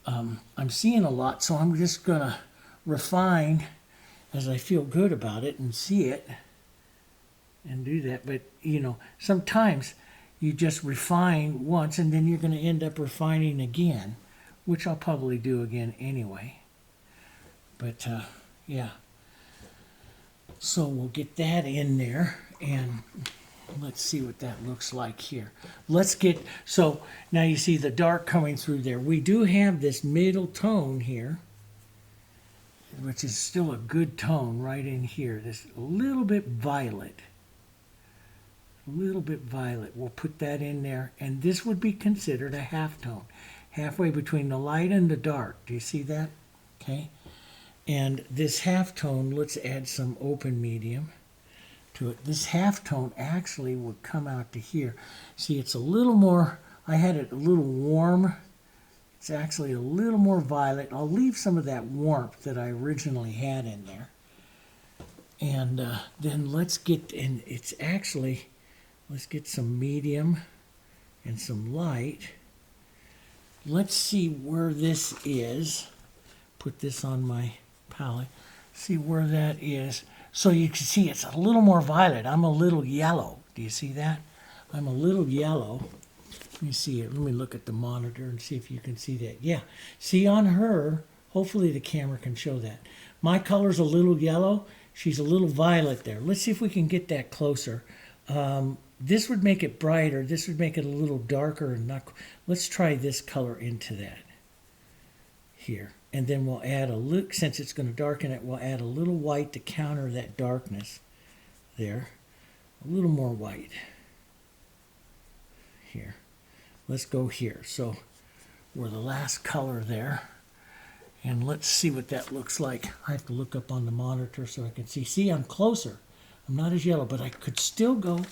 I'm seeing a lot, so I'm just going to refine as I feel good about it and see it and do that. But, sometimes you just refine once and then you're going to end up refining again, which I'll probably do again anyway. But, yeah. So we'll get that in there, and let's see what that looks like here. So now you see the dark coming through there. We do have this middle tone here, which is still a good tone right in here. This little bit violet. A little bit violet. We'll put that in there, and this would be considered a halftone. Halfway between the light and the dark. Do you see that? Okay. And this halftone, let's add some open medium to it. This halftone actually would come out to here. See, it's a little more, I had it a little warm. It's actually a little more violet. I'll leave some of that warmth that I originally had in there. And then let's get some medium and some light. Let's see where this is. Put this on my palette. See where that is. So you can see it's a little more violet. I'm a little yellow. Do you see that? I'm a little yellow. Let me see it. Let me look at the monitor and see if you can see that. Yeah. See on her, hopefully the camera can show that. My color's a little yellow. She's a little violet there. Let's see if we can get that closer. This would make it brighter. This would make it a little darker. Let's try this color into that here. And then we'll add a little, since it's going to darken it, we'll add a little white to counter that darkness there. A little more white here. Let's go here. So we're the last color there. And let's see what that looks like. I have to look up on the monitor so I can see. See, I'm closer. I'm not as yellow, but I could still go a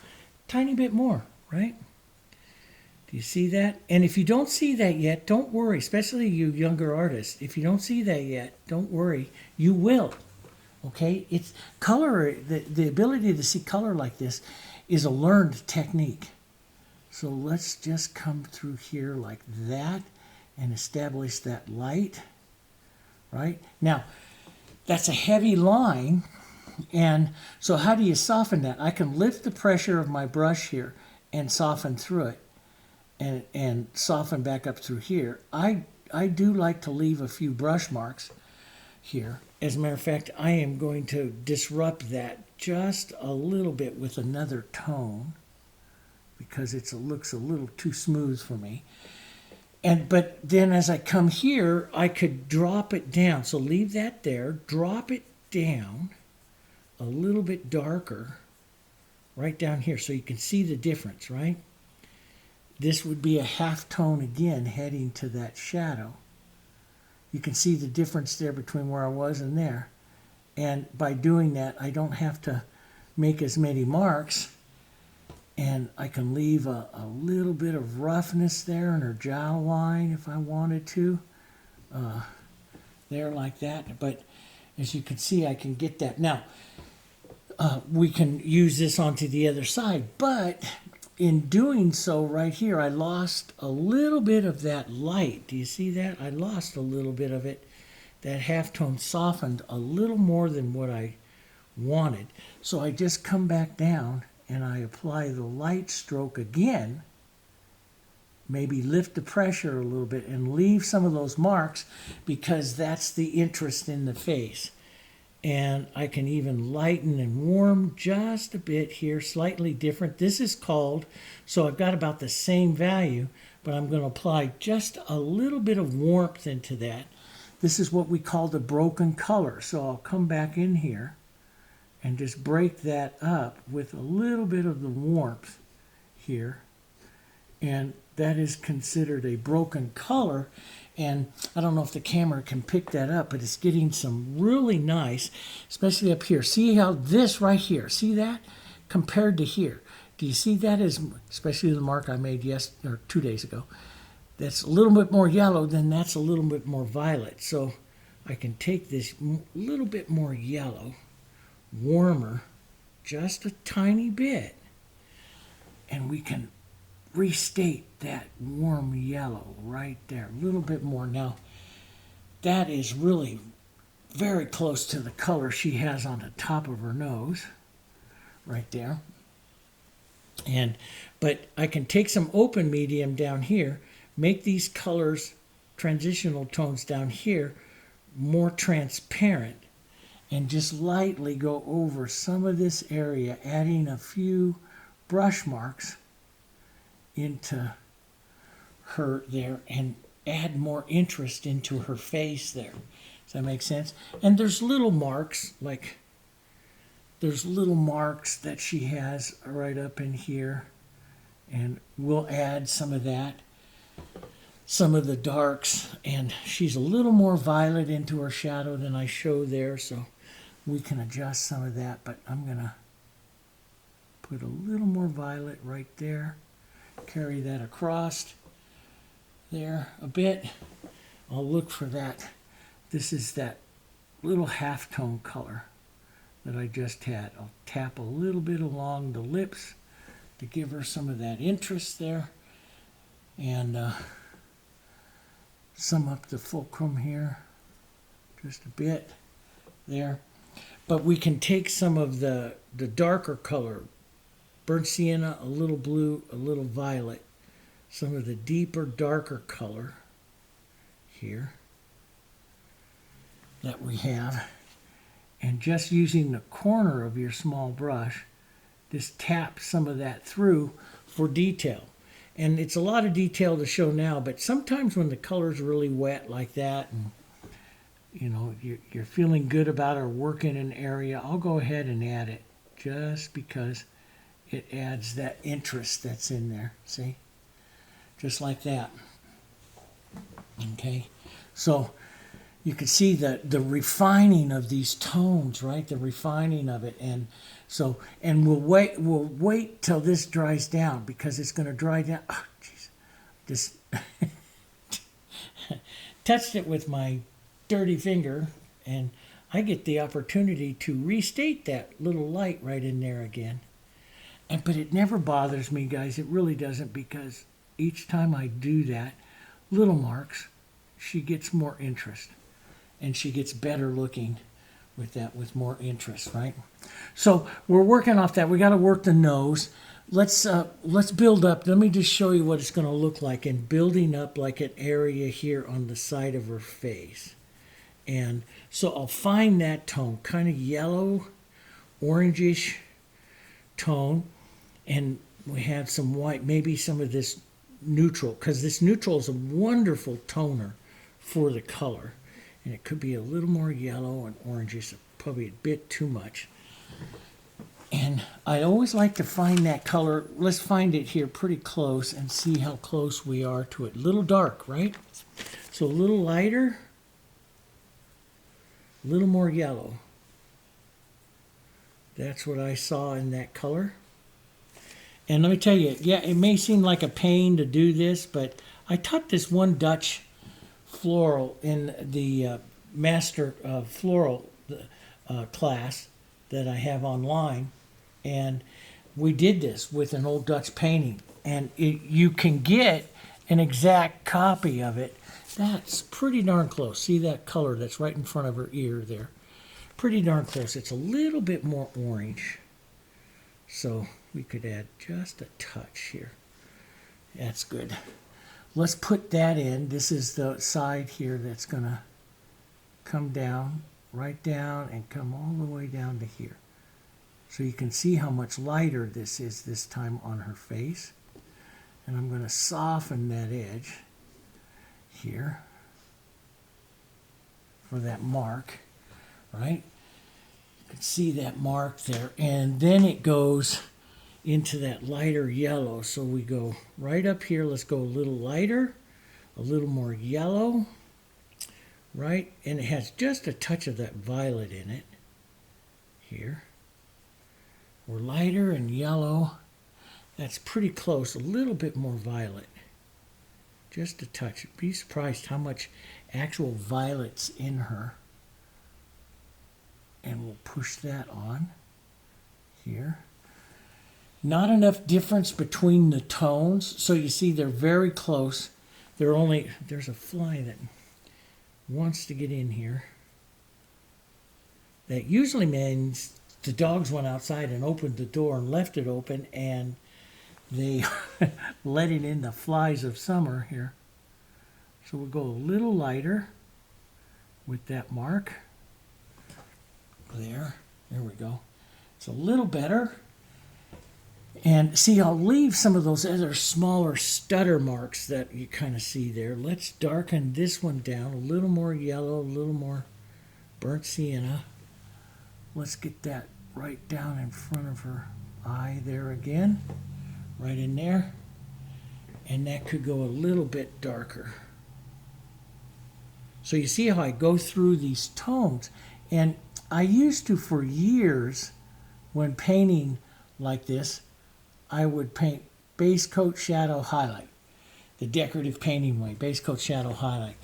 tiny bit more, right? Do you see that? And if you don't see that yet, don't worry, especially you younger artists. If you don't see that yet, don't worry. You will, okay? It's color, the ability to see color like this is a learned technique. So let's just come through here like that and establish that light, right? Now, that's a heavy line, and so how do you soften that? I can lift the pressure of my brush here and soften through it. And soften back up through here. I do like to leave a few brush marks here. As a matter of fact, I am going to disrupt that just a little bit with another tone because it looks a little too smooth for me. But then as I come here, I could drop it down. So leave that there, drop it down a little bit darker right down here so you can see the difference, right? This would be a half tone again heading to that shadow. You can see the difference there between where I was and there. And by doing that, I don't have to make as many marks. And I can leave a little bit of roughness there in her jowl line if I wanted to. There like that. But as you can see, I can get that. Now, we can use this onto the other side. But in doing so right here, I lost a little bit of that light. Do you see that? I lost a little bit of it. That halftone softened a little more than what I wanted. So I just come back down and I apply the light stroke again. Maybe lift the pressure a little bit and leave some of those marks because that's the interest in the face. And I can even lighten and warm just a bit here, slightly different. This is called, so I've got about the same value, but I'm going to apply just a little bit of warmth into that. This is what we call the broken color. So I'll come back in here and just break that up with a little bit of the warmth here. And that is considered a broken color. And I don't know if the camera can pick that up, but it's getting some really nice, especially up here. See how this right here, see that? Compared to here. Do you see that as, especially the mark I made 2 days ago, that's a little bit more yellow, then that's a little bit more violet. So I can take this little bit more yellow, warmer, just a tiny bit, and we can restate that warm yellow right there, a little bit more. Now, that is really very close to the color she has on the top of her nose, right there. But I can take some open medium down here, make these colors, transitional tones down here, more transparent, and just lightly go over some of this area, adding a few brush marks into her there and add more interest into her face there. Does that make sense? And there's little marks, like there's little marks that she has right up in here, and we'll add some of that, some of the darks, and she's a little more violet into her shadow than I showed there, so we can adjust some of that, but I'm gonna put a little more violet right there, carry that across there a bit. I'll look for that. This is that little halftone color that I just had. I'll tap a little bit along the lips to give her some of that interest there, and some up the fulcrum here, just a bit there. But we can take some of the darker color, burnt sienna, a little blue, a little violet, some of the deeper, darker color here that we have, and just using the corner of your small brush, just tap some of that through for detail. And it's a lot of detail to show now, but sometimes when the color's really wet like that, and you know, you're feeling good about her work in an area, I'll go ahead and add it just because it adds that interest that's in there. See? Just like that. Okay? So you can see the refining of these tones, right? The refining of it. And so, and we'll wait till this dries down, because it's going to dry down. Oh, jeez. Just touched it with my dirty finger, and I get the opportunity to restate that little light right in there again. But it never bothers me, guys. It really doesn't, because each time I do that, little marks, she gets more interest, and she gets better looking with that, with more interest, right? So we're working off that. We got to work the nose. Let's build up. Let me just show you what it's going to look like in building up like an area here on the side of her face. And so I'll find that tone, kind of yellow, orangish tone, and we have some white, maybe some of this neutral, because this neutral is a wonderful toner for the color. And it could be a little more yellow and orangish, probably a bit too much. And I always like to find that color. Let's find it here pretty close and see how close we are to it. A little dark, right? So a little lighter, a little more yellow. That's what I saw in that color. And let me tell you, yeah, it may seem like a pain to do this, but I taught this one Dutch floral in the master floral class that I have online, and we did this with an old Dutch painting, and you can get an exact copy of it. That's pretty darn close. See that color that's right in front of her ear there? Pretty darn close. It's a little bit more orange, so we could add just a touch here. That's good. Let's put that in. This is the side here that's going to come down, right down, and come all the way down to here. So you can see how much lighter this is this time on her face. And I'm going to soften that edge here for that mark, right? You can see that mark there. And then it goes into that lighter yellow. So we go right up here. Let's go a little lighter, a little more yellow, right? And it has just a touch of that violet in it here. We're lighter and yellow. That's pretty close. A little bit more violet. Just a touch. You'd be surprised how much actual violet's in her. And we'll push that on here. Not enough difference between the tones. So you see they're very close. There's a fly that wants to get in here. That usually means the dogs went outside and opened the door and left it open, and they letting in the flies of summer here. So we'll go a little lighter with that mark. There we go. It's a little better. And see, I'll leave some of those other smaller stutter marks that you kind of see there. Let's darken this one down. A little more yellow, a little more burnt sienna. Let's get that right down in front of her eye there again. Right in there. And that could go a little bit darker. So you see how I go through these tones. And I used to, for years, when painting like this, I would paint base coat, shadow, highlight. The decorative painting way, base coat, shadow, highlight.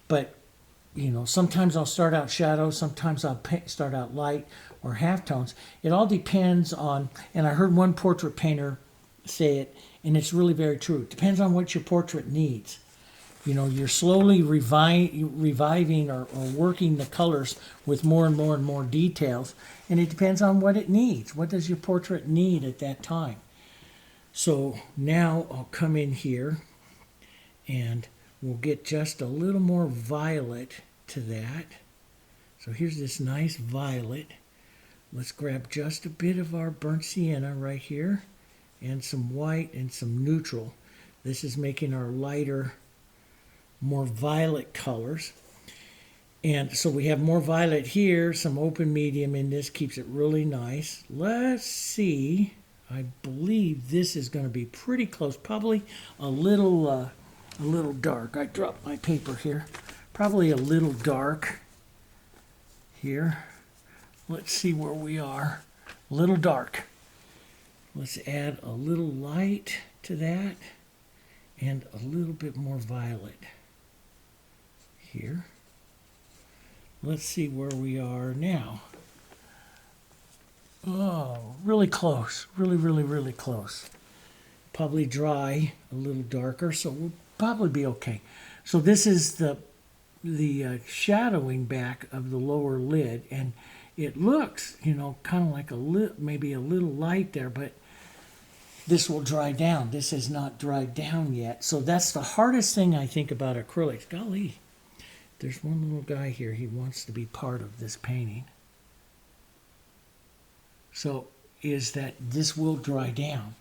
But, you know, sometimes I'll start out shadow, sometimes I'll start out light or halftones. It all depends on, and I heard one portrait painter say it, and it's really very true. It depends on what your portrait needs. You know, you're slowly reviving or working the colors with more and more and more details, and it depends on what it needs. What does your portrait need at that time? So now I'll come in here and we'll get just a little more violet to that. So here's this nice violet. Let's grab just a bit of our burnt sienna right here and some white and some neutral. This is making our lighter, more violet colors. And so we have more violet here, some open medium in this, keeps it really nice. Let's see. I believe this is going to be pretty close, probably a little dark. I dropped my paper here. Probably a little dark here. Let's see where we are. A little dark. Let's add a little light to that and a little bit more violet here. Let's see where we are now. Oh, really close. Really, really, really close. Probably dry, a little darker, so we'll probably be okay. So this is the shadowing back of the lower lid, and it looks, you know, kind of like maybe a little light there, but this will dry down. This has not dried down yet. So that's the hardest thing I think about acrylics. Golly, there's one little guy here. He wants to be part of this painting. So is that this will dry down,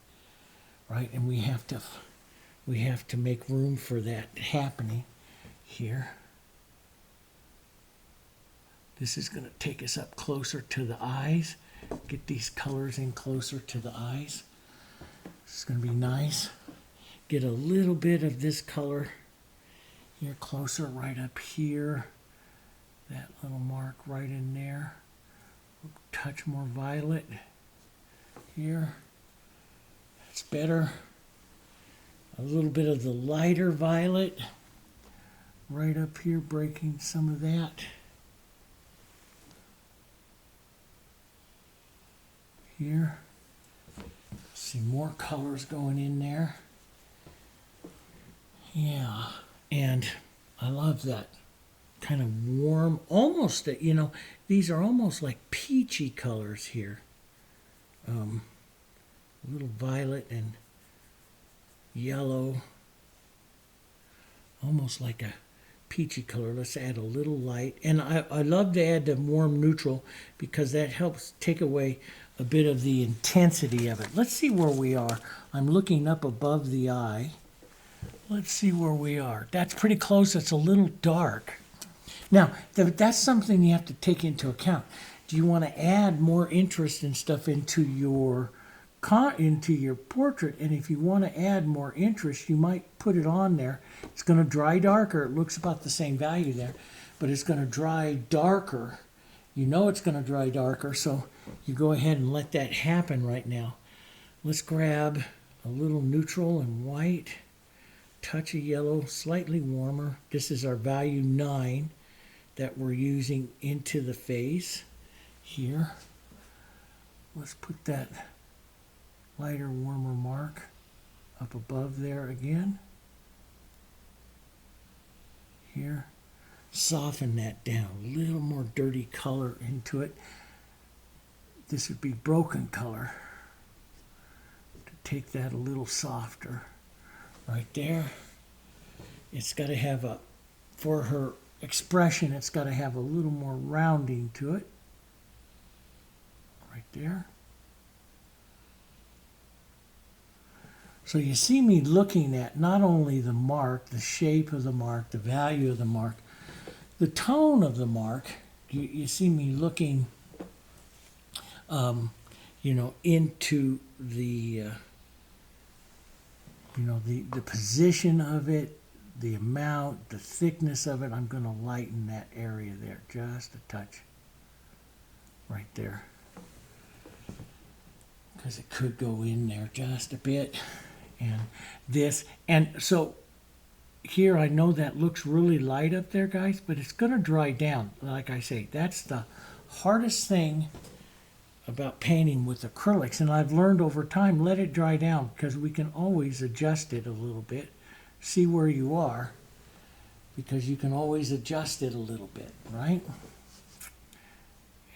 right? And we have to make room for that happening here. This is going to take us up closer to the eyes. Get these colors in closer to the eyes. This is going to be nice. Get a little bit of this color here closer, right up here. That little mark right in there. Touch more violet here. That's better. A little bit of the lighter violet right up here, breaking some of that. Here. See more colors going in there. Yeah, and I love that kind of warm, almost, you know, these are almost like peachy colors here. A little violet and yellow, almost like a peachy color. Let's add a little light, and I love to add the warm neutral because that helps take away a bit of the intensity of it. Let's see where we are. I'm looking up above the eye. Let's see where we are. That's pretty close. It's a little dark. Now, that's something you have to take into account. Do you want to add more interest and stuff into your portrait? And if you want to add more interest, you might put it on there. It's going to dry darker. It looks about the same value there, but it's going to dry darker. You know it's going to dry darker, so you go ahead and let that happen right now. Let's grab a little neutral and white, touch of yellow, slightly warmer. This is our value 9 that we're using into the face here. Let's put that lighter, warmer mark up above there again. Here. Soften that down, a little more dirty color into it. This would be broken color to take that a little softer. Right there. It's got to have for her expression, it's got to have a little more rounding to it. Right there. So you see me looking at not only the mark, the shape of the mark, the value of the mark, the tone of the mark. You see me looking, into the, the position of it, the amount, the thickness of it. I'm going to lighten that area there just a touch. Right there. Because it could go in there just a bit. And so here I know that looks really light up there, guys, but it's going to dry down. Like I say, that's the hardest thing about painting with acrylics. And I've learned over time, let it dry down, because we can always adjust it a little bit. See where you are, because you can always adjust it a little bit, right?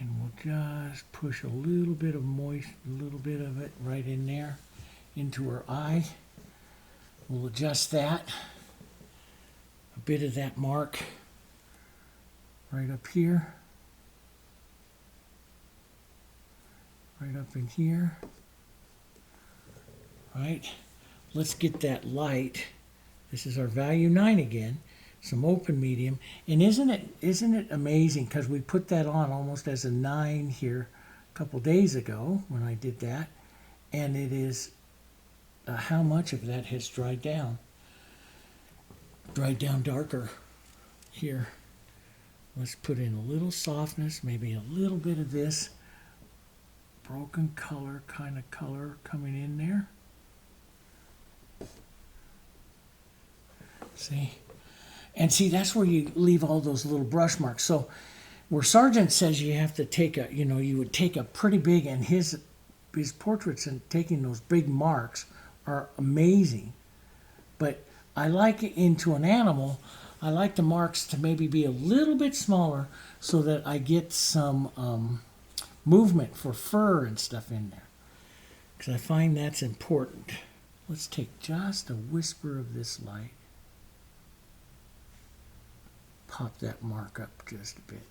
And we'll just push a little bit of a little bit of it right in there into her eye. We'll adjust that. A bit of that mark right up here. Right up in here. Right. Let's get that light. This is our value 9 again. Some open medium. And isn't it amazing, because we put that on almost as a 9 here a couple days ago when I did that. And it is how much of that has dried down. Dried down darker here. Let's put in a little softness, maybe a little bit of this broken color kind of color coming in there. See? And see, that's where you leave all those little brush marks. So where Sargent says you have to take you would take a pretty big, and his portraits and taking those big marks are amazing. But I like it into an animal. I like the marks to maybe be a little bit smaller so that I get some movement for fur and stuff in there. Because I find that's important. Let's take just a whisper of this light. Pop that mark up just a bit.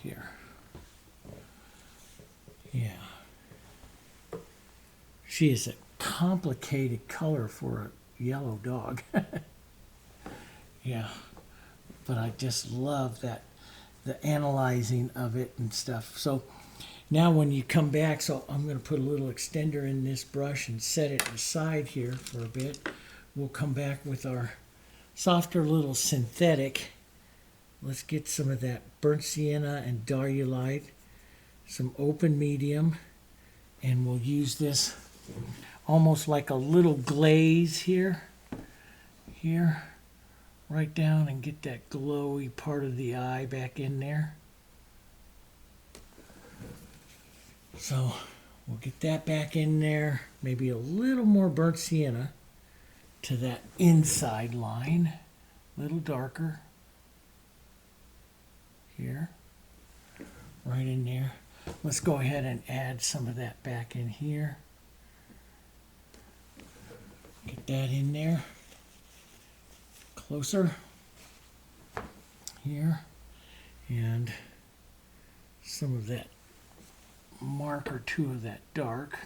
Here. Yeah. She is a complicated color for a yellow dog. Yeah. But I just love that, the analyzing of it and stuff. So now when you come back, so I'm going to put a little extender in this brush and set it aside here for a bit. We'll come back with our softer little synthetic. Let's get some of that burnt sienna and diarylide, some open medium, and we'll use this almost like a little glaze here, right down, and get that glowy part of the eye back in there. So we'll get that back in there, maybe a little more burnt sienna to that inside line, a little darker here, right in there. Let's go ahead and add some of that back in here. Get that in there. Closer. Here. And some of that mark or two of that dark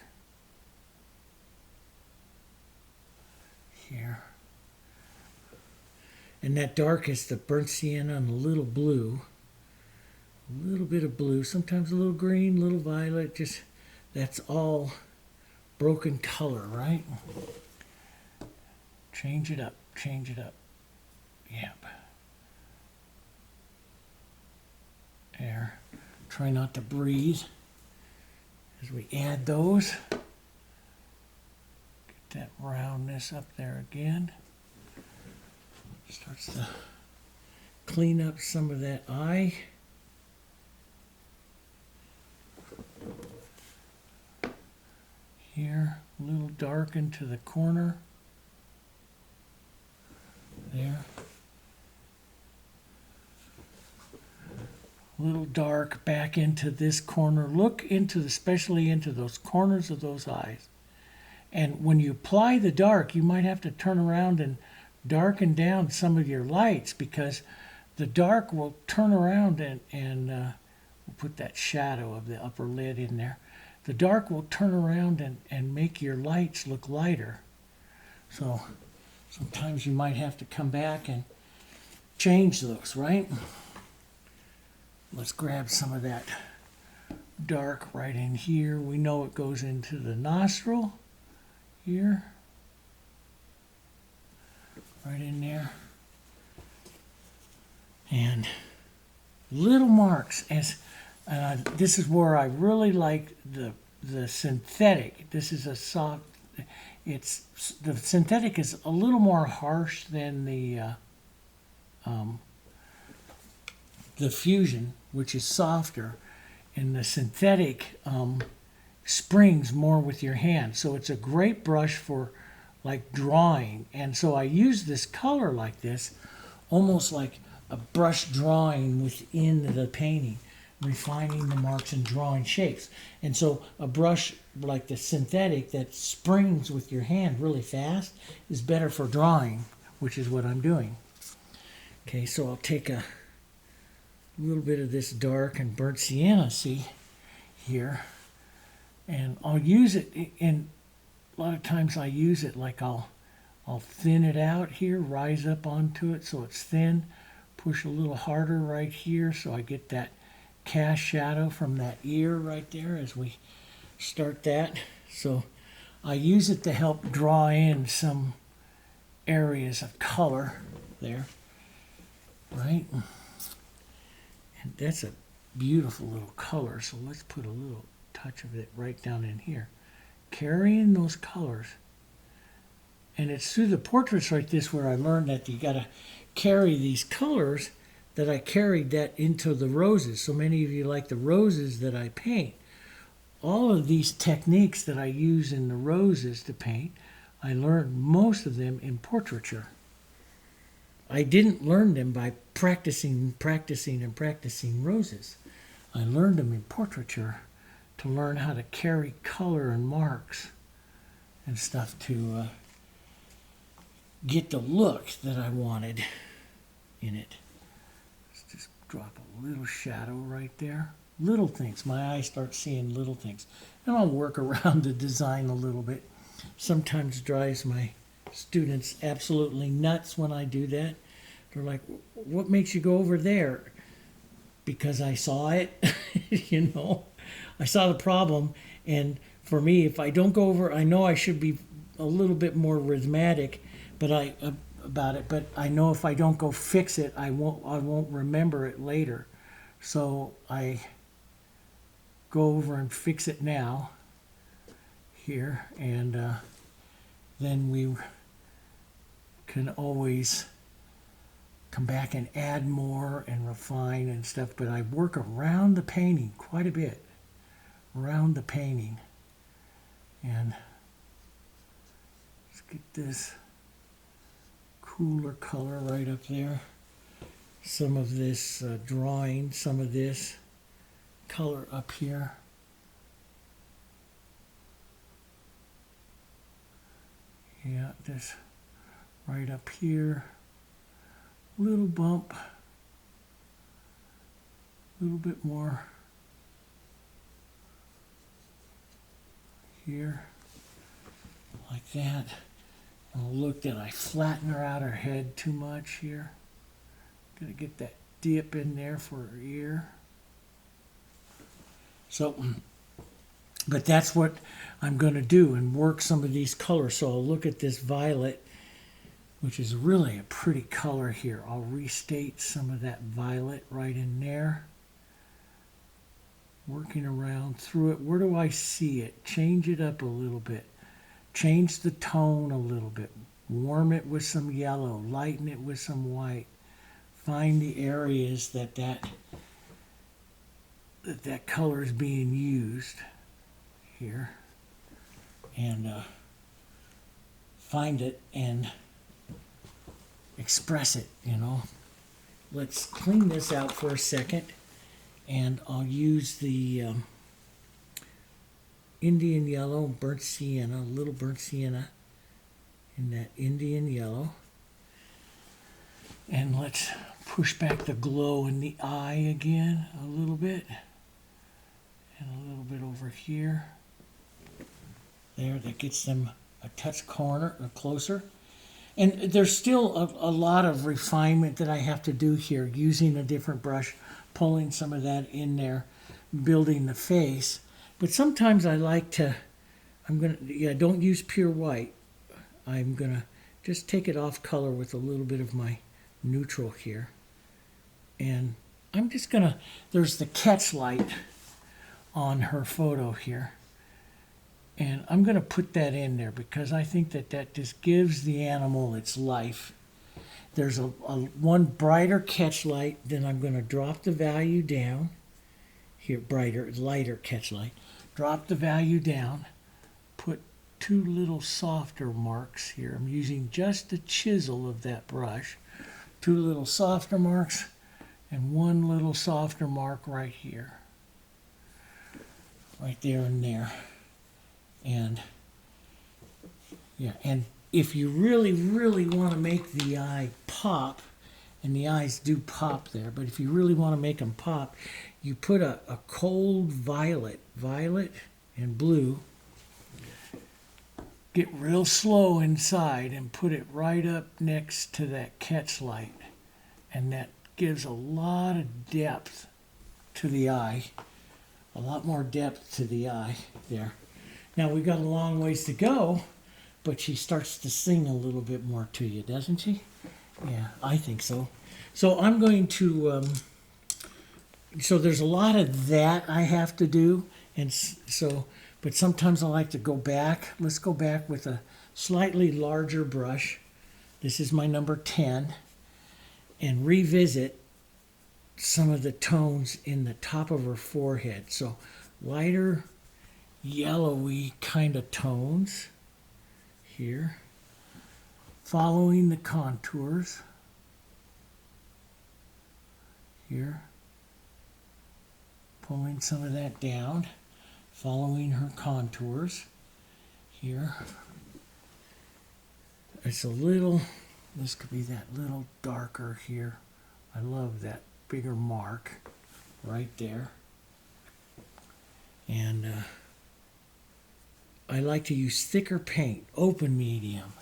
here. And that dark is the burnt sienna and a little blue. A little bit of blue, sometimes a little green, a little violet, just that's all broken color, right? Change it up, change it up. Yep. There. Try not to breathe as we add those. Get that roundness up there again. Starts to clean up some of that eye. Here, a little dark into the corner. There. A little dark back into this corner. Look into, especially into those corners of those eyes. And when you apply the dark, you might have to turn around and darken down some of your lights, because the dark will turn around and we'll put that shadow of the upper lid in there. The dark will turn around and make your lights look lighter. So sometimes you might have to come back and change those, right? Let's grab some of that dark right in here. We know it goes into the nostril here. Right in there. And little marks. As this is where I really like the synthetic. This is a soft, the synthetic is a little more harsh than the fusion, which is softer, and the synthetic springs more with your hand. So it's a great brush for like drawing. And so I use this color like this, almost like a brush drawing within the painting, refining the marks and drawing shapes. And so a brush like the synthetic that springs with your hand really fast is better for drawing, which is what I'm doing. Okay, so I'll take a little bit of this dark and burnt sienna, see here, and I'll use it in, a lot of times I use it like I'll thin it out here, rise up onto it so it's thin, push a little harder right here so I get that cast shadow from that ear right there as we start that. So I use it to help draw in some areas of color there, right? And that's a beautiful little color, so let's put a little touch of it right down in here. Carrying those colors. And it's through the portraits like this where I learned that you got to carry these colors, that I carried that into the roses. So many of you like the roses that I paint. All of these techniques that I use in the roses to paint, I learned most of them in portraiture. I didn't learn them by practicing roses. I learned them in portraiture to learn how to carry color and marks and stuff to get the look that I wanted in it. Let's just drop a little shadow right there. Little things. My eyes start seeing little things. And I'll work around the design a little bit. Sometimes drives my students absolutely nuts when I do that. They're like, what makes you go over there? Because I saw it, you know. I saw the problem, and for me, if I don't go over, I know I should be a little bit more rhythmic, but about it. But I know if I don't go fix it, I won't remember it later. So I go over and fix it now here, and then we can always come back and add more and refine and stuff. But I work around the painting quite a bit, around the painting. And let's get this cooler color right up there. Some of this drawing, some of this color up here. Yeah, this right up here. Little bump. A little bit more here, like that. And look, did I flatten her out her head too much here? Gotta get that dip in there for her ear. So, but that's what I'm going to do and work some of these colors. So I'll look at this violet, which is really a pretty color here. I'll restate some of that violet right in there. Working around through it. Where do I see it? Change it up a little bit. Change the tone a little bit. Warm it with some yellow. Lighten it with some white. Find the areas that color is being used here, and find it and express it, you know. Let's clean this out for a second, and I'll use the Indian yellow, burnt sienna, a little burnt sienna in that Indian yellow. And let's push back the glow in the eye again a little bit. And a little bit over here. There, that gets them a touch closer. And there's still a lot of refinement that I have to do here, using a different brush, pulling some of that in there, building the face. But sometimes I like to, don't use pure white. I'm gonna just take it off color with a little bit of my neutral here. And I'm just gonna, there's the catch light on her photo here. And I'm going to put that in there because I think that just gives the animal its life. There's one brighter catch light, then I'm going to drop the value down. Here, lighter catch light. Drop the value down. Put two little softer marks here. I'm using just the chisel of that brush. Two little softer marks and one little softer mark right here. Right there and there. And yeah, and if you really, really want to make the eye pop, and the eyes do pop there, but if you really want to make them pop, you put a cold violet and blue, get real slow inside and put it right up next to that catch light. And that gives a lot of depth to the eye. A lot more depth to the eye there. Now we've got a long ways to go, but she starts to sing a little bit more to you, doesn't she? Yeah, I think so. So I'm going to, so there's a lot of that I have to do, and so, but sometimes I like to go back. Let's go back with a slightly larger brush. This is my number 10, and revisit some of the tones in the top of her forehead. So lighter yellowy kind of tones here, following the contours here, pulling some of that down, following her contours here. It's a little, this could be that little darker here. I love that bigger mark right there. And I like to use thicker paint, open medium.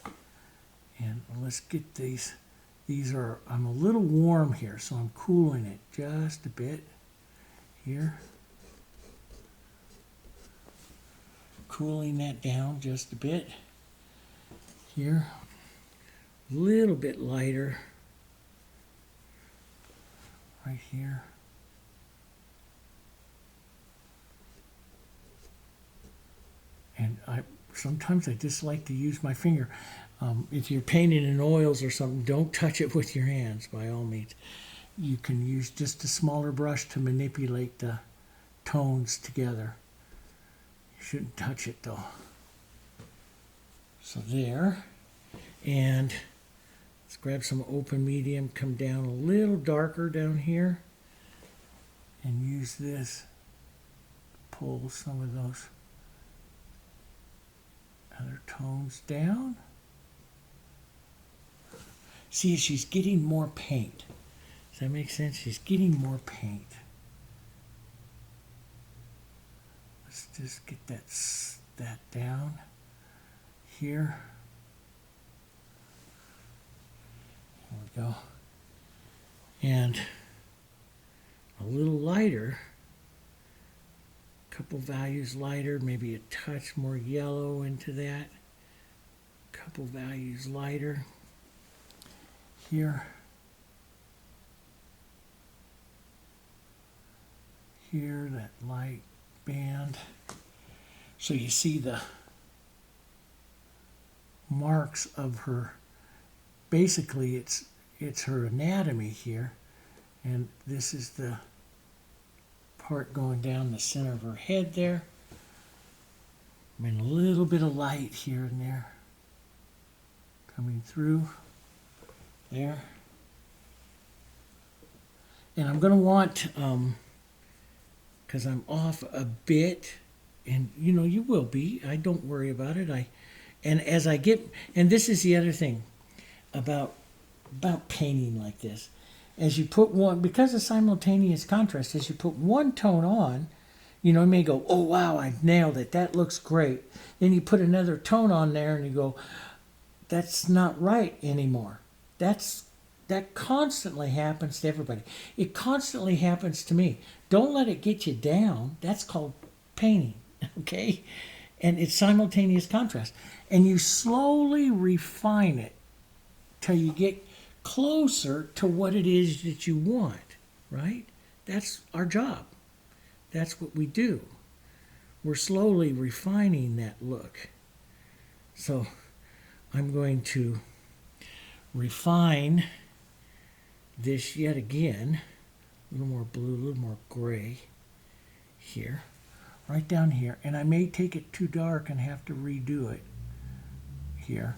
And let's get these. These are, I'm a little warm here, so I'm cooling it just a bit here. Cooling that down just a bit here. A little bit lighter right here. And sometimes I just like to use my finger. If you're painting in oils or something, don't touch it with your hands, by all means. You can use just a smaller brush to manipulate the tones together. You shouldn't touch it though. So there. And let's grab some open medium, come down a little darker down here, and use this. Pull some of those other tones down. See, she's getting more paint. Does that make sense? She's getting more paint. Let's just get that that down here. There we go. And a little lighter, a couple values lighter, maybe a touch more yellow into that. A couple values lighter here. Here, that light band. So you see the marks of her, basically it's her anatomy here, and this is the part going down the center of her head there. And a little bit of light here and there coming through there. And I'm going to want, because I'm off a bit, and you know you will be, I don't worry about it. And as I get, and this is the other thing about painting like this, as you put one, because of simultaneous contrast, as you put one tone on, you know, you may go, oh wow, I nailed it, that looks great. Then you put another tone on there and you go, that's not right anymore. That constantly happens to everybody. It constantly happens to me. Don't let it get you down. That's called painting, okay? And it's simultaneous contrast. And you slowly refine it till you get closer to what it is that you want, right? That's our job. That's what we do. We're slowly refining that look. So I'm going to refine this yet again. A little more blue, a little more gray here. Right down here. And I may take it too dark and have to redo it here.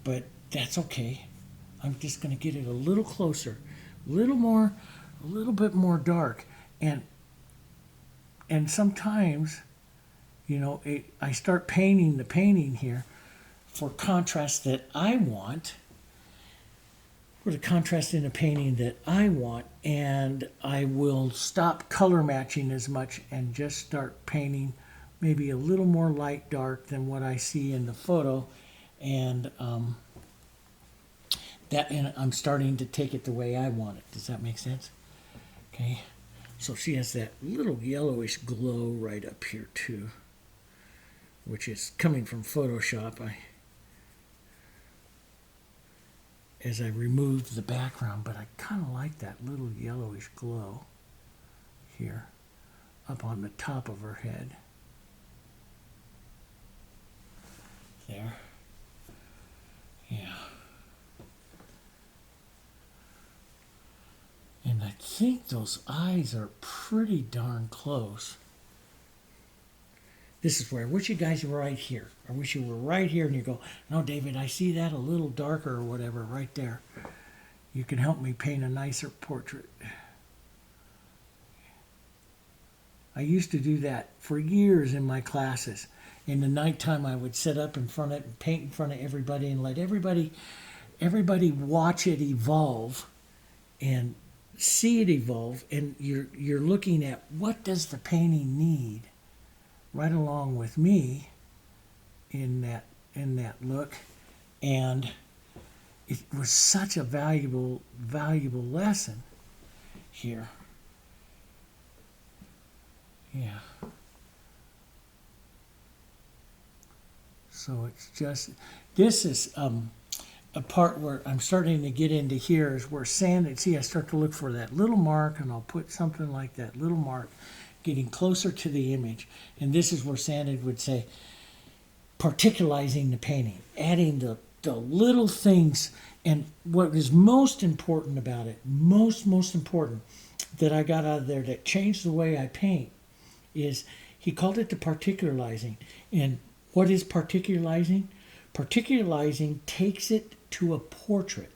But that's okay. I'm just going to get it a little closer. A little bit more dark. And sometimes, you know, I start painting the painting here for contrast that I want. For the contrast in a painting that I want, and I will stop color matching as much and just start painting maybe a little more light dark than what I see in the photo, and I'm starting to take it the way I want it. Does that make sense? Okay, so she has that little yellowish glow right up here too, which is coming from Photoshop. As I removed the background, but I kind of like that little yellowish glow here up on the top of her head. There. Yeah. And I think those eyes are pretty darn close. This is where I wish you guys were right here. I wish you were right here and you go, no, David, I see that a little darker or whatever right there. You can help me paint a nicer portrait. I used to do that for years in my classes. In the nighttime, I would sit up in front of it and paint in front of everybody and let everybody watch it evolve and see it evolve. And you're looking at what does the painting need, right along with me in that look. And it was such a valuable lesson here. Yeah. So it's just, this is a part where I'm starting to get into here is where sand, see, I start to look for that little mark, and I'll put something like that little mark, getting closer to the image. And this is where Sanded would say, particularizing the painting, adding the little things. And what is most important about it, most important that I got out of there that changed the way I paint is he called it the particularizing. And what is particularizing? Particularizing takes it to a portrait.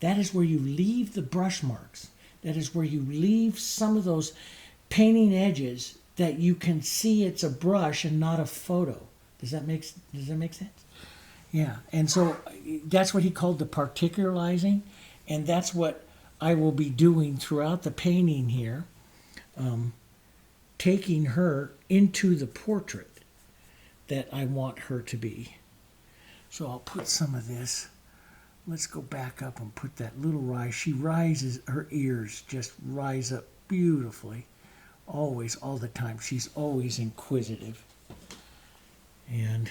That is where you leave the brush marks. That is where you leave some of those painting edges that you can see it's a brush and not a photo. Does that make sense? Yeah. And so that's what he called the particularizing, and that's what I will be doing throughout the painting here, taking her into the portrait. that I want her to be. So I'll put some of this. Let's go back up and put that little rise. She rises, her ears just rise up beautifully. Always, all the time. She's always inquisitive. And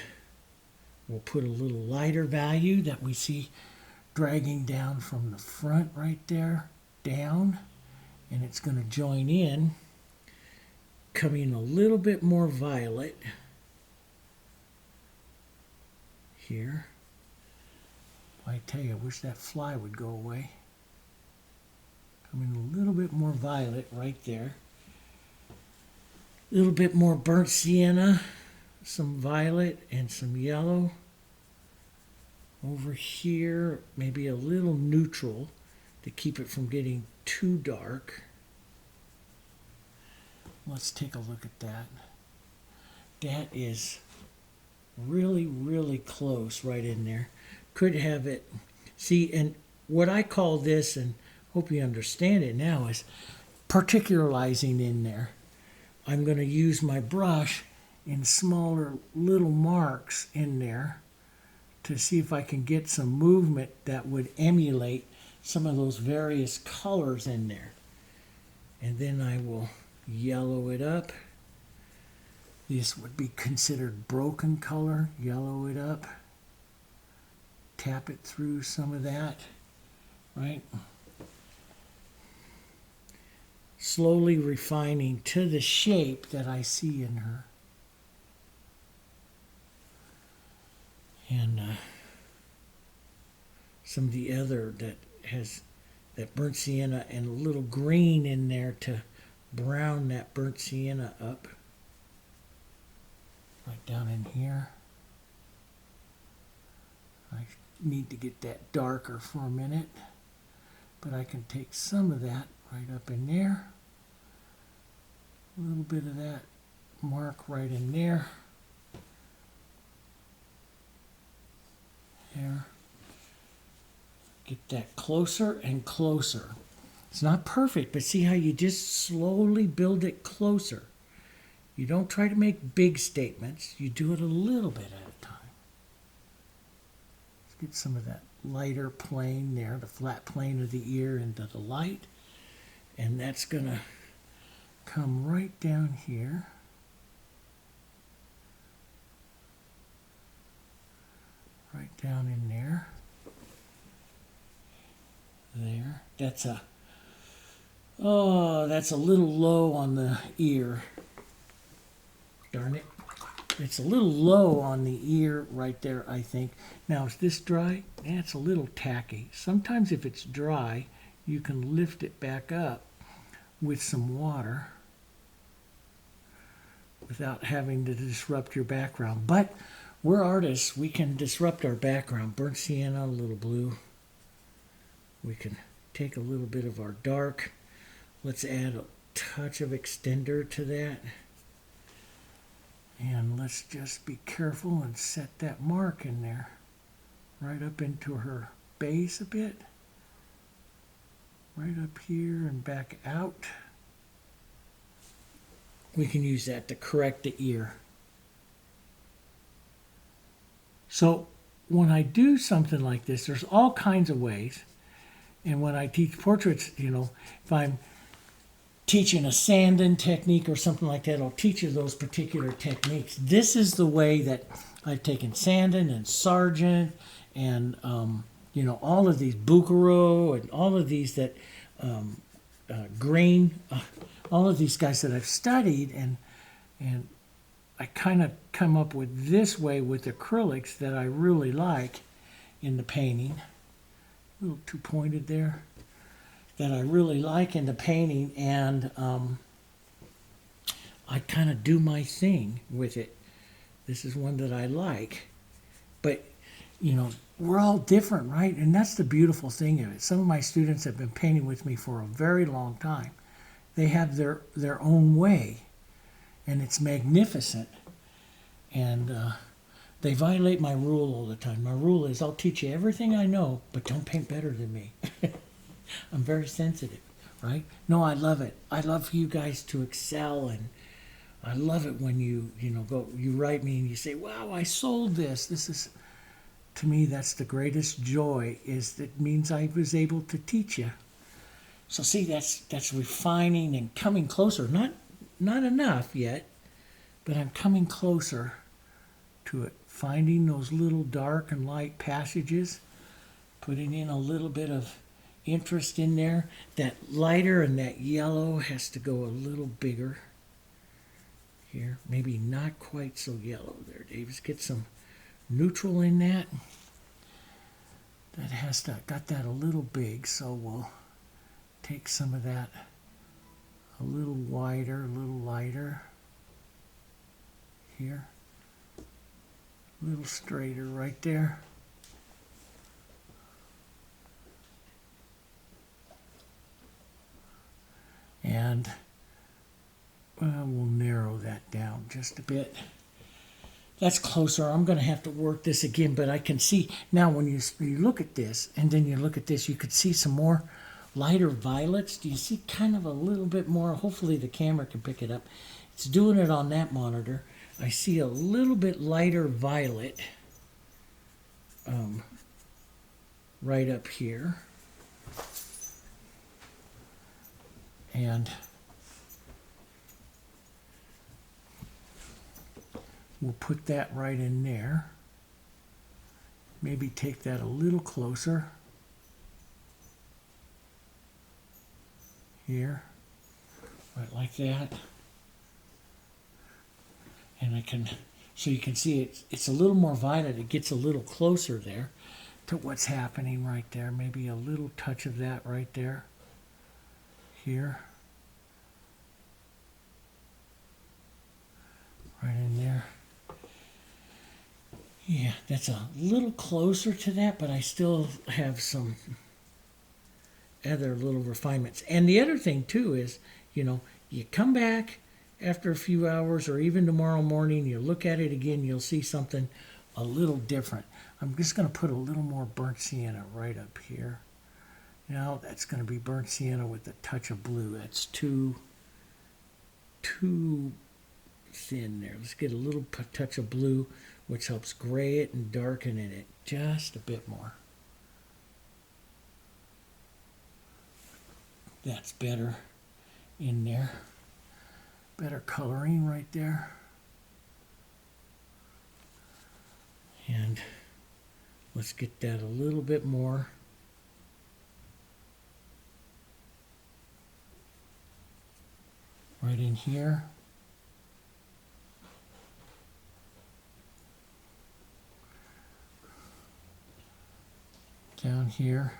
we'll put a little lighter value that we see dragging down from the front right there, down. And it's going to join in, coming a little bit more violet here. I tell you, I wish that fly would go away. Coming a little bit more violet right there. A little bit more burnt sienna, some violet and some yellow. Over here, maybe a little neutral to keep it from getting too dark. Let's take a look at that. That is really, really close right in there. Could have it, see, and what I call this, and hope you understand it now, is particularizing in there. I'm going to use my brush in smaller little marks in there to see if I can get some movement that would emulate some of those various colors in there. And then I will yellow it up. This would be considered broken color. Yellow it up. Tap it through some of that, right? Slowly refining to the shape that I see in her. And some of the other that has that burnt sienna and a little green in there to brown that burnt sienna up. Right down in here. I need to get that darker for a minute, but I can take some of that right up in there. A little bit of that mark right in there. There. Get that closer and closer. It's not perfect, but see how you just slowly build it closer. You don't try to make big statements. You do it a little bit at a time. Let's get some of that lighter plane there, the flat plane of the ear into the light. And that's going to come right down here. Right down in there. There. That's a little low on the ear. Darn it. It's a little low on the ear right there, I think. Now, is this dry? Yeah, it's a little tacky. Sometimes if it's dry, you can lift it back up with some water without having to disrupt your background. But we're artists. We can disrupt our background. Burnt sienna, a little blue. We can take a little bit of our dark. Let's add a touch of extender to that. And let's just be careful and set that mark in there. Right up into her base a bit. Right up here and back out. We can use that to correct the ear. So when I do something like this, there's all kinds of ways. And when I teach portraits, if I'm teaching a sanding technique or something like that, I'll teach you those particular techniques. This is the way that I've taken sanding and Sargent and, all of these Bucaro and all of these that, Green, all of these guys that I've studied. And I kind of come up with this way with acrylics that I really like in the painting. A little too pointed there. That I really like in the painting, and I kind of do my thing with it. This is one that I like. But, we're all different, right? And that's the beautiful thing of it. Some of my students have been painting with me for a very long time. They have their own way, and it's magnificent. And they violate my rule all the time. My rule is I'll teach you everything I know, but don't paint better than me. I'm very sensitive, right? No, I love it. I love for you guys to excel and I love it when you write me and you say, wow, I sold this. This is, to me, that's the greatest joy, is that means I was able to teach you. So see, that's refining and coming closer. Not enough yet, but I'm coming closer to it. Finding those little dark and light passages, putting in a little bit of interest in there. That lighter and that yellow has to go a little bigger here. Maybe not quite so yellow there, Davis. Get some neutral in that. That has to, got that a little big, so we'll take some of that a little wider, a little lighter here. A little straighter right there. And we'll narrow that down just a bit. That's closer. I'm going to have to work this again, but I can see now when you look at this and then you look at this, you could see some more lighter violets. Do you see kind of a little bit more? Hopefully the camera can pick it up. It's doing it on that monitor. I see a little bit lighter violet right up here. And we'll put that right in there. Maybe take that a little closer. Here, right like that. And I can, so you can see it's a little more violet. It gets a little closer there to what's happening right there. Maybe a little touch of that right there. Here. Right in there. Yeah, that's a little closer to that, but I still have some other little refinements. And the other thing too is, you come back after a few hours or even tomorrow morning, you look at it again, you'll see something a little different. I'm just going to put a little more burnt sienna right up here. Now that's going to be burnt sienna with a touch of blue. That's too thin there. Let's get a little touch of blue, which helps gray it and darken it just a bit more. That's better in there. Better coloring right there. And let's get that a little bit more. Right in here. Down here.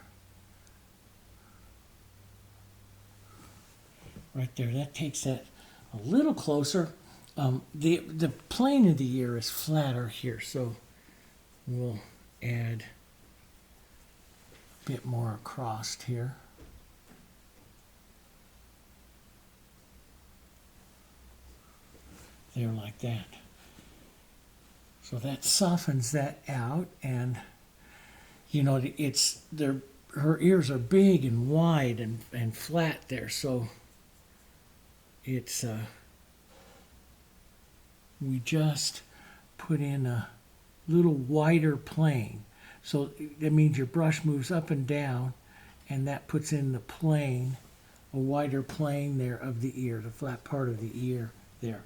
Right there. That takes that a little closer. The plane of the ear is flatter here, so we'll add a bit more across here. There, like that. So that softens that out, and her ears are big and wide and flat there, so it's we just put in a little wider plane. So that means your brush moves up and down, and that puts in the plane, a wider plane there of the ear, the flat part of the ear there.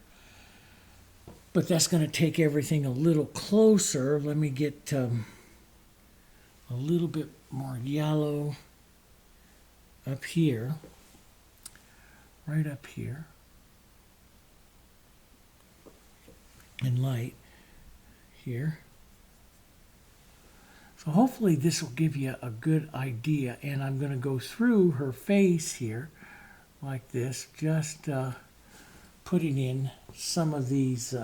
But that's going to take everything a little closer. Let me get a little bit more yellow up here, right up here, and light here. So hopefully this will give you a good idea, and I'm going to go through her face here like this, just putting in some of these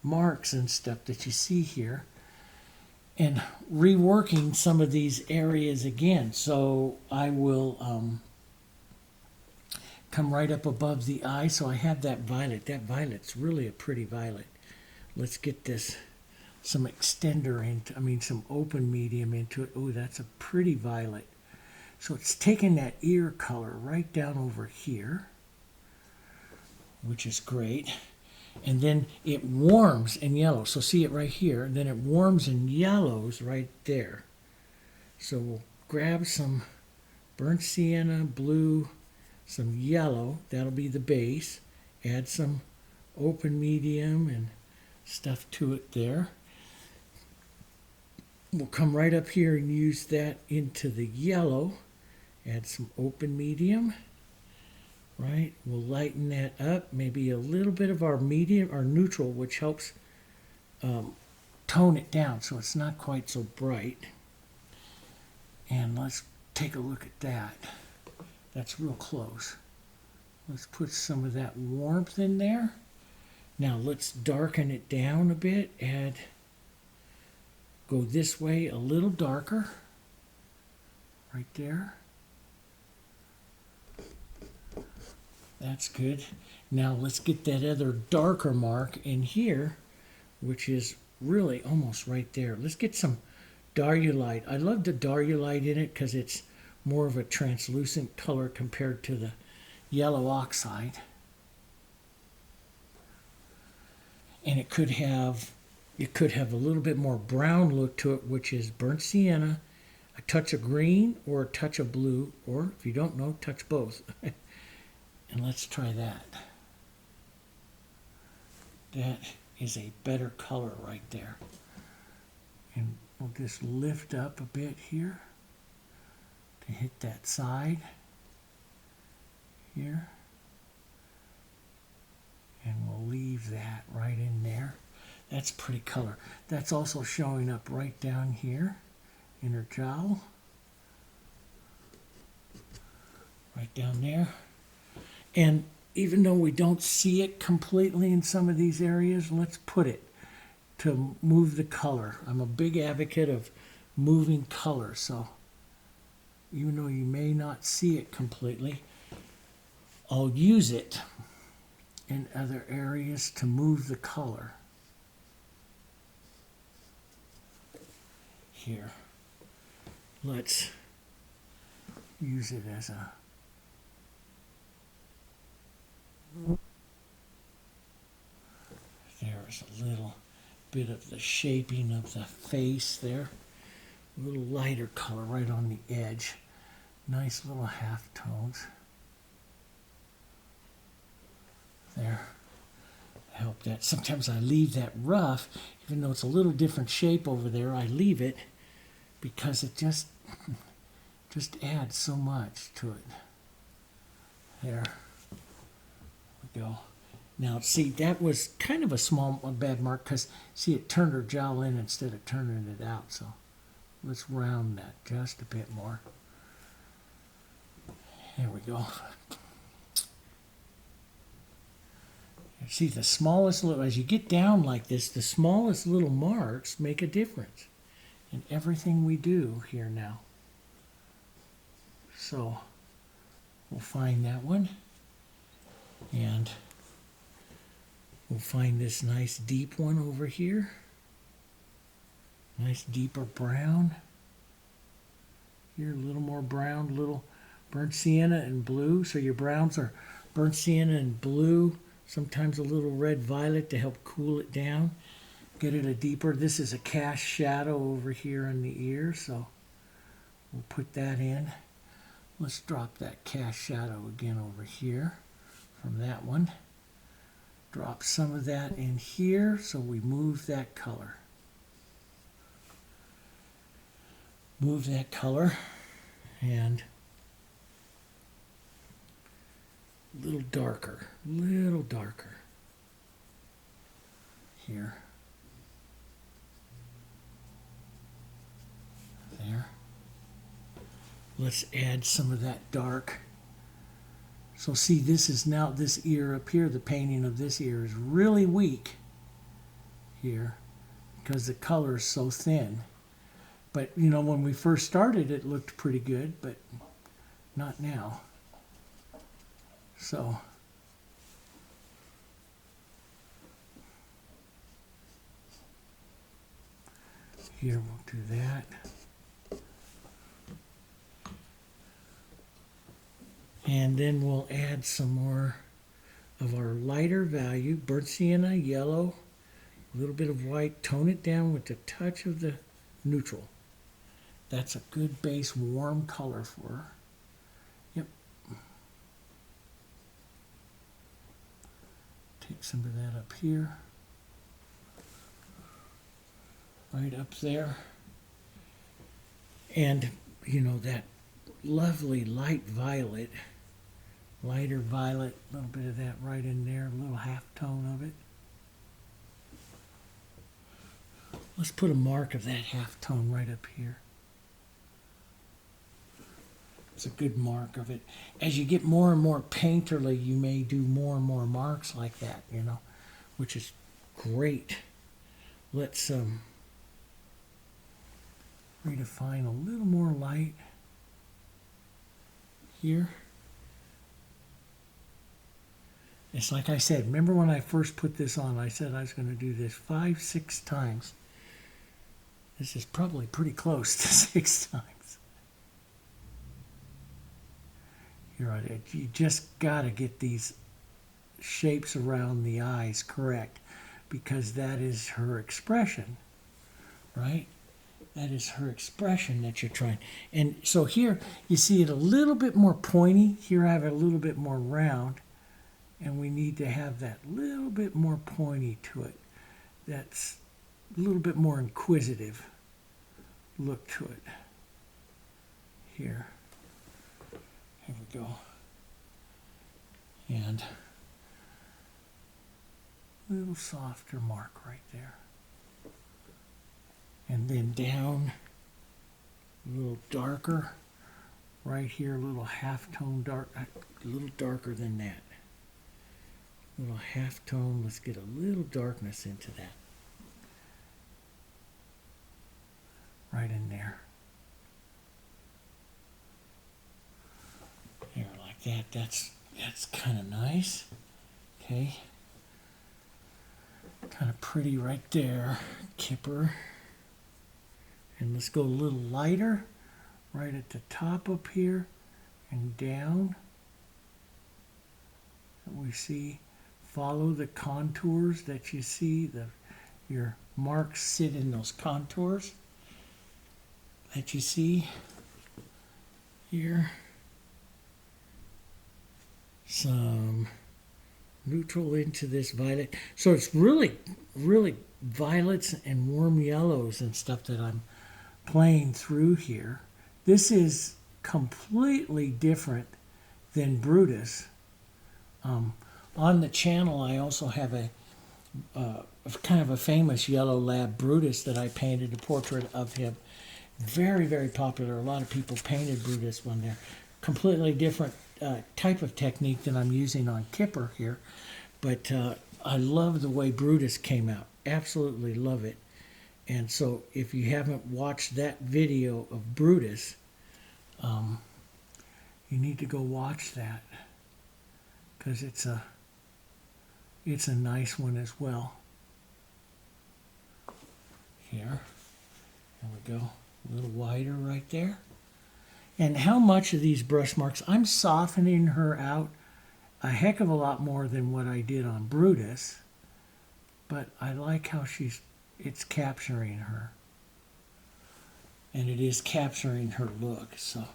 marks and stuff that you see here, and reworking some of these areas again. So I will come right up above the eye. So I have that violet. That violet's really a pretty violet. Let's get this, some extender into, some open medium into it. Oh, that's a pretty violet. So it's taking that ear color right down over here. which is great. And then it warms in yellow. So see it right here. And then it warms in yellows right there. So we'll grab some burnt sienna, blue, some yellow. That'll be the base. Add some open medium and stuff to it there. We'll come right up here and use that into the yellow. Add some open medium. Right, we'll lighten that up. Maybe a little bit of our medium, our neutral, which helps tone it down so it's not quite so bright. And let's take a look at that. That's real close. Let's put some of that warmth in there. Now let's darken it down a bit. Go this way a little darker. Right there. That's good. Now let's get that other darker mark in here, which is really almost right there. Let's get some Diarylide. I love the Diarylide in it because it's more of a translucent color compared to the yellow oxide. And it could have a little bit more brown look to it, which is burnt sienna, a touch of green or a touch of blue, or if you don't know, touch both. And let's try that. That is a better color right there. And we'll just lift up a bit here to hit that side here. And we'll leave that right in there. That's pretty color. That's also showing up right down here, inner jowl. Right down there. And even though we don't see it completely in some of these areas, let's put it to move the color. I'm a big advocate of moving color, so even though you may not see it completely, I'll use it in other areas to move the color. Here, let's use it as a there's a little bit of the shaping of the face there. A little lighter color right on the edge. Nice little half tones. There. Help that. Sometimes I leave that rough, even though it's a little different shape over there, I leave it because it just adds so much to it. There we go. Now, see, that was kind of a bad mark because, see, it turned her jowl in instead of turning it out. So let's round that just a bit more. There we go. See, the smallest little, as you get down like this, the smallest little marks make a difference in everything we do here now. So we'll find that one. And we'll find this nice deep one over here. Nice deeper brown. Here, a little more brown, little burnt sienna and blue. So your browns are burnt sienna and blue. Sometimes a little red violet to help cool it down. Get it a deeper. This is a cast shadow over here in the ear, so we'll put that in. Let's drop that cast shadow again over here from that one. Drop some of that in here so we move that color. Move that color and a little darker here. There. Let's add some of that dark. So see, this is now this ear up here, the painting of this ear is really weak here because the color is so thin. But, you know, when we first started, it looked pretty good, but not now. So here we'll do that. And then we'll add some more of our lighter value, burnt sienna, yellow, a little bit of white, tone it down with a touch of the neutral. That's a good base warm color for her. Yep. Take some of that up here. Right up there. And, you know, that lovely light violet, lighter violet, a little bit of that right in there, a little half tone of it. Let's put a mark of that half tone right up here. It's a good mark of it. As you get more and more painterly, you may do more and more marks like that, you know, which is great. Let's redefine a little more light here. It's like I said, remember when I first put this on, I said I was going to do this 5-6 times. This is probably pretty close to 6 times. You're right. You just got to get these shapes around the eyes correct, because that is her expression, right? That is her expression that you're trying. And so here you see it a little bit more pointy. Here I have it a little bit more round, and we need to have that little bit more pointy to it. That's a little bit more inquisitive look to it. Here we go. And a little softer mark right there. And then down a little darker. Right here, a little half tone dark, a little darker than that. A little half tone. Let's get a little darkness into that. Right in there. There, like that. That's kind of nice. Okay. Kind of pretty right there. Kipper. And let's go a little lighter. Right at the top up here. And down. And we see, follow the contours that you see. Your marks sit in those contours that you see here. Some neutral into this violet. So it's really, really violets and warm yellows and stuff that I'm playing through here. This is completely different than Brutus. On the channel, I also have a kind of a famous yellow lab Brutus that I painted a portrait of him. Very, very popular. A lot of people painted Brutus when they're completely different type of technique that I'm using on Kipper here. But I love the way Brutus came out. Absolutely love it. And so if you haven't watched that video of Brutus, you need to go watch that, because it's a nice one as well. Here we go. A little wider right there. And how much of these brush marks, I'm softening her out a heck of a lot more than what I did on Brutus, but I like how it's capturing her. And it is capturing her look, so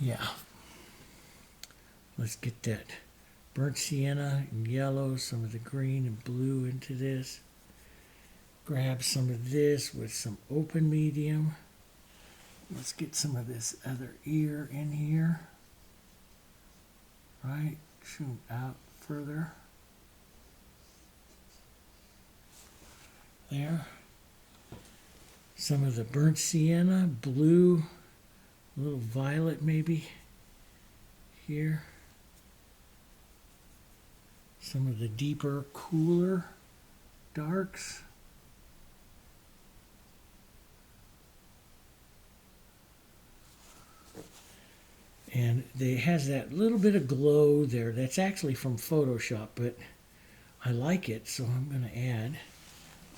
yeah. Let's get that burnt sienna and yellow, some of the green and blue into this. Grab some of this with some open medium. Let's get some of this other ear in here. Right, shoot out further. There. Some of the burnt sienna, blue, a little violet maybe here. Some of the deeper, cooler darks. And it has that little bit of glow there. That's actually from Photoshop, but I like it, so I'm going to add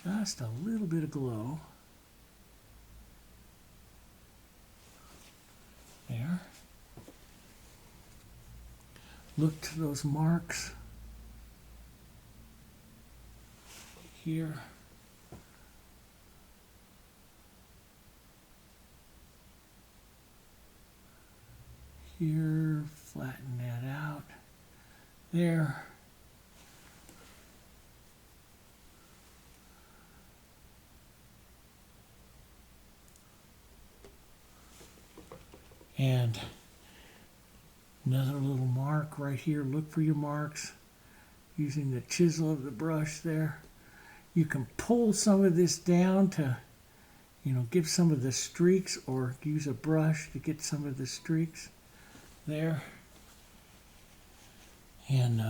just a little bit of glow. There. Look to those marks here. Here, flatten that out. There. And another little mark right here. Look for your marks using the chisel of the brush there. You can pull some of this down to, give some of the streaks, or use a brush to get some of the streaks there. And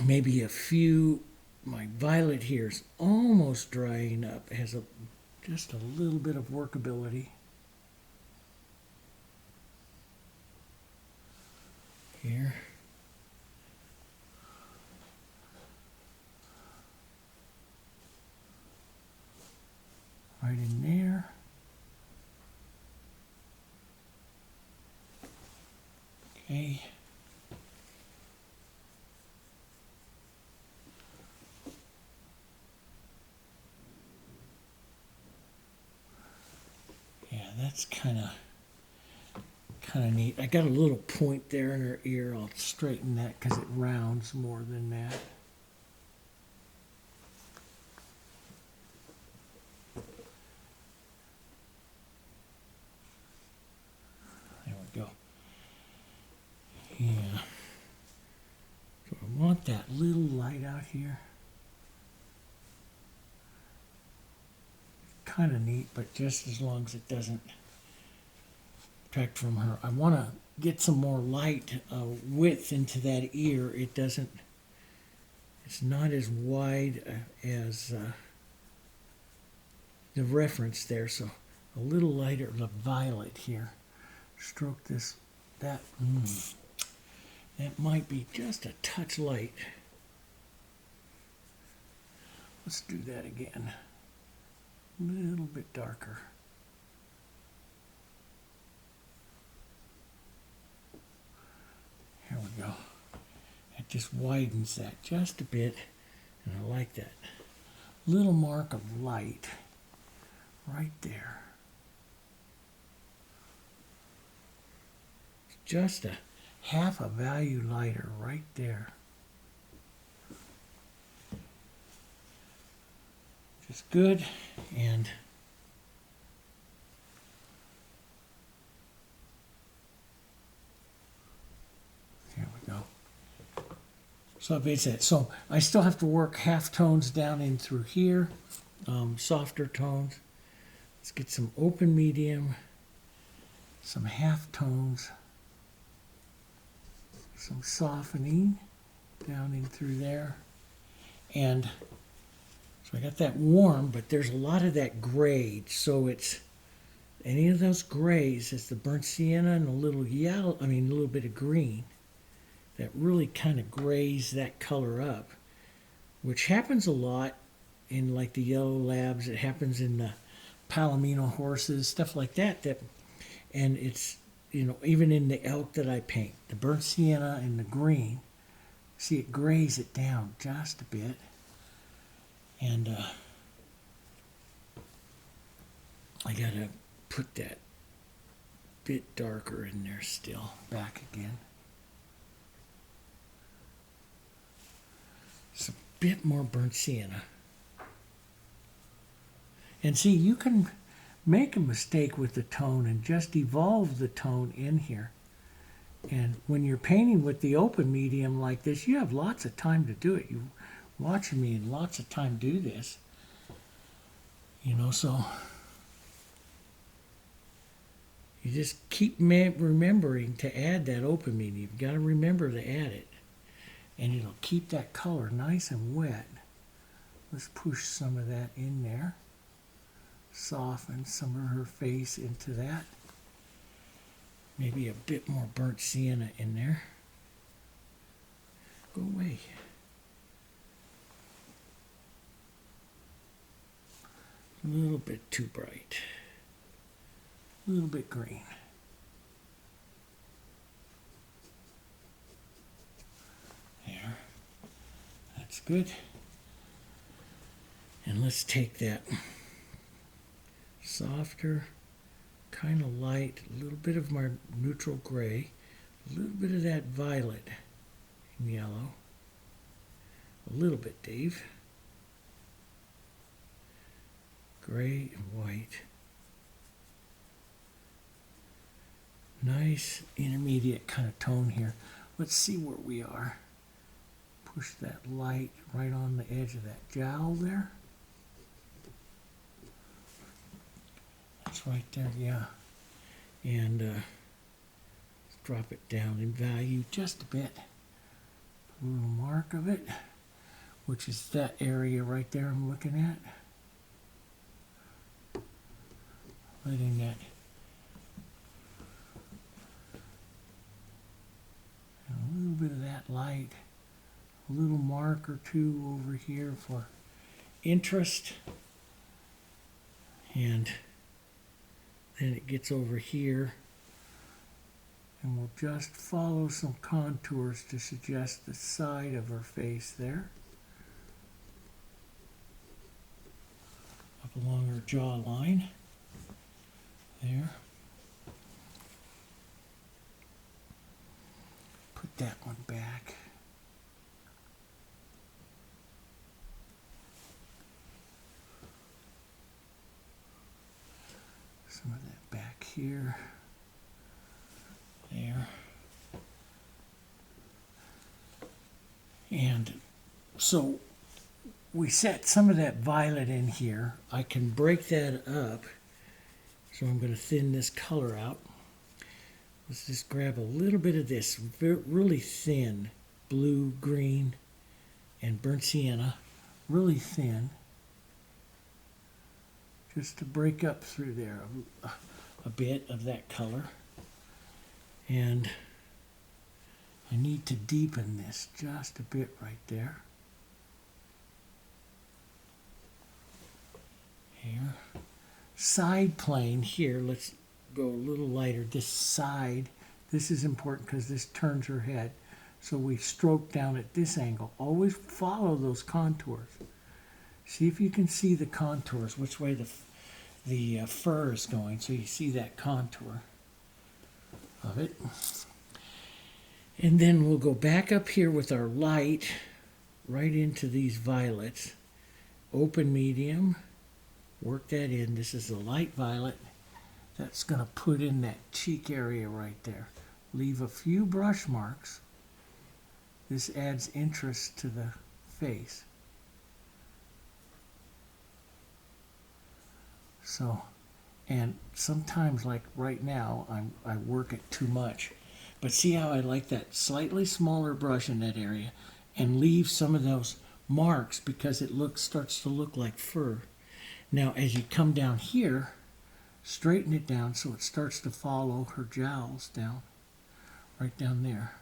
maybe a few. My violet here is almost drying up. It has just a little bit of workability. Here. Right in there. Okay. Yeah, that's kind of neat. I got a little point there in her ear. I'll straighten that because it rounds more than that. There we go. Yeah. So I want that little light out here. Kind of neat, but just as long as it doesn't detract from her. I want to get some more light width into that ear. It's not as wide as the reference there, so a little lighter, the violet here. Stroke this, that might be just a touch light. Let's do that again. A little bit darker. Here we go. It just widens that just a bit, and I like that. Little mark of light right there. It's just a half a value lighter right there. Just good. And here we go. So that's it. So I still have to work half tones down in through here, softer tones. Let's get some open medium, some half tones, some softening down in through there. And so I got that warm, but there's a lot of that grayed. So it's any of those grays, it's the burnt sienna and a little yellow, a little bit of green that really kind of grays that color up, which happens a lot in like the yellow labs. It happens in the Palomino horses, stuff like that. And it's, even in the elk that I paint, the burnt sienna and the green, see it grays it down just a bit. And I gotta put that bit darker in there still, back again. It's a bit more burnt sienna. And see, you can make a mistake with the tone and just evolve the tone in here. And when you're painting with the open medium like this, you have lots of time to do it. You're watching me and lots of time do this. So you just keep remembering to add that open medium. You've got to remember to add it. And it'll keep that color nice and wet. Let's push some of that in there. Soften some of her face into that. Maybe a bit more burnt sienna in there. Go away. A little bit too bright. A little bit green. good. And let's take that softer, kind of light, a little bit of my neutral gray, a little bit of that violet and yellow, a little bit, Dave, gray and white. Nice intermediate kind of tone here. Let's see where we are. Push that light right on the edge of that jowl there. That's right there, yeah. And drop it down in value just a bit. A little mark of it, which is that area right there I'm looking at. Letting that a little bit of that light, a little mark or two over here for interest, and then it gets over here, and we'll just follow some contours to suggest the side of her face there, up along her jawline there. Put that one back. Some of that back here. There. And so we set some of that violet in here. I can break that up. So I'm going to thin this color out. Let's just grab a little bit of this really thin blue, green, and burnt sienna. Really thin. Just to break up through there a bit of that color. And I need to deepen this just a bit right there. Here. Side plane here, let's go a little lighter. This side, this is important because this turns her head. So we stroke down at this angle. Always follow those contours. See if you can see the contours, which way the fur is going, so you see that contour of it. And then we'll go back up here with our light right into these violets. Open medium, work that in. This is a light violet. That's going to put in that cheek area right there. Leave a few brush marks. This adds interest to the face. So, and sometimes, like right now, I work it too much. But see how I like that slightly smaller brush in that area and leave some of those marks because it starts to look like fur. Now, as you come down here, straighten it down so it starts to follow her jowls down, right down there.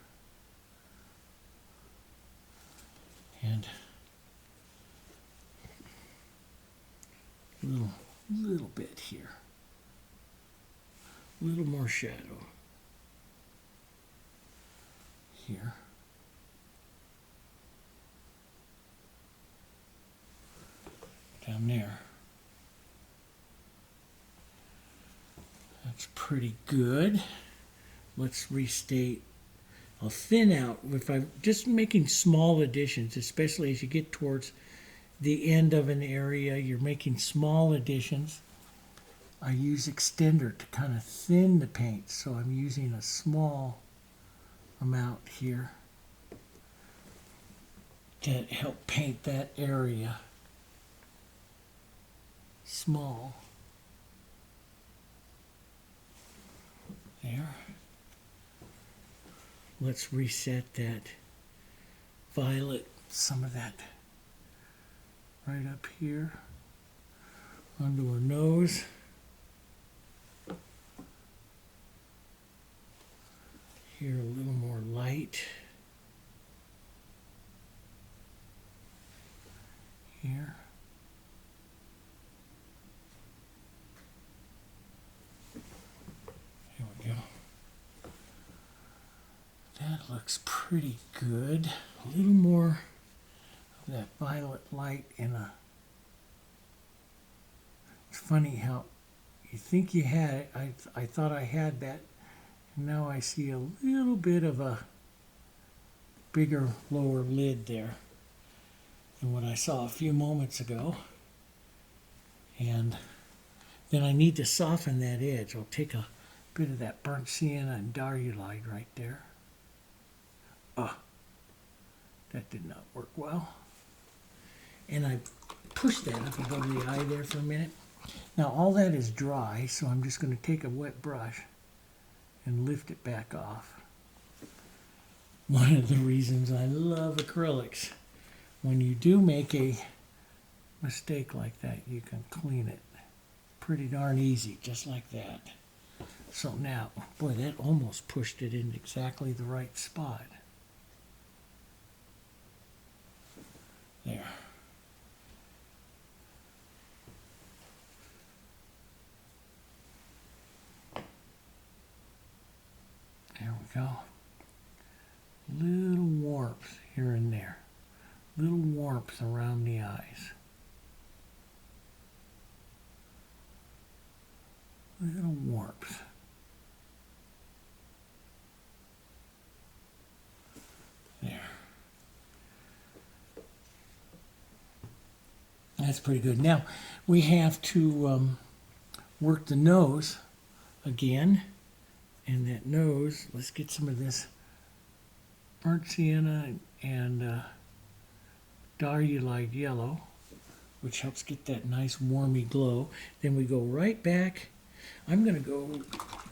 And a little bit here. A little more shadow. Here. Down there. That's pretty good. Let's restate. I'll thin out if I'm just making small additions, especially as you get towards the end of an area, you're making small additions. I use extender to kind of thin the paint, so I'm using a small amount here to help paint that area. Small. There. Let's reset that violet, some of that right up here onto her nose. Here a little more light. Here. There we go. That looks pretty good. A little more that violet light in a... It's funny how you think you had it. I thought I had that, and now I see a little bit of a bigger lower lid there than what I saw a few moments ago. And then I need to soften that edge. I'll take a bit of that burnt sienna and diarylide right there. That did not work well. And I pushed that up and go to the eye there for a minute. Now all that is dry, so I'm just going to take a wet brush and lift it back off. One of the reasons I love acrylics, when you do make a mistake like that, you can clean it pretty darn easy, just like that. So now, boy, that almost pushed it in exactly the right spot. There. There we go. Little warmth here and there. Little warmth around the eyes. Little warmth. There. That's pretty good. Now we have to work the nose again. And that nose, let's get some of this burnt sienna and Diarylide Yellow, which helps get that nice warmy glow. Then we go right back. I'm going to go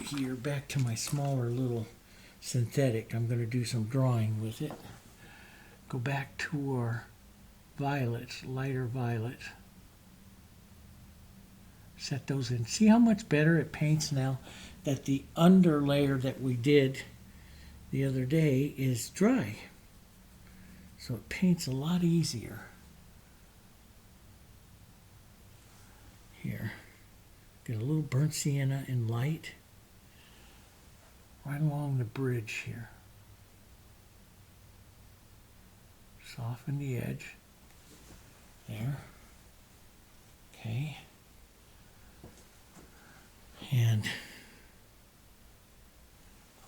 here back to my smaller little synthetic. I'm going to do some drawing with it. Go back to our violets, lighter violets. Set those in. See how much better it paints now that the under layer that we did the other day is dry. So it paints a lot easier. Here. Get a little burnt sienna and light right along the bridge here. Soften the edge. There. Okay. And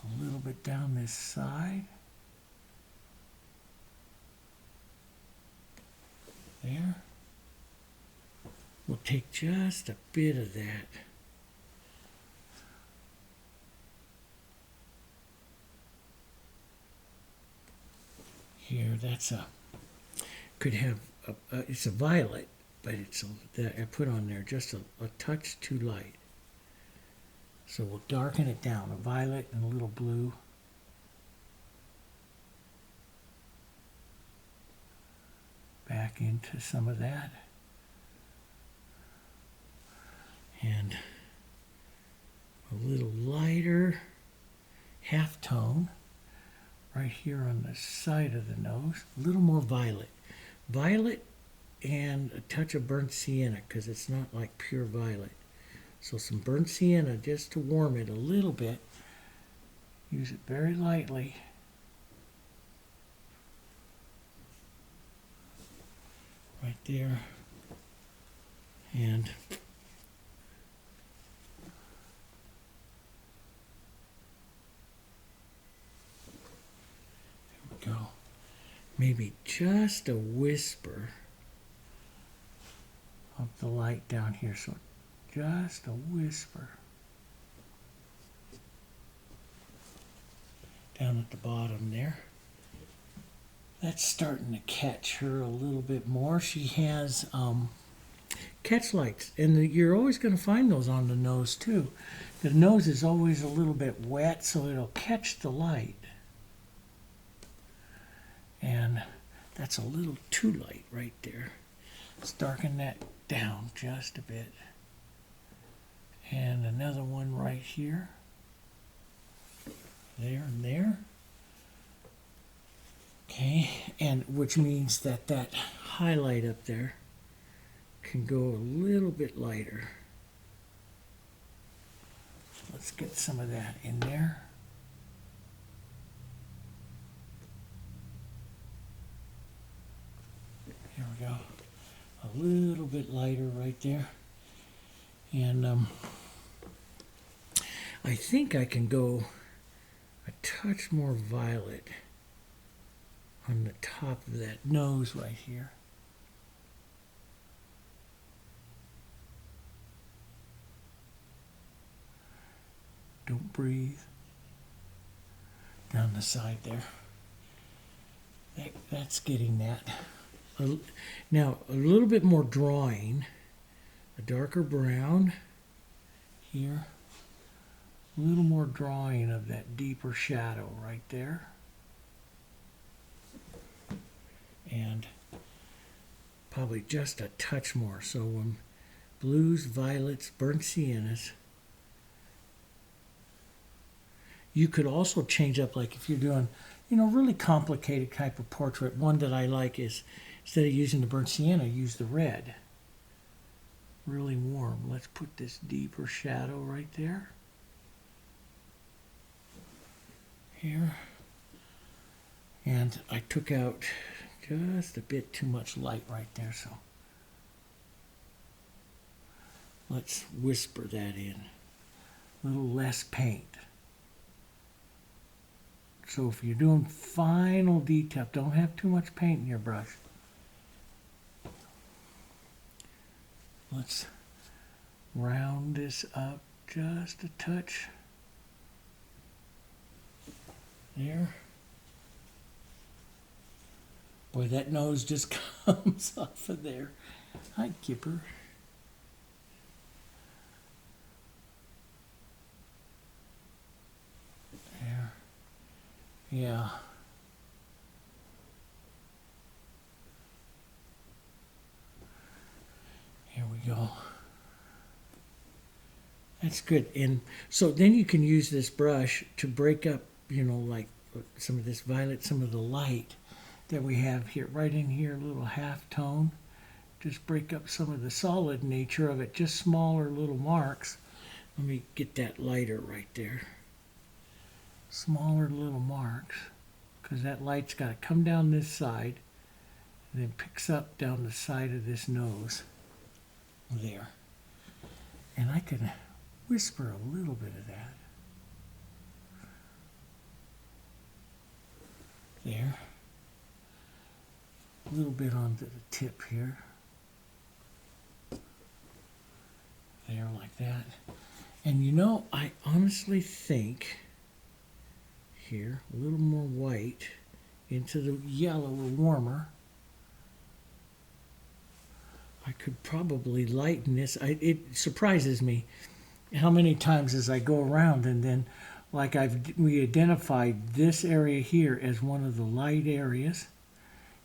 a little bit down this side. There. We'll take just a bit of that. Here, that's a, could have, it's a violet, but it's that I put on there just a touch too light. So we'll darken it down, a violet and a little blue. Back into some of that. And a little lighter half tone right here on the side of the nose. A little more violet. Violet and a touch of burnt sienna because it's not like pure violet. So some burnt sienna just to warm it a little bit. Use it very lightly. Right there. And there we go. Maybe just a whisper of the light down here. So just a whisper. Down at the bottom there. That's starting to catch her a little bit more. She has catch lights, and you're always going to find those on the nose too. The nose is always a little bit wet, so it'll catch the light. And that's a little too light right there. Let's darken that down just a bit. And another one right here. There and there. Okay, and which means that that highlight up there can go a little bit lighter. Let's get some of that in there. we go. A little bit lighter right there. And I think I can go a touch more violet on the top of that nose right here. Don't breathe. Down the side there. That's getting that. Now, a little bit more drawing. A darker brown here. A little more drawing of that deeper shadow right there. And probably just a touch more. So blues, violets, burnt siennas. You could also change up, like if you're doing, really complicated type of portrait. One that I like is, instead of using the burnt sienna, use the red. Really warm. Let's put this deeper shadow right there. Here. And I took out just a bit too much light right there, so let's whisper that in. A little less paint. So if you're doing final detail, don't have too much paint in your brush. Let's round this up just a touch. There. Boy, that nose just comes off of there. Hi, Kipper. There. Yeah. Here we go. That's good. And so then you can use this brush to break up, like some of this violet, some of the light that we have here, right in here, a little half tone. Just break up some of the solid nature of it, just smaller little marks. Let me get that lighter right there. Smaller little marks, because that light's got to come down this side and then picks up down the side of this nose there. And I can whisper a little bit of that. There. A little bit onto the tip here. There, like that. And I honestly think here, a little more white into the yellow or warmer. I could probably lighten this. It surprises me how many times as I go around and then like we identified this area here as one of the light areas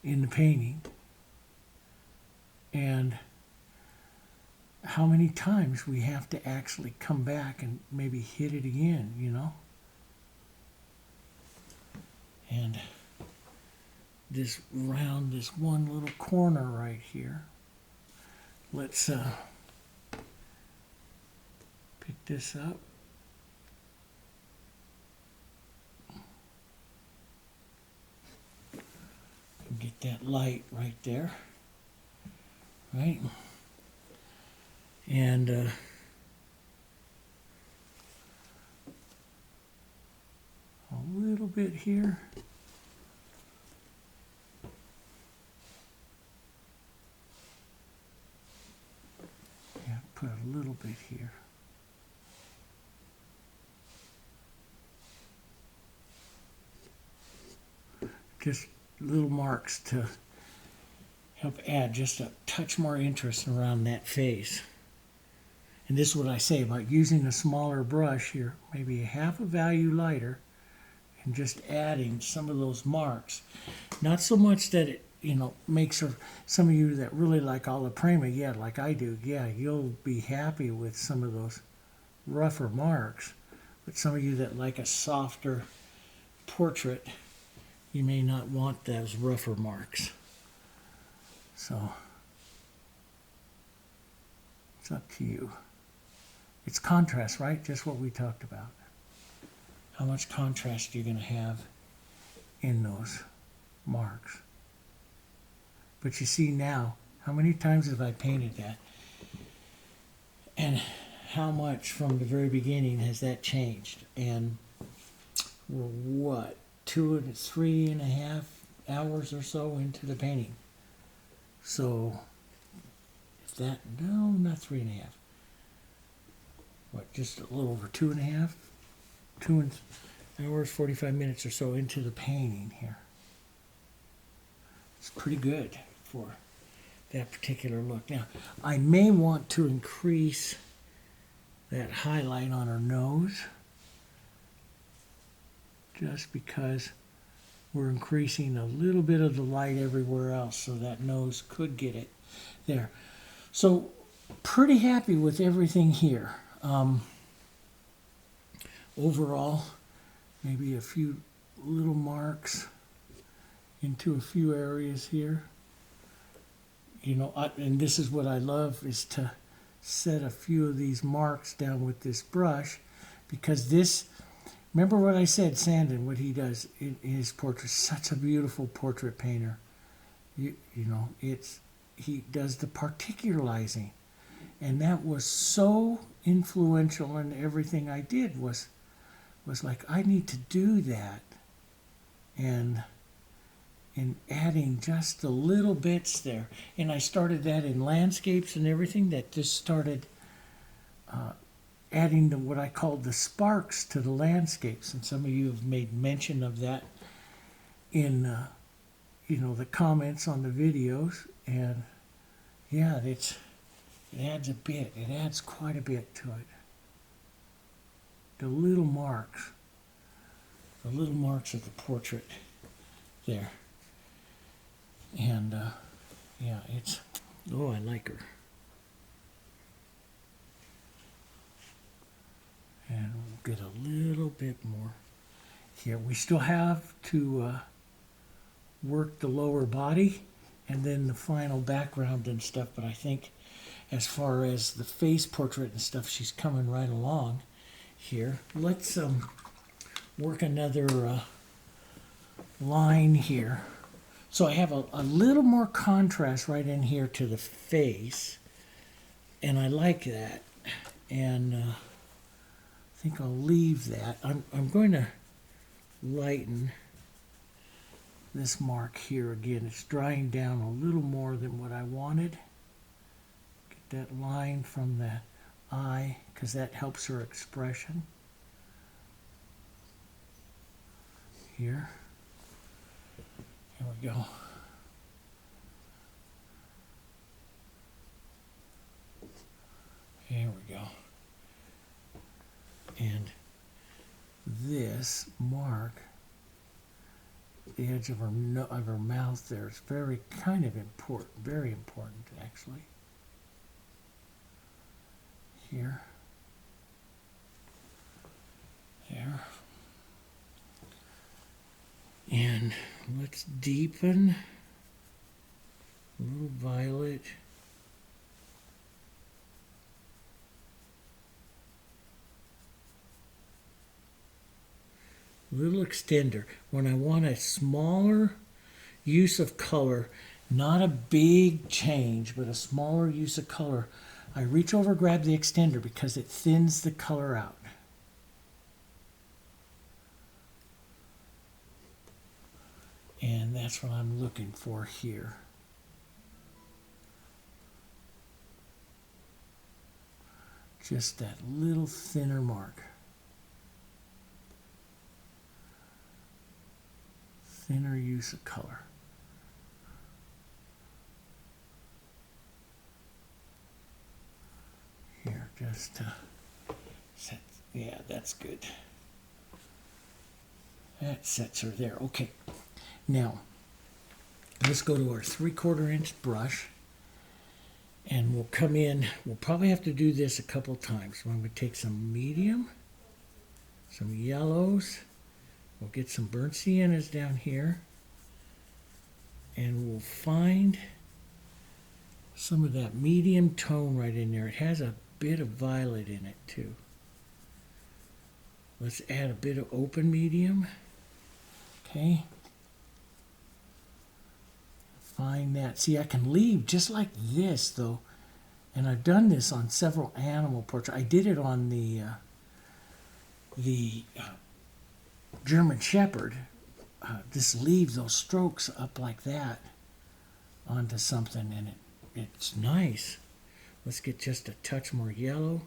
in the painting. And how many times we have to actually come back and maybe hit it again, And this one little corner right here. Let's pick this up. Get that light right there. Right? And a little bit here. Yeah, put a little bit here. Just little marks to help add just a touch more interest around that face. And this is what I say about using a smaller brush here, maybe a half a value lighter, and just adding some of those marks. Not so much that it, makes some of you that really like alla prima, yeah, like I do, yeah, you'll be happy with some of those rougher marks. But some of you that like a softer portrait, you may not want those rougher marks. So it's up to you. It's contrast, right? Just what we talked about. How much contrast you're going to have in those marks. But you see now, how many times have I painted that? And how much from the very beginning has that changed? And we're what, 3.5 hours or so into the painting. So, if that, no, not 3.5. What, just a little over 2.5? 2 hours, 45 minutes or so into the painting here. It's pretty good for that particular look. Now, I may want to increase that highlight on her nose just because we're increasing a little bit of the light everywhere else, so that nose could get it there. So, pretty happy with everything here. Overall, maybe a few little marks into a few areas here. You know, and this is what I love, is to set a few of these marks down with this brush, because this, remember what I said, Sandin, what he does in his portraits, such a beautiful portrait painter. You know, he does the particularizing, and that was so influential in everything I did, was like, I need to do that, and in adding just the little bits there. And I started that in landscapes and everything, that just started adding the, what I called the sparks to the landscapes. And some of you have made mention of that in you know, the comments on the videos. And yeah, it adds a bit. It adds quite a bit to it. The little marks of the portrait there. And yeah, it's, oh, I like her. And we'll get a little bit more here. We still have to work the lower body and then the final background and stuff, but I think as far as the face portrait and stuff, she's coming right along here. Let's work another line here. So I have a little more contrast right in here to the face, and I like that. And I think I'll leave that. I'm going to lighten this mark here again. It's drying down a little more than what I wanted. Get that line from the eye, because that helps her expression. Here. There we go. There we go. And this mark, the edge of her mouth there, is very kind of important, very important actually. Here. There. And let's deepen a little violet. Little extender. When I want a smaller use of color, not a big change, but a smaller use of color, I reach over, grab the extender, because it thins the color out. And that's what I'm looking for here. Just that little thinner mark. Thinner use of color. Here, just to set, yeah, that's good. That sets her there. Okay. Now, let's go to our 3/4 inch brush, and we'll come in. We'll probably have to do this a couple times. When we take some medium, some yellows, we'll get some burnt siennas down here, and we'll find some of that medium tone right in there. It has a bit of violet in it too. Let's add a bit of open medium. Okay. find that. See, I can leave just like this, though. And I've done this on several animal portraits. I did it on the German Shepherd. Just leave those strokes up like that onto something, and it's nice. Let's get just a touch more yellow.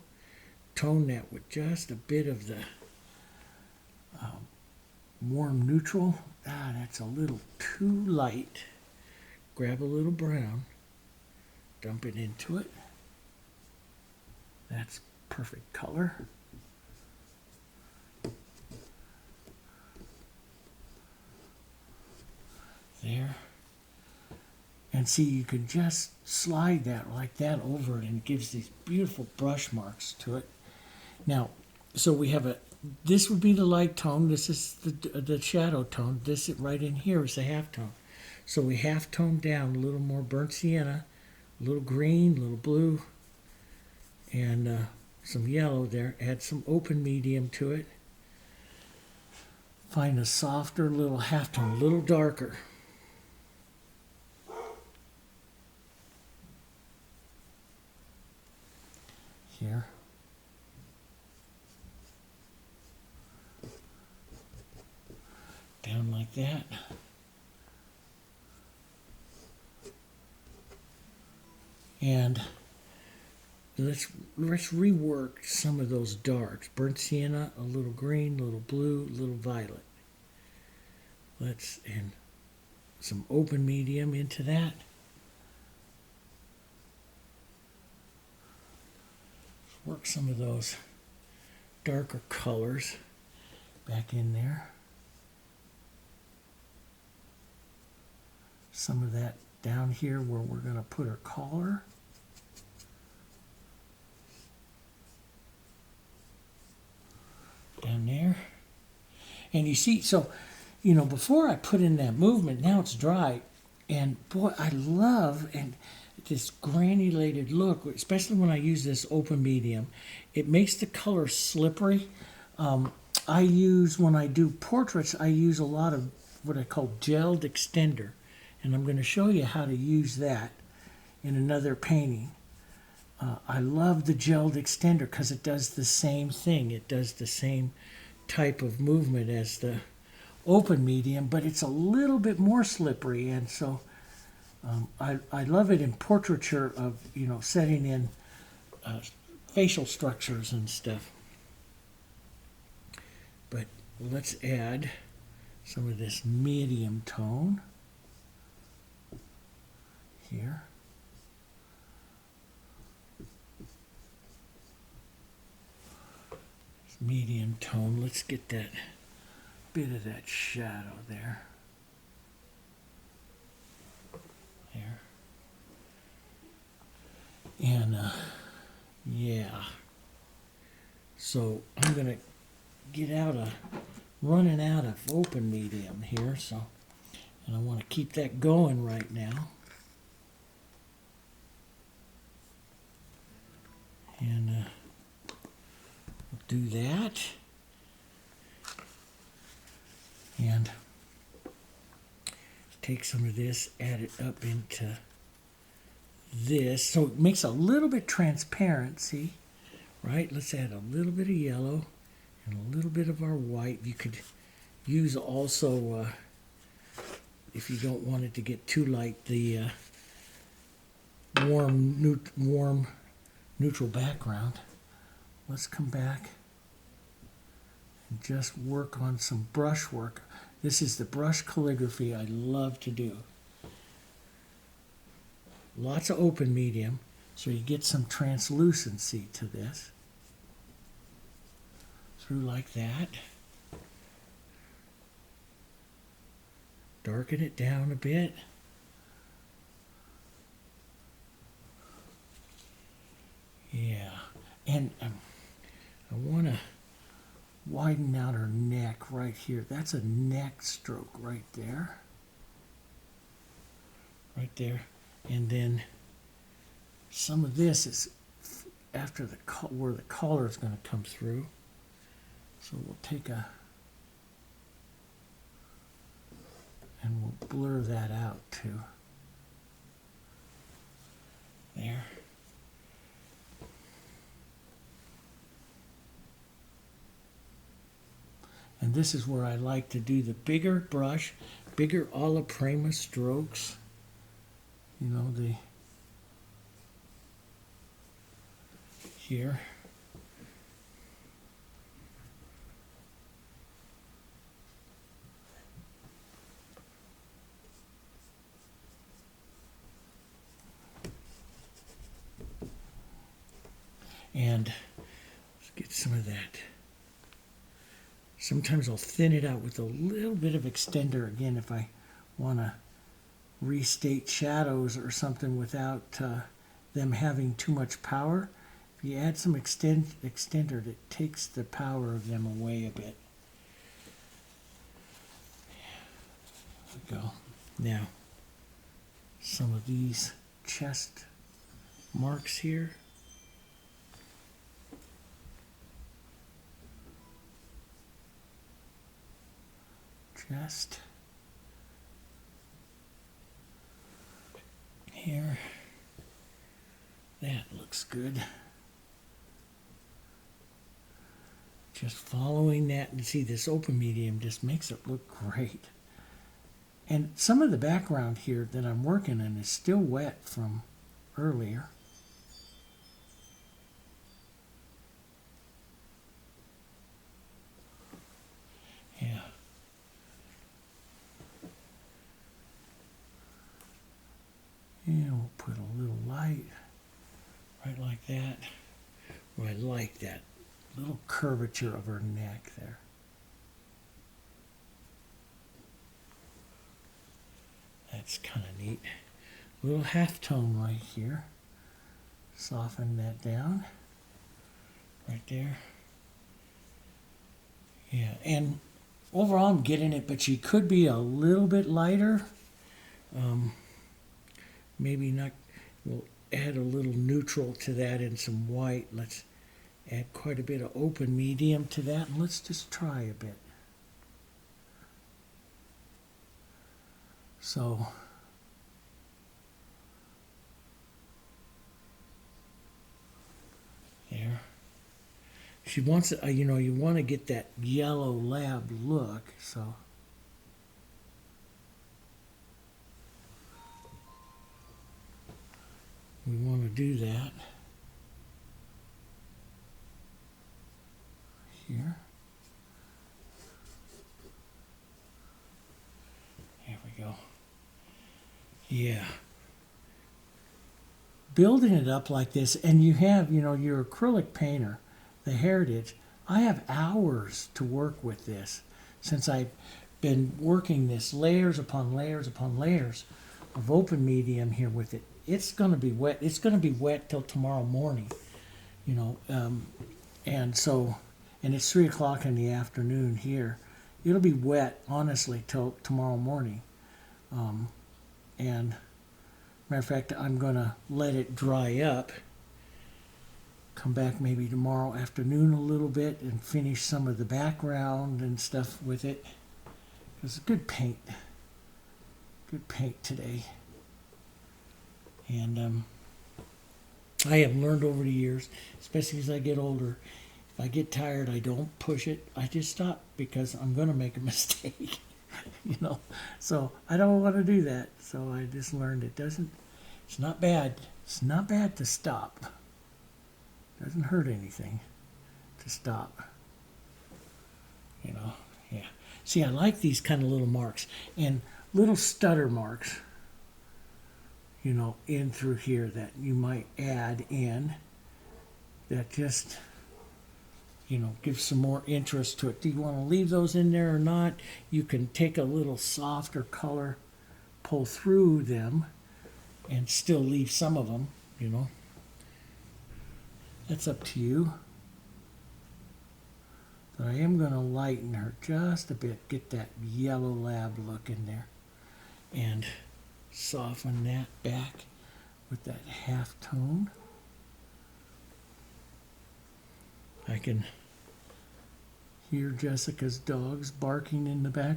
Tone that with just a bit of the warm neutral. That's a little too light. Grab a little brown, dump it into it. That's perfect color. There. And see, you can just slide that like that over it, and it gives these beautiful brush marks to it. Now, so we have this would be the light tone, this is the shadow tone, this right in here is the half tone. So we half toned down a little more burnt sienna, a little green, a little blue, and some yellow there. Add some open medium to it. Find a softer little half tone, a little darker. Here. Down like that. And let's rework some of those darks. Burnt sienna, a little green, a little blue, a little violet. And some open medium into that. Work some of those darker colors back in there. Some of that down here where we're going to put our collar. Down there. And you see, so, you know, before I put in that movement, now it's dry. And boy, I love this granulated look, especially when I use this open medium. It makes the color slippery. When I do portraits, I use a lot of what I call gelled extender. And I'm going to show you how to use that in another painting. I love the gelled extender because it does the same thing. It does the same type of movement as the open medium, but it's a little bit more slippery. And so I love it in portraiture of, you know, setting in facial structures and stuff. But let's add some of this medium tone here. This medium tone, let's get that bit of that shadow there. There. And yeah. So I'm gonna get running out of open medium here, and I want to keep that going right now. And we'll do that. And take some of this, add it up into this. So it makes a little bit transparency, right? Let's add a little bit of yellow and a little bit of our white. You could use also, if you don't want it to get too light, the warm neutral background. Let's come back and just work on some brush work. This is the brush calligraphy I love to do. Lots of open medium, so you get some translucency to this. Through like that. Darken it down a bit. Yeah, and I want to widen out her neck right here. That's a neck stroke right there. Right there. And then some of this is after where the color is going to come through. So we'll take and we'll blur that out too. And this is where I like to do the bigger brush, bigger alla prima strokes. You know, the here. And let's get some of that. Sometimes I'll thin it out with a little bit of extender again if I want to restate shadows or something without them having too much power. If you add some extender, it takes the power of them away a bit. There we go. Now, some of these chest marks here. Just here. That looks good. Just following that, and see, this open medium just makes it look great. And some of the background here that I'm working in is still wet from earlier. Yeah. And we'll put a little light right like that. Oh, I like that little curvature of her neck there. That's kind of neat. A little halftone right here. Soften that down. Right there. Yeah, and overall I'm getting it, but she could be a little bit lighter. Maybe not. We'll add a little neutral to that and some white. Let's add quite a bit of open medium to that, and let's just try a bit. So there. She wants it, you know, you want to get that yellow lab look, so we want to do that here. There we go. Yeah. Building it up like this, and you have, you know, your acrylic painter, the Heritage. I have hours to work with this since I've been working this layers upon layers upon layers of open medium here with it. It's going to be wet. It's going to be wet till tomorrow morning, you know, and so, and it's 3 o'clock in the afternoon here. It'll be wet, honestly, till tomorrow morning. And matter of fact, I'm going to let it dry up, come back maybe tomorrow afternoon a little bit and finish some of the background and stuff with it. It's good paint today. And I have learned over the years, especially as I get older, if I get tired, I don't push it. I just stop because I'm going to make a mistake, you know. So I don't want to do that. So I just learned it's not bad. It's not bad to stop. It doesn't hurt anything to stop, you know. Yeah. See, I like these kind of little marks and little stutter marks, you know, in through here that you might add in that just, you know, gives some more interest to it. Do you want to leave those in there or not? You can take a little softer color, pull through them, and still leave some of them, you know. That's up to you. But I am going to lighten her just a bit, get that yellow lab look in there, and soften that back with that half tone. I can hear Jessica's dogs barking in the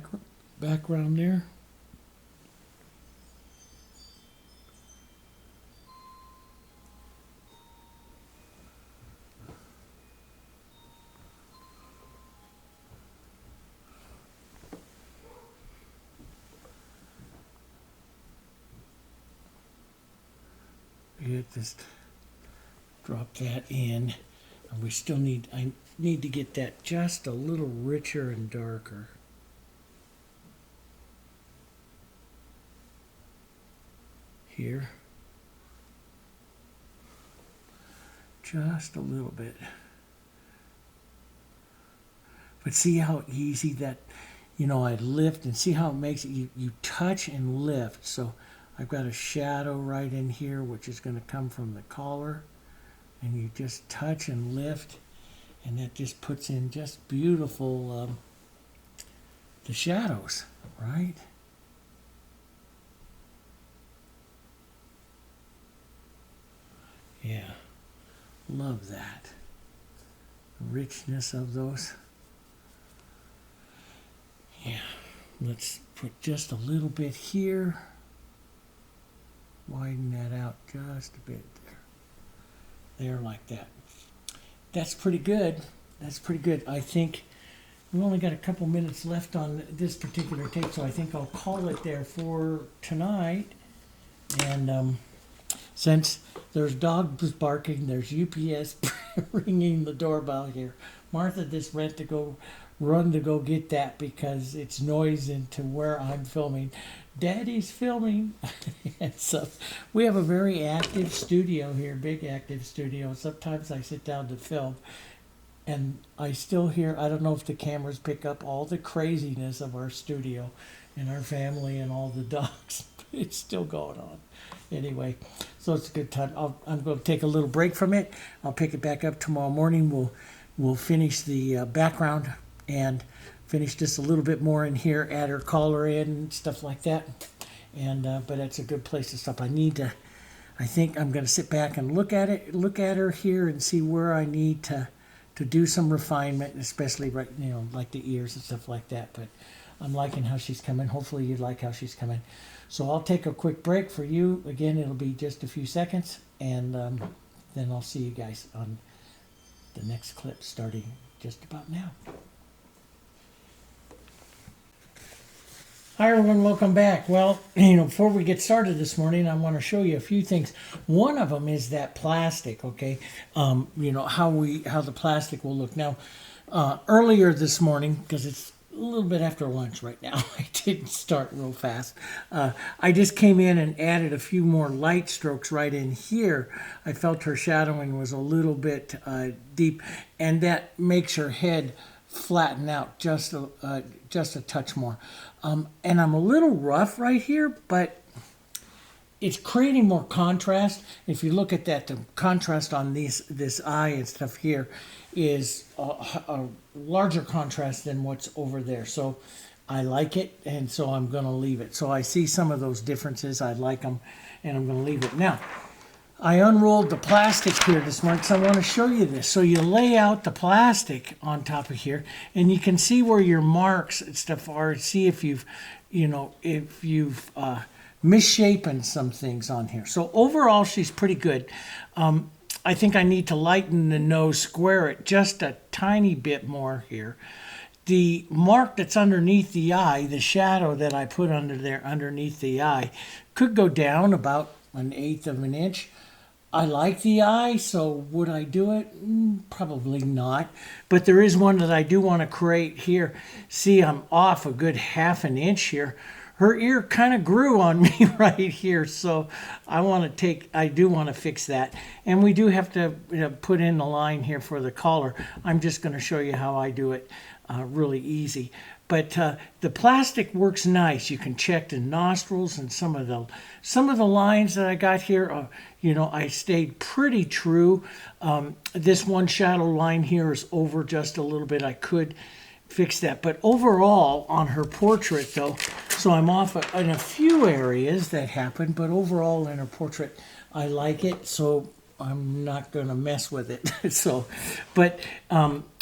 background there. put this, drop that in. And we still need, I need to get that just a little richer and darker. Here. Just a little bit. But see how easy that, I lift, and see how it makes it, you touch and lift. So I've got a shadow right in here, which is going to come from the collar. And you just touch and lift, and that just puts in just beautiful, the shadows, right? Yeah, love that. Richness of those. Yeah, let's put just a little bit here. Widen that out just a bit there, like that. That's pretty good. That's pretty good. I think we've only got a couple minutes left on this particular tape, so I think I'll call it there for tonight. And since there's dogs barking, there's UPS ringing the doorbell here. Martha just run to go get that because it's noise into where I'm filming. Daddy's filming. And so we have a very active studio here, big active studio. Sometimes I sit down to film and I still hear, I don't know if the cameras pick up all the craziness of our studio and our family and all the dogs. It's still going on. Anyway, so it's a good time. I'm going to take a little break from it. I'll pick it back up tomorrow morning. We'll finish the background and finish just a little bit more in here, add her collar in and stuff like that. And but it's a good place to stop. I think I'm going to sit back and look at her here and see where I need to do some refinement, especially right, like the ears and stuff like that. But I'm liking how she's coming. Hopefully you like how she's coming. So I'll take a quick break for you. Again, it'll be just a few seconds, and then I'll see you guys on the next clip starting just about now. Hi everyone, welcome back. Well, before we get started this morning, I want to show you a few things. One of them is that plastic, okay? How the plastic will look. Now, earlier this morning, because it's a little bit after lunch right now, I didn't start real fast. I just came in and added a few more light strokes right in here. I felt her shadowing was a little bit deep, and that makes her head flatten out just a touch more. And I'm a little rough right here, but it's creating more contrast. If you look at that, the contrast on this eye and stuff here is a larger contrast than what's over there. So I like it, and so I'm going to leave it. So I see some of those differences. I like them, and I'm going to leave it. Now, I unrolled the plastic here this morning because I want to show you this. So you lay out the plastic on top of here, and you can see where your marks and stuff are. See if you've misshapen some things on here. So overall, she's pretty good. I think I need to lighten the nose, square it just a tiny bit more here. The mark that's underneath the eye, the shadow that I put under there underneath the eye, could go down about 1/8 of an inch. I like the eye, so would I do it? Probably not. But there is one that I do want to create here. See, I'm off a good 1/2 inch here. Her ear kind of grew on me right here, so I do want to fix that. And we do have to put in the line here for the collar. I'm just going to show you how I do it really easy. But the plastic works nice. You can check the nostrils and some of the lines that I got here. I stayed pretty true. This one shadow line here is over just a little bit. I could fix that. But overall, on her portrait, though, so I'm off in a few areas that happened, but overall in her portrait, I like it. So I'm not going to mess with it.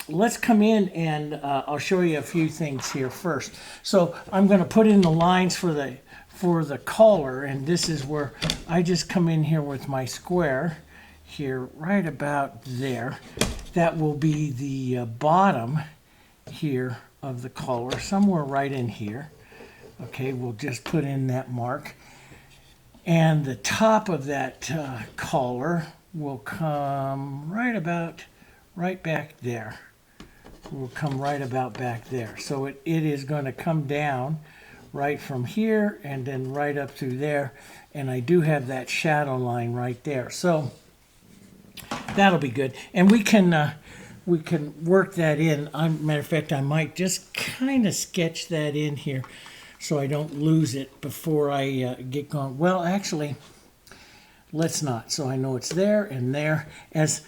Let's come in and I'll show you a few things here first. So I'm going to put in the lines for the collar, and this is where I just come in here with my square here, right about there. That will be the bottom here of the collar, somewhere right in here. Okay, we'll just put in that mark. And the top of that collar will come right back there. Will come right about back there. So it is going to come down right from here and then right up through there. And I do have that shadow line right there. So that'll be good. And we can work that in. Matter of fact, I might just kind of sketch that in here so I don't lose it before I get going. Well, actually, let's not. So I know it's there and there. As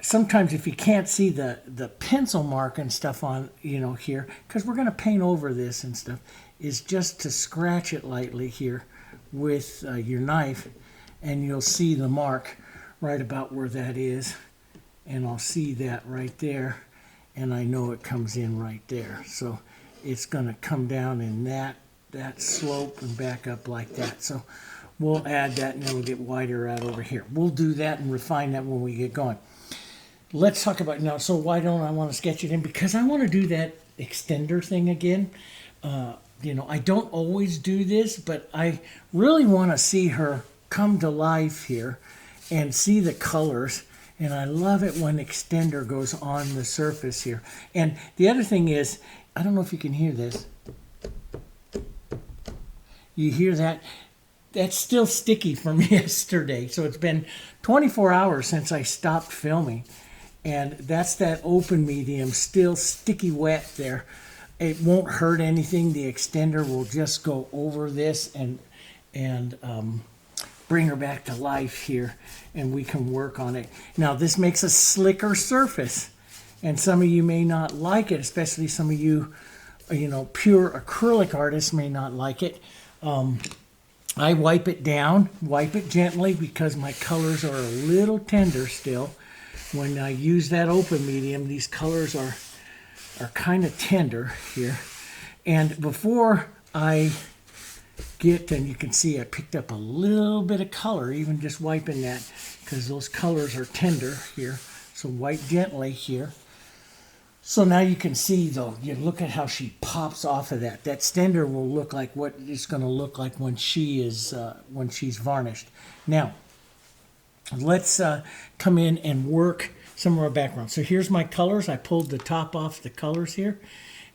sometimes if you can't see the pencil mark and stuff on, here, because we're going to paint over this and stuff, is just to scratch it lightly here with your knife, and you'll see the mark right about where that is. And I'll see that right there, and I know it comes in right there. So it's going to come down in that slope and back up like that. So we'll add that, and then we'll get wider out over here. We'll do that and refine that when we get going. Let's talk about now. So why don't I want to sketch it in? Because I want to do that extender thing again. I don't always do this, but I really want to see her come to life here and see the colors. And I love it when extender goes on the surface here. And the other thing is, I don't know if you can hear this. You hear that? That's still sticky from yesterday. So it's been 24 hours since I stopped filming. And that's that open medium, still sticky wet there. It won't hurt anything. The extender will just go over this and bring her back to life here, and we can work on it. Now, this makes a slicker surface, and some of you may not like it, especially some of you, pure acrylic artists may not like it. I wipe it down, wipe it gently, because my colors are a little tender still. When I use that open medium, these colors are kind of tender here. And before I and you can see I picked up a little bit of color, even just wiping that, because those colors are tender here. So wipe gently here. So now you can see, though, you look at how she pops off of that. That extender will look like what it's going to look like when she's varnished. Now, let's come in and work some of our background. So here's my colors. I pulled the top off the colors here.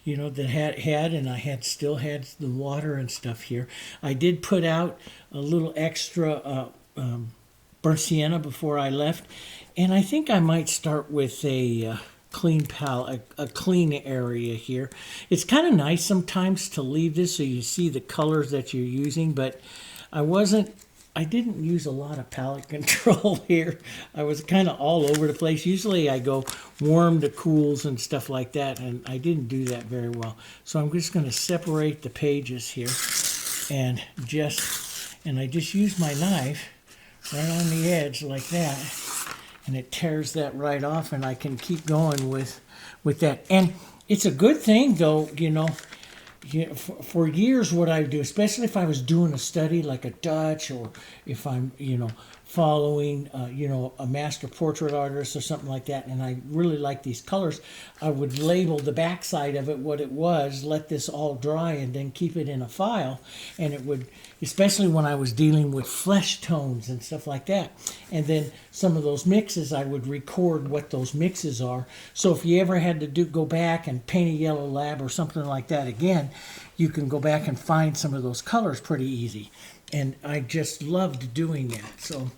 That had, and I still had the water and stuff here. I did put out a little extra burnt sienna before I left, and I think I might start with a clean palette, a clean area here. It's kind of nice sometimes to leave this so you see the colors that you're using, but I didn't use a lot of palette control here. I was kind of all over the place. Usually I go warm to cools and stuff like that, and I didn't do that very well. So I'm just going to separate the pages here and I just use my knife right on the edge like that, and it tears that right off, and I can keep going with that. And it's a good thing, though, for years what I would do, especially if I was doing a study like a Dutch, or if I'm, following, a master portrait artist or something like that, and I really like these colors, I would label the backside of it what it was, let this all dry, and then keep it in a file. And it would, especially when I was dealing with flesh tones and stuff like that. And then some of those mixes, I would record what those mixes are. So if you ever had to go back and paint a yellow lab or something like that again, you can go back and find some of those colors pretty easy. And I just loved doing that. So,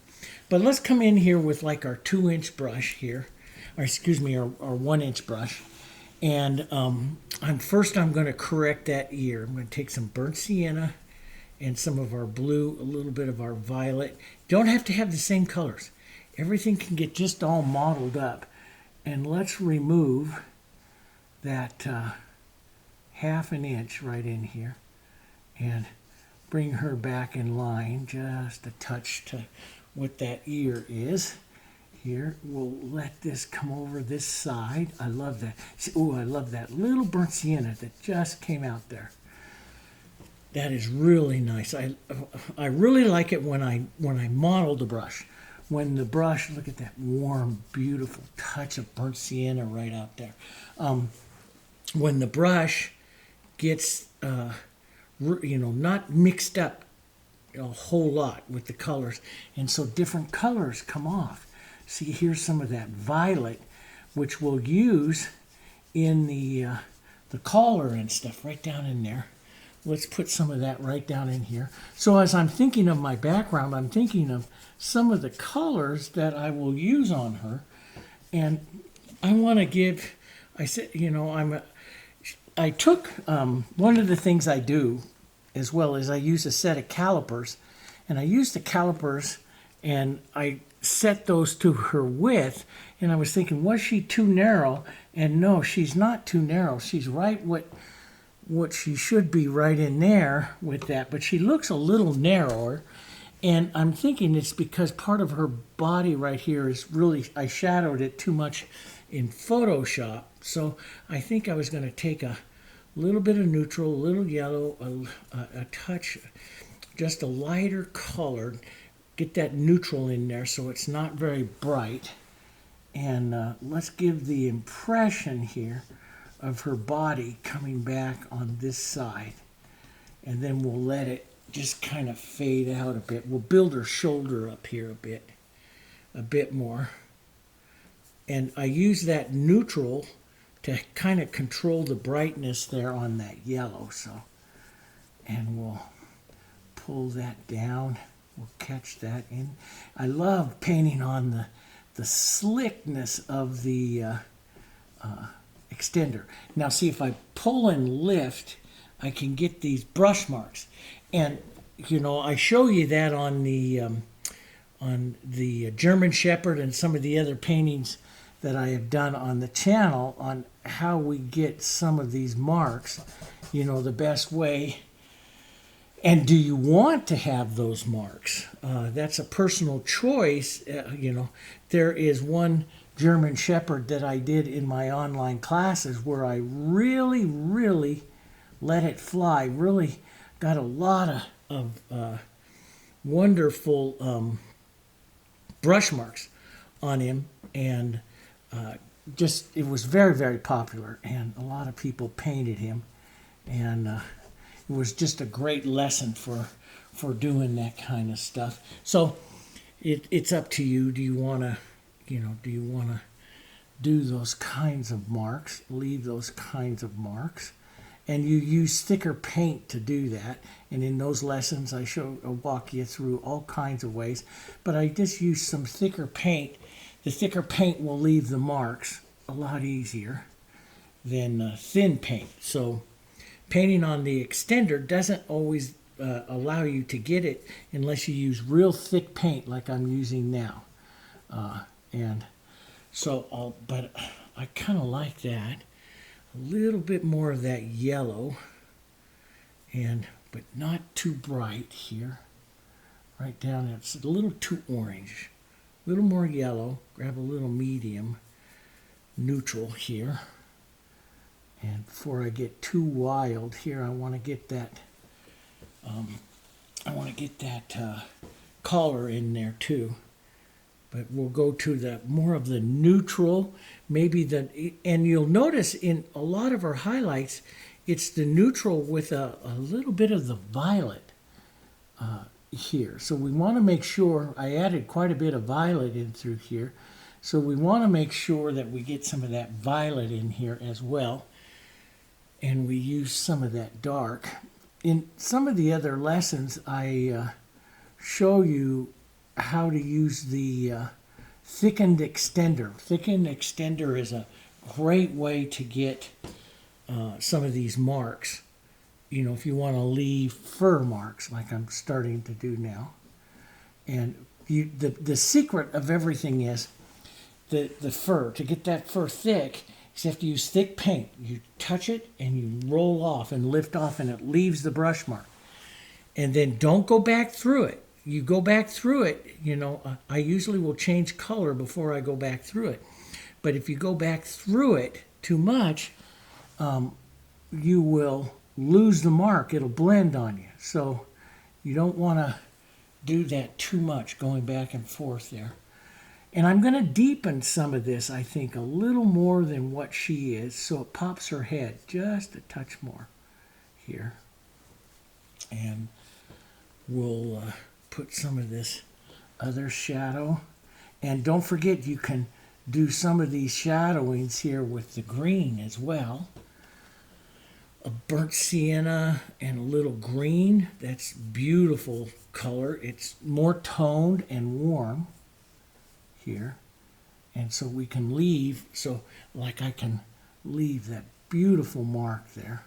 but let's come in here with like our 2-inch brush here, or excuse me, our 1-inch brush. And I'm going to correct that ear. I'm going to take some burnt sienna and some of our blue, a little bit of our violet. Don't have to have the same colors. Everything can get just all mottled up. And let's remove that 1/2 inch right in here and bring her back in line just a touch to what that ear is. Here, we'll let this come over this side. I love that. Oh, I love that little burnt sienna that just came out there. That is really nice. I really like it when I model the brush. When the brush, look at that warm, beautiful touch of burnt sienna right out there. When the brush gets, not mixed up a whole lot with the colors. And so different colors come off. See, here's some of that violet, which we'll use in the collar and stuff right down in there. Let's put some of that right down in here. So as I'm thinking of my background, I'm thinking of some of the colors that I will use on her. And I want to give, I said, you know, I took, one of the things I do as well is I use a set of calipers. And I use the calipers and I set those to her width. And I was thinking, was she too narrow? And no, she's not too narrow. She's right what she should be right in there with that. But she looks a little narrower. And I'm thinking it's because part of her body right here is really, I shadowed it too much in Photoshop. So I think I was going to take a little bit of neutral, a little yellow, a touch, just a lighter color, get that neutral in there so it's not very bright. And let's give the impression here of her body coming back on this side. And then we'll let it just kind of fade out a bit. We'll build her shoulder up here a bit more. And I use that neutral to kind of control the brightness there on that yellow. So, and we'll pull that down. We'll catch that in. I love painting on the slickness of the extender. Now see, if I pull and lift, I can get these brush marks. And, you know, I show you that on the German Shepherd and some of the other paintings that I have done on the channel on how we get some of these marks, you know, the best way. And do you want to have those marks? That's a personal choice. You know, there is one German Shepherd that I did in my online classes where I really, really let it fly. Really got a lot of wonderful brush marks on him. And just, it was very, very popular. And a lot of people painted him. And it was just a great lesson for doing that kind of stuff. So it's up to you. Do you want to, you know, do you want to do those kinds of marks, leave those kinds of marks? And you use thicker paint to do that. And in those lessons, I'll walk you through all kinds of ways. But I just use some thicker paint. The thicker paint will leave the marks a lot easier than thin paint. So painting on the extender doesn't always allow you to get it unless you use real thick paint like I'm using now. And so, but I kind of like that. A little bit more of that yellow, but not too bright here. Right down, it's a little too orange. A little more yellow. Grab a little medium neutral here. And before I get too wild here, I want to get that. Color in there too. But we'll go to the more of the neutral, and you'll notice in a lot of our highlights, it's the neutral with a little bit of the violet here. So we want to make sure, I added quite a bit of violet in through here. So we want to make sure that we get some of that violet in here as well. And we use some of that dark. In some of the other lessons, I show you how to use the thickened extender. Thickened extender is a great way to get some of these marks. You know, if you want to leave fur marks like I'm starting to do now. And the secret of everything is the fur. To get that fur thick, you have to use thick paint. You touch it and you roll off and lift off and it leaves the brush mark. And then don't go back through it. You go back through it, you know, I usually will change color before I go back through it. But if you go back through it too much, you will lose the mark. It'll blend on you. So you don't want to do that too much, going back and forth there. And I'm going to deepen some of this, I think, a little more than what she is, so it pops her head just a touch more here. And we'll put some of this other shadow. And don't forget, you can do some of these shadowings here with the green as well. A burnt sienna and a little green. That's beautiful color. It's more toned and warm here. And so we can leave, so like I can leave that beautiful mark there.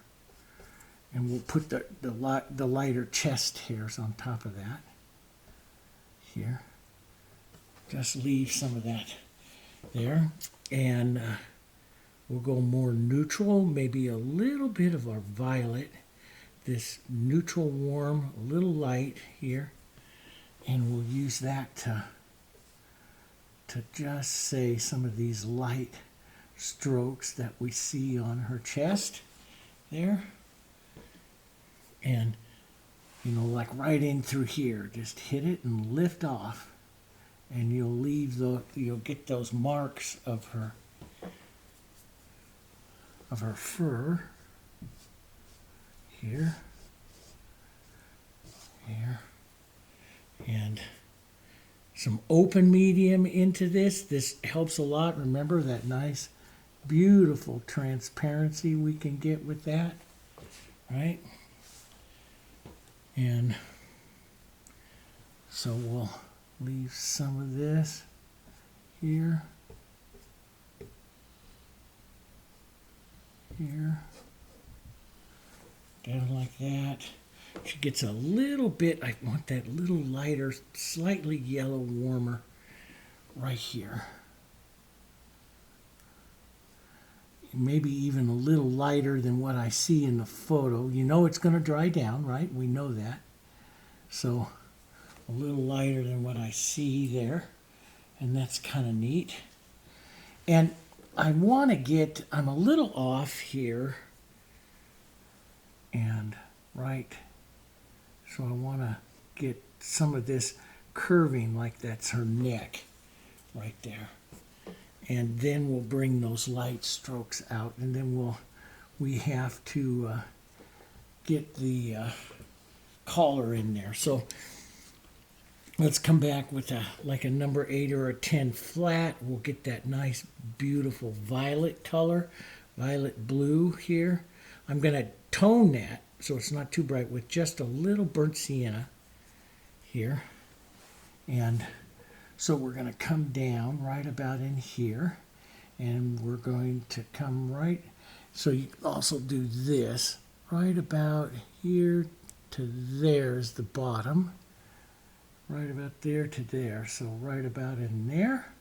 And we'll put the lighter chest hairs on top of that here. Just leave some of that there. And we'll go more neutral, maybe a little bit of our violet. This neutral warm, a little light here. And we'll use that to just say some of these light strokes that we see on her chest there. And, you know, like right in through here, just hit it and lift off. And you'll get those marks of her fur here, and some open medium into this. This helps a lot. Remember that nice, beautiful transparency we can get with that, right? And so we'll leave some of this here, down like that. She gets a little bit, I want that little lighter, slightly yellow warmer right here. Maybe even a little lighter than what I see in the photo. You know it's going to dry down, right? We know that. So a little lighter than what I see there. And that's kind of neat. And I want to get, I'm a little off here. And right. So I want to get some of this curving like that's her neck right there. And then we'll bring those light strokes out. And then we have to get the collar in there. So let's come back with like a number 8 or a 10 flat. We'll get that nice, beautiful violet color, violet blue here. I'm going to tone that so it's not too bright with just a little burnt sienna here. And so we're going to come down right about in here. And we're going to come right, so you can also do this, right about here to there's the bottom. Right about there to there, so right about in there.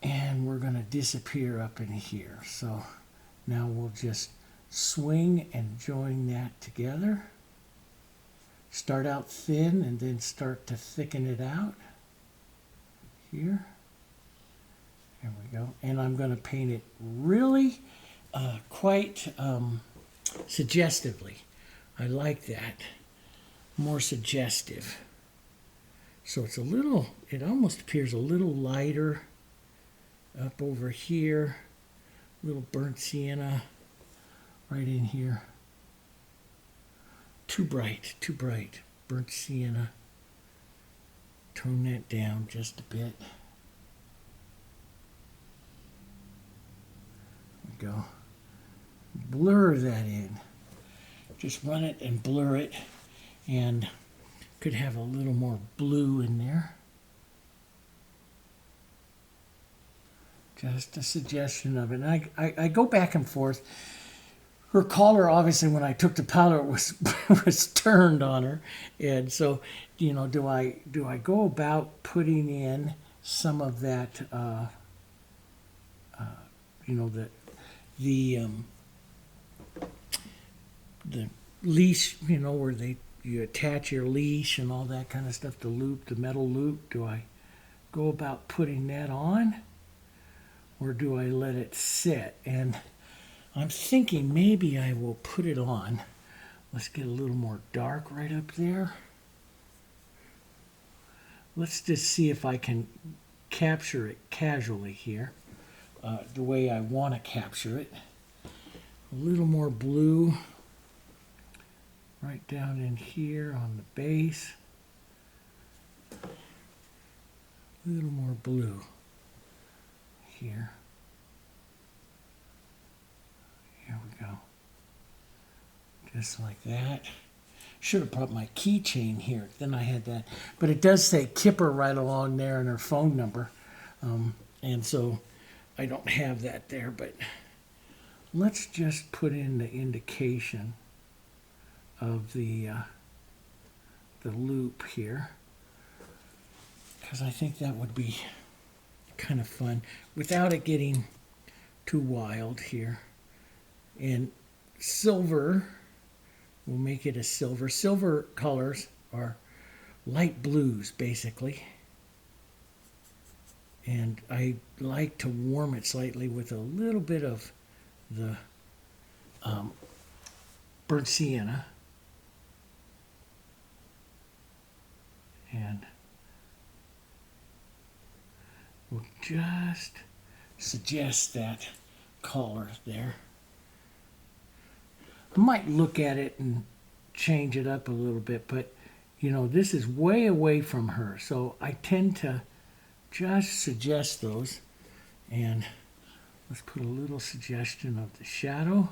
And we're going to disappear up in here. So now we'll just swing and join that together. Start out thin and then start to thicken it out. Here. There we go. And I'm going to paint it really quite suggestively. I like that. More suggestive. So it's a little, it almost appears a little lighter up over here. A little burnt sienna right in here. Too bright, too bright. Burnt sienna. Tone that down just a bit. There we go. Blur that in. Just run it and blur it, and could have a little more blue in there. Just a suggestion of it. And I go back and forth. Her collar, obviously, when I took the powder, was was turned on her, and so, you know, do I go about putting in some of that, you know, the leash, you know, where you attach your leash and all that kind of stuff, the loop, the metal loop. Do I go about putting that on, or do I let it sit? And I'm thinking maybe I will put it on. Let's get a little more dark right up there. Let's just see if I can capture it casually here, the way I want to capture it. A little more blue. right down in here on the base. A little more blue here. Here we go. Just like that. Should have brought my keychain here. Then I had that. But it does say Kipper right along there and her phone number. And so I don't have that there. But let's just put in the indication of the loop here. Because I think that would be kind of fun without it getting too wild here. And silver, we'll make it a silver. Silver colors are light blues, basically. And I like to warm it slightly with a little bit of the burnt sienna. And we'll just suggest that color there. I might look at it and change it up a little bit, but you know, this is way away from her, so I tend to just suggest those. And let's put a little suggestion of the shadow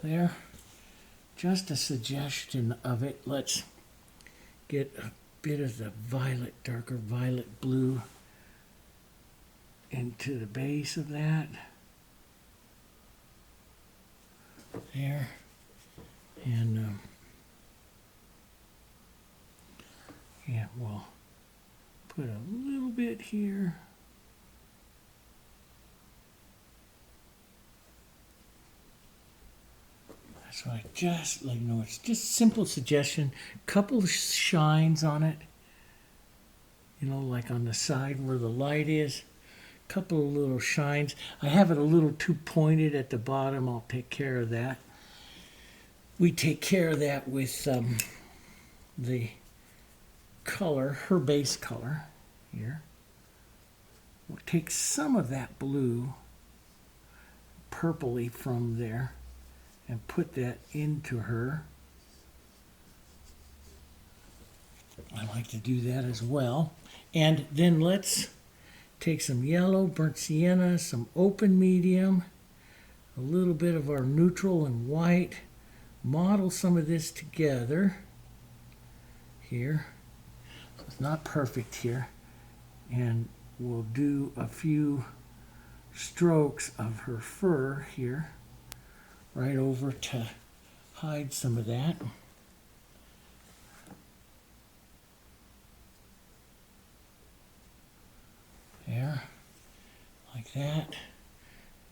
there. Just a suggestion of it. Let's get a bit of the violet, darker violet blue into the base of that. There. And yeah, we'll put a little bit here. That's what I just like. No, it's just simple suggestion. Couple of shines on it. You know, like on the side where the light is. Couple of little shines. I have it a little too pointed at the bottom. I'll take care of that. We take care of that with the color, her base color here. We'll take some of that blue, purpley from there, and put that into her. I like to do that as well. And then let's take some yellow, burnt sienna, some open medium, a little bit of our neutral and white. Model some of this together here. So it's not perfect here. And we'll do a few strokes of her fur here, right over to hide some of that. There, like that.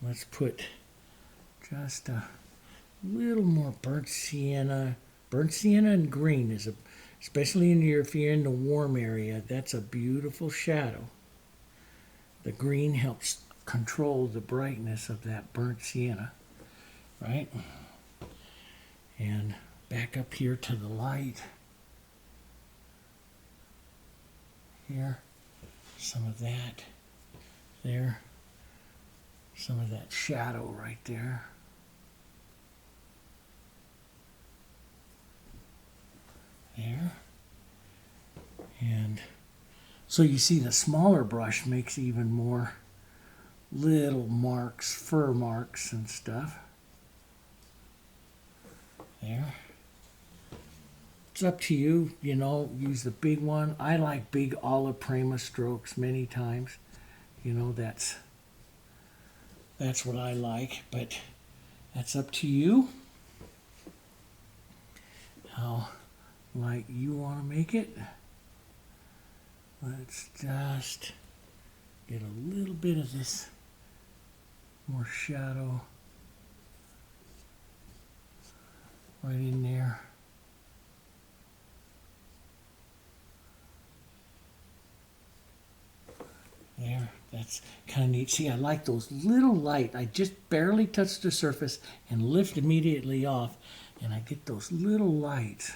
Let's put just a little more burnt sienna. Burnt sienna and green is especially if you're in the warm area, that's a beautiful shadow. The green helps control the brightness of that burnt sienna, right? And back up here to the light. Here, some of that there. Some of that shadow right there. There. And so you see the smaller brush makes even more little marks, fur marks and stuff. There. It's up to you, you know, use the big one. I like big alla prima strokes many times. You know, that's what I like, but that's up to you. How light you want to make it. Let's just get a little bit of this more shadow right in there. There, that's kind of neat. See, I like those little light. I just barely touch the surface and lift immediately off, and I get those little lights.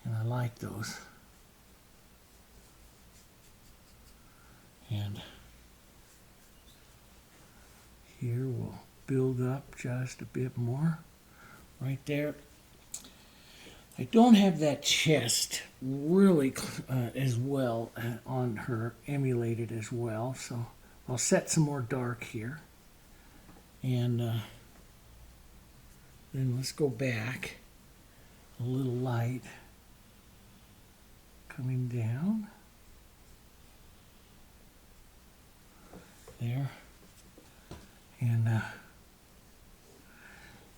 And I like those. And here we'll build up just a bit more. Right there. I don't have that chest really as well on her emulated as well, so I'll set some more dark here. And then let's go back. A little light coming down. There.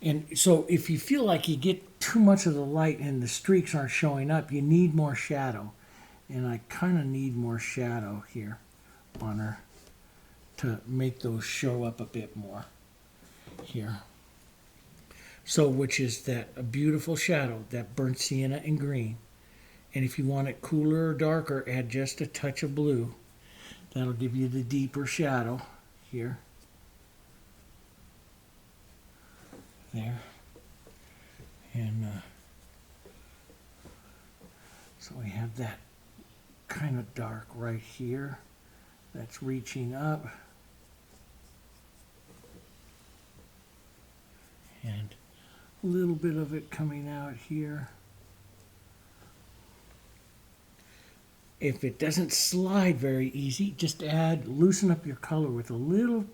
And so if you feel like you get too much of the light and the streaks aren't showing up, you need more shadow. And I kind of need more shadow here on her to make those show up a bit more here. So which is that a beautiful shadow, that burnt sienna and green. And if you want it cooler or darker, add just a touch of blue. That'll give you the deeper shadow here. There. And so we have that kind of dark right here that's reaching up. And a little bit of it coming out here. If it doesn't slide very easy, just loosen up your color with a little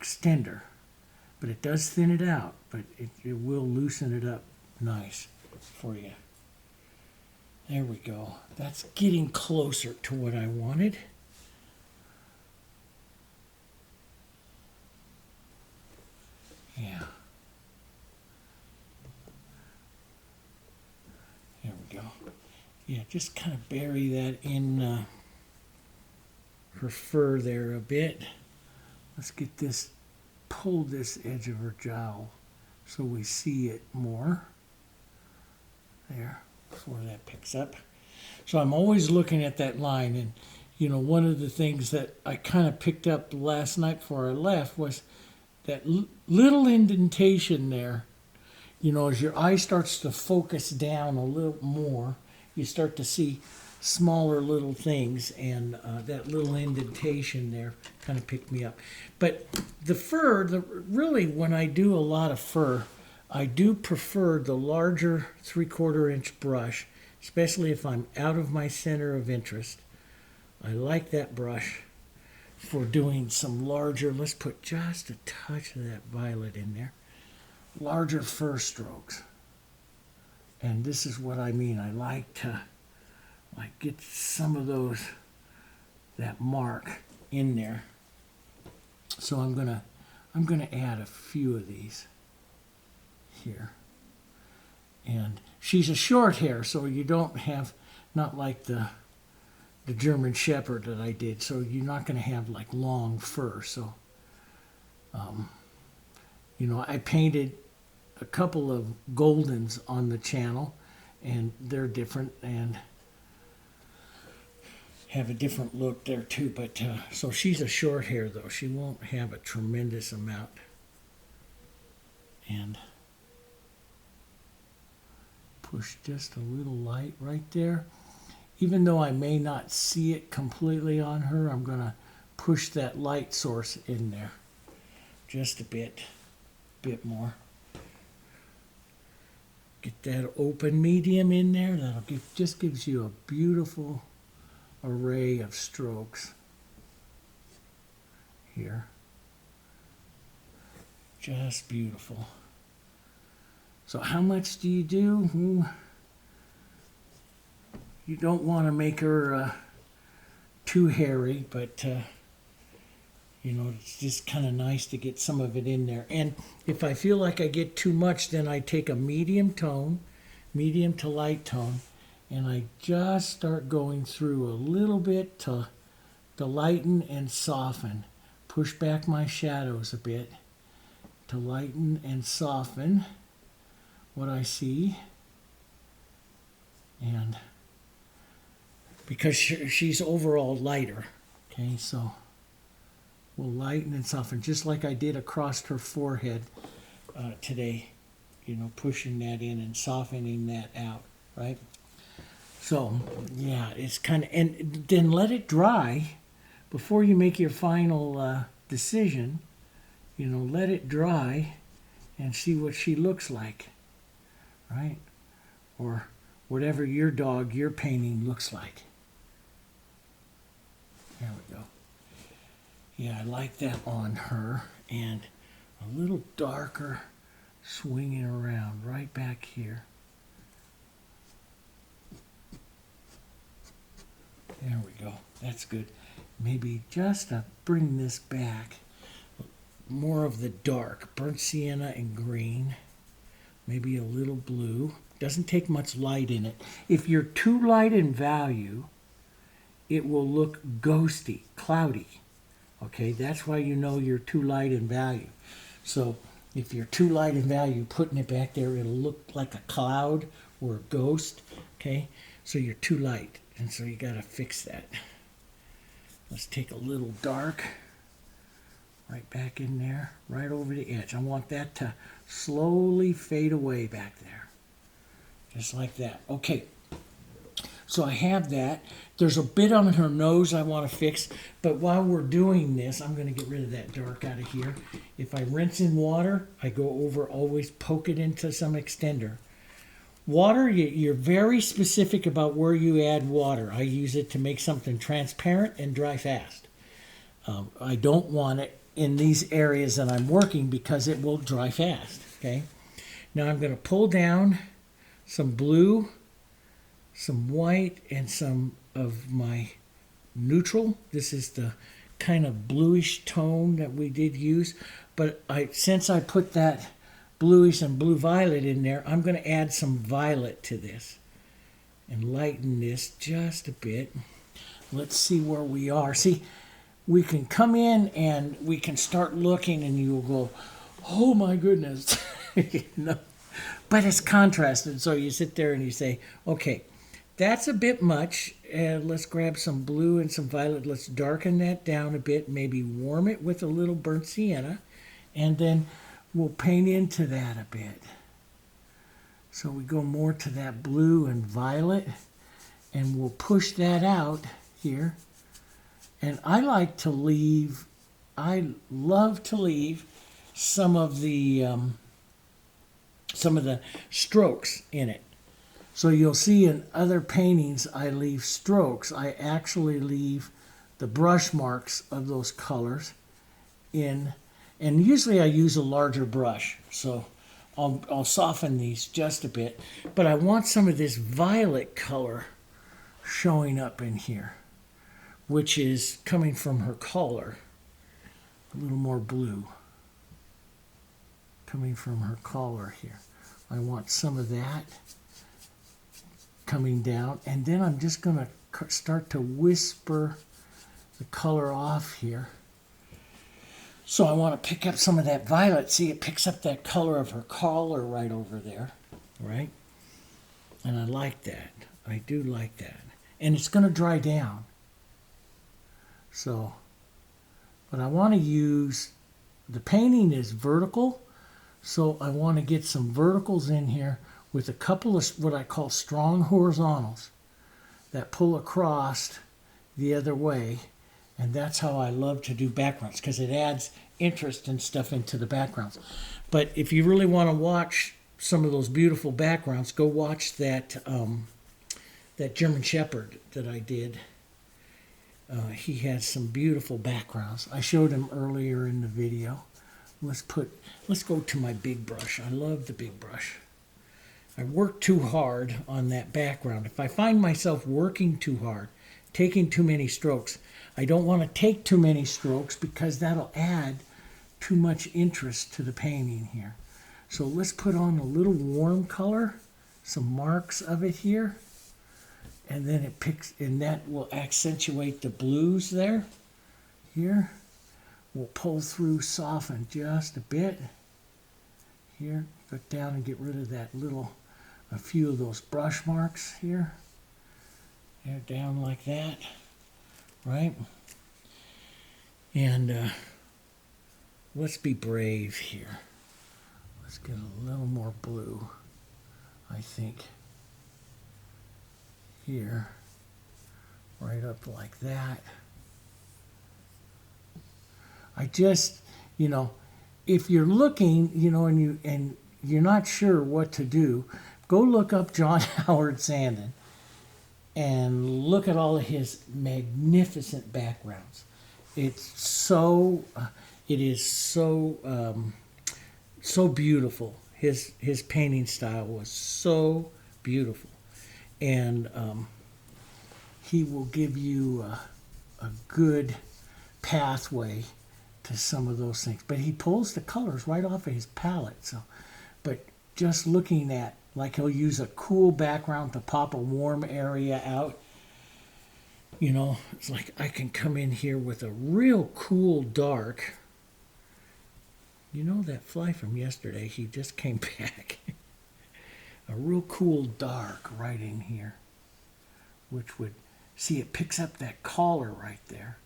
extender. But it does thin it out, but it will loosen it up nice for you. There we go. That's getting closer to what I wanted. Yeah. There we go. Yeah, just kind of bury that in her fur there a bit. Let's get this, pull this edge of her jowl so we see it more. There, before that picks up. So I'm always looking at that line, and you know, one of the things that I kind of picked up last night before I left was that little indentation there. You know, as your eye starts to focus down a little more, you start to see smaller little things, and that little indentation there kind of picked me up. But the fur, really when I do a lot of fur, I do prefer the larger 3/4 inch brush, especially if I'm out of my center of interest. I like that brush for doing some larger, let's put just a touch of that violet in there, larger fur strokes. And this is what I mean. I like to get some of those, that mark in there. So I'm gonna add a few of these here. And she's a short hair, so you don't have, not like the German Shepherd that I did, so you're not going to have like long fur. So, you know, I painted a couple of Goldens on the channel, and they're different and have a different look there too. But so she's a short hair though. She won't have a tremendous amount. And push just a little light right there. Even though I may not see it completely on her, I'm going to push that light source in there just a bit more. Get that open medium in there. That'll just gives you a beautiful array of strokes here. Just beautiful. So how much do you do? You don't want to make her too hairy, but you know, it's just kind of nice to get some of it in there. And if I feel like I get too much, then I take a medium tone, medium to light tone, and I just start going through a little bit to lighten and soften. Push back my shadows a bit to lighten and soften what I see. And because she's overall lighter, okay, so we'll lighten and soften just like I did across her forehead today, you know, pushing that in and softening that out, right? So yeah, it's kind of, and then let it dry before you make your final decision. You know, let it dry and see what she looks like, right? Or whatever your dog, your painting looks like. There we go. Yeah, I like that on her. And a little darker swinging around right back here. There we go. That's good. Maybe just to bring this back, more of the dark, burnt sienna and green, maybe a little blue. Doesn't take much light in it. If you're too light in value, it will look ghosty, cloudy. Okay, that's why you know you're too light in value. So if you're too light in value, putting it back there, it'll look like a cloud or a ghost. Okay, so you're too light, and so you got to fix that. Let's take a little dark right back in there, right over the edge. I want that to slowly fade away back there, just like that. Okay, so I have that. There's a bit on her nose I want to fix, but while we're doing this, I'm going to get rid of that dark out of here. If I rinse in water, I go over, always poke it into some extender. Water, you're very specific about where you add water. I use it to make something transparent and dry fast. I don't want it in these areas that I'm working because it will dry fast. Okay. Now I'm going to pull down some blue, some white, and some of my neutral. This is the kind of bluish tone that we did use. But since I put that bluish and blue violet in there, I'm going to add some violet to this and lighten this just a bit. Let's see where we are. See, we can come in and we can start looking and you'll go, oh my goodness. You know? But it's contrasted, so you sit there and you say, okay, that's a bit much. Let's grab some blue and some violet. Let's darken that down a bit, maybe warm it with a little burnt sienna, and then we'll paint into that a bit. So we go more to that blue and violet, and we'll push that out here. And I love to leave some of the strokes in it. So you'll see in other paintings I leave strokes. I actually leave the brush marks of those colors in. And usually I use a larger brush, so I'll soften these just a bit. But I want some of this violet color showing up in here, which is coming from her collar. A little more blue coming from her collar here. I want some of that coming down. And then I'm just going to start to whisper the color off here. So I want to pick up some of that violet. See, it picks up that color of her collar right over there, right? And I like that. I do like that. And it's going to dry down. So, but I want to use, the painting is vertical, so I want to get some verticals in here with a couple of what I call strong horizontals that pull across the other way. And that's how I love to do backgrounds, because it adds interest and stuff into the backgrounds. But if you really want to watch some of those beautiful backgrounds, go watch that that German Shepherd that I did. He has some beautiful backgrounds. I showed him earlier in the video. Let's go to my big brush. I love the big brush. I work too hard on that background. If I find myself working too hard, taking too many strokes, I don't want to take too many strokes because that'll add too much interest to the painting here. So let's put on a little warm color, some marks of it here, and then it picks, and that will accentuate the blues there. Here, we'll pull through, soften just a bit. Here, go down and get rid of that a few of those brush marks here. They're down like that. Right? And let's be brave here. Let's get a little more blue, I think. Here. Right up like that. I just, if you're looking, and you're not sure what to do, Go look up John Howard Sandin and look at all of his magnificent backgrounds. It's so, it is so, so beautiful. His painting style was so beautiful, and he will give you a good pathway to some of those things. But he pulls the colors right off of his palette. So, but just looking at, like, he'll use a cool background to pop a warm area out. You know, it's like I can come in here with a real cool dark. You know that fly from yesterday, he just came back. A real cool dark right in here, which would, see, it picks up that collar right there.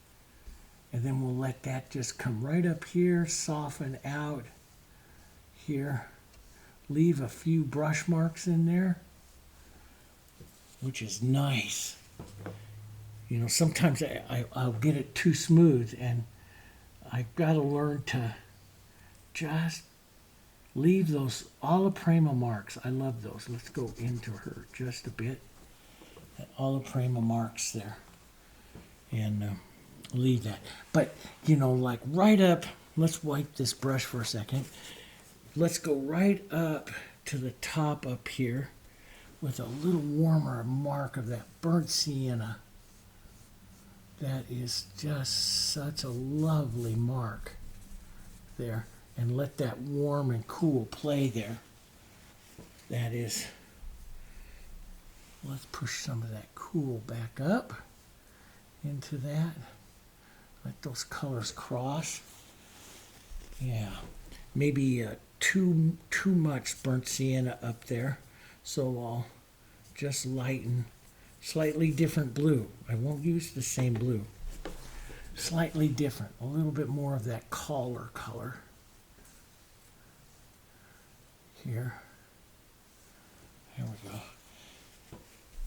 And then we'll let that just come right up here, soften out here. Leave a few brush marks in there, which is nice. You know, sometimes I'll get it too smooth, and I've got to learn to just leave those alla prima marks. I love those. Let's go into her just a bit. That alla prima marks there. And leave that. But, you know, like right up, let's wipe this brush for a second. Let's go right up to the top up here with a little warmer mark of that burnt sienna. That is just such a lovely mark there. And let that warm and cool play there. That is, let's push some of that cool back up into that. Let those colors cross. Yeah, maybe too much burnt sienna up there. So I'll just lighten, slightly different blue. I won't use the same blue. Slightly different, a little bit more of that collar color. Here we go.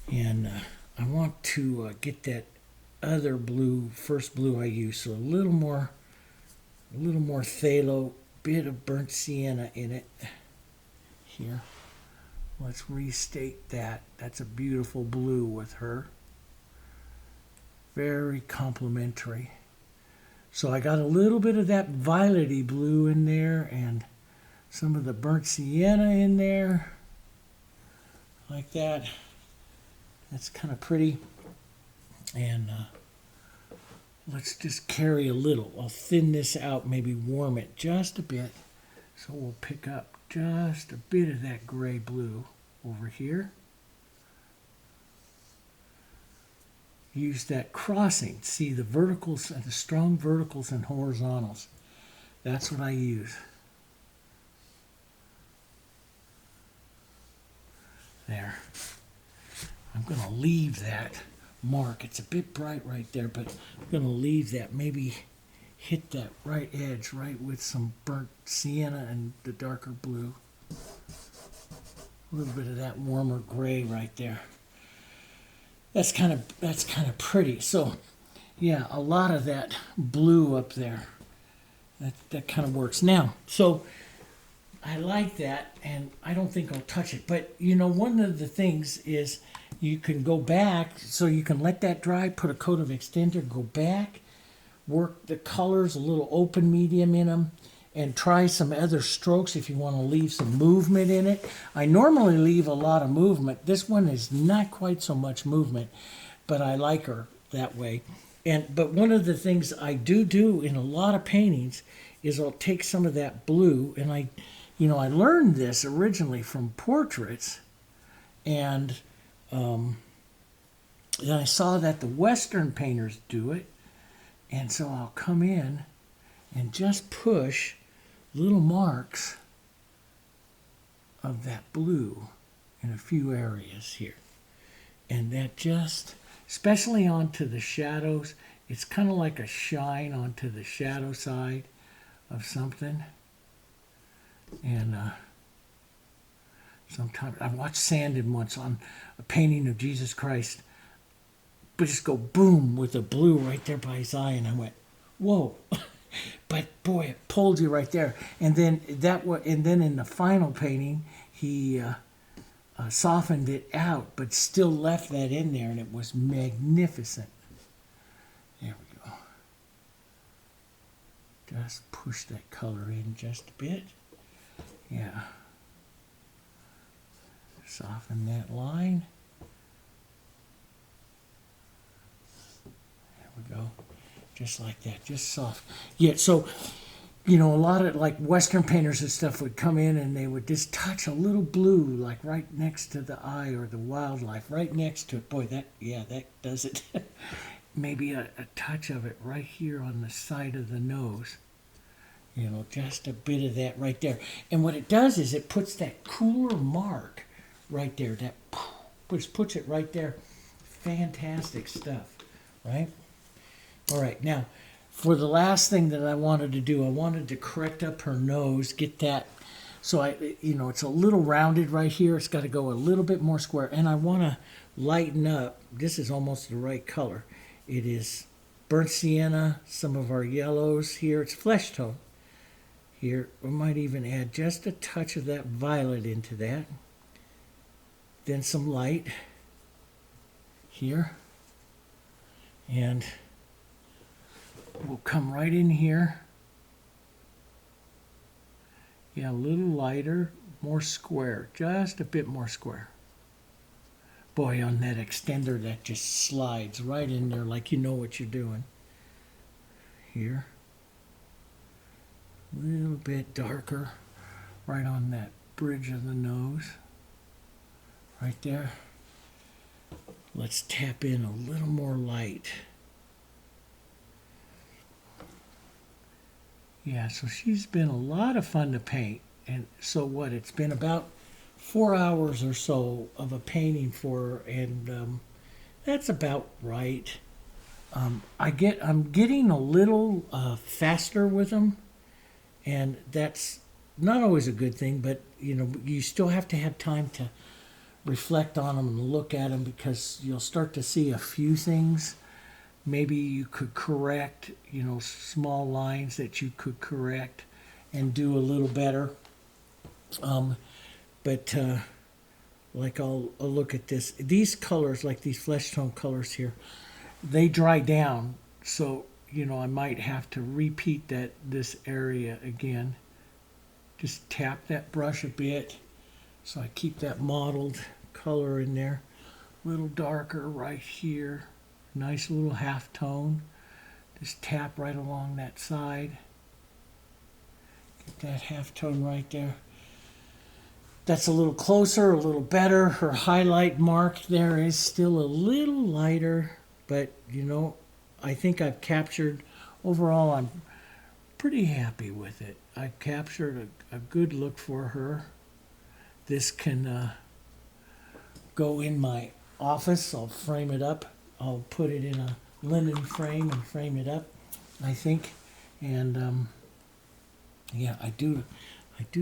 And I want to get that other blue, first blue I used, so a little more phthalo, bit of burnt sienna in it. Here, let's restate that. That's a beautiful blue with her. Very complementary. So I got a little bit of that violety blue in there, and some of the burnt sienna in there, like that. That's kind of pretty. And let's just carry a little. I'll thin this out, maybe warm it just a bit. So we'll pick up just a bit of that gray blue over here. Use that crossing. See the verticals, the strong verticals and horizontals. That's what I use. There. I'm going to leave that mark. It's a bit bright right there, but I'm going to leave that. Maybe hit that right edge right with some burnt sienna and the darker blue. A little bit of that warmer gray right there. That's kind of pretty. So, yeah, a lot of that blue up there. That kind of works. Now, so I like that, and I don't think I'll touch it. But, you know, one of the things is you can go back, so you can let that dry, put a coat of extender, go back, work the colors, a little open medium in them, and try some other strokes if you want to leave some movement in it. I normally leave a lot of movement. This one is not quite so much movement, but I like her that way. But one of the things I do in a lot of paintings is I'll take some of that blue, and I learned this originally from portraits, and then I saw that the Western painters do it, and so I'll come in and just push little marks of that blue in a few areas here. And that just, especially onto the shadows, it's kind of like a shine onto the shadow side of something. And sometimes I watched Sandin once on a painting of Jesus Christ, but just go boom with the blue right there by his eye, and I went, whoa. But boy, it pulled you right there. And then in the final painting, he softened it out, but still left that in there, and it was magnificent. There we go. Just push that color in just a bit. Yeah. Soften that line. There we go. Just like that, just soft. Yeah, so, you know, a lot of like Western painters and stuff would come in and they would just touch a little blue, like right next to the eye or the wildlife, right next to it. Boy, that does it. Maybe a touch of it right here on the side of the nose. You know, just a bit of that right there. And what it does is it puts that cooler mark right there. That just puts it right there. Fantastic stuff, right? All right, now, for the last thing that I wanted to do, I wanted to correct up her nose, get that, so it's a little rounded right here. It's got to go a little bit more square, and I want to lighten up. This is almost the right color. It is burnt sienna, some of our yellows here. It's flesh tone. Here, we might even add just a touch of that violet into that. Then some light here, and we'll come right in here. Yeah, a little lighter, more square, just a bit more square. Boy, on that extender, that just slides right in there like you know what you're doing. Here. A little bit darker, right on that bridge of the nose. Right there. Let's tap in a little more light. Yeah, so she's been a lot of fun to paint. And so what, it's been about 4 hours or so of a painting for her, and that's about right. I'm getting a little faster with them, and that's not always a good thing, but you still have to have time to reflect on them and look at them, because you'll start to see a few things. Maybe you could correct, small lines that you could correct and do a little better. But like I'll look at this. These colors, like these flesh tone colors here, they dry down. So, I might have to repeat this area again. Just tap that brush a bit so I keep that mottled color in there. A little darker right here. Nice little half tone. Just tap right along that side. Get that half tone right there. That's a little closer, a little better. Her highlight mark there is still a little lighter, but I think I've captured, overall I'm pretty happy with it. I've captured a good look for her. This can go in my office. I'll frame it up. I'll put it in a linen frame and frame it up, I think. And yeah, I do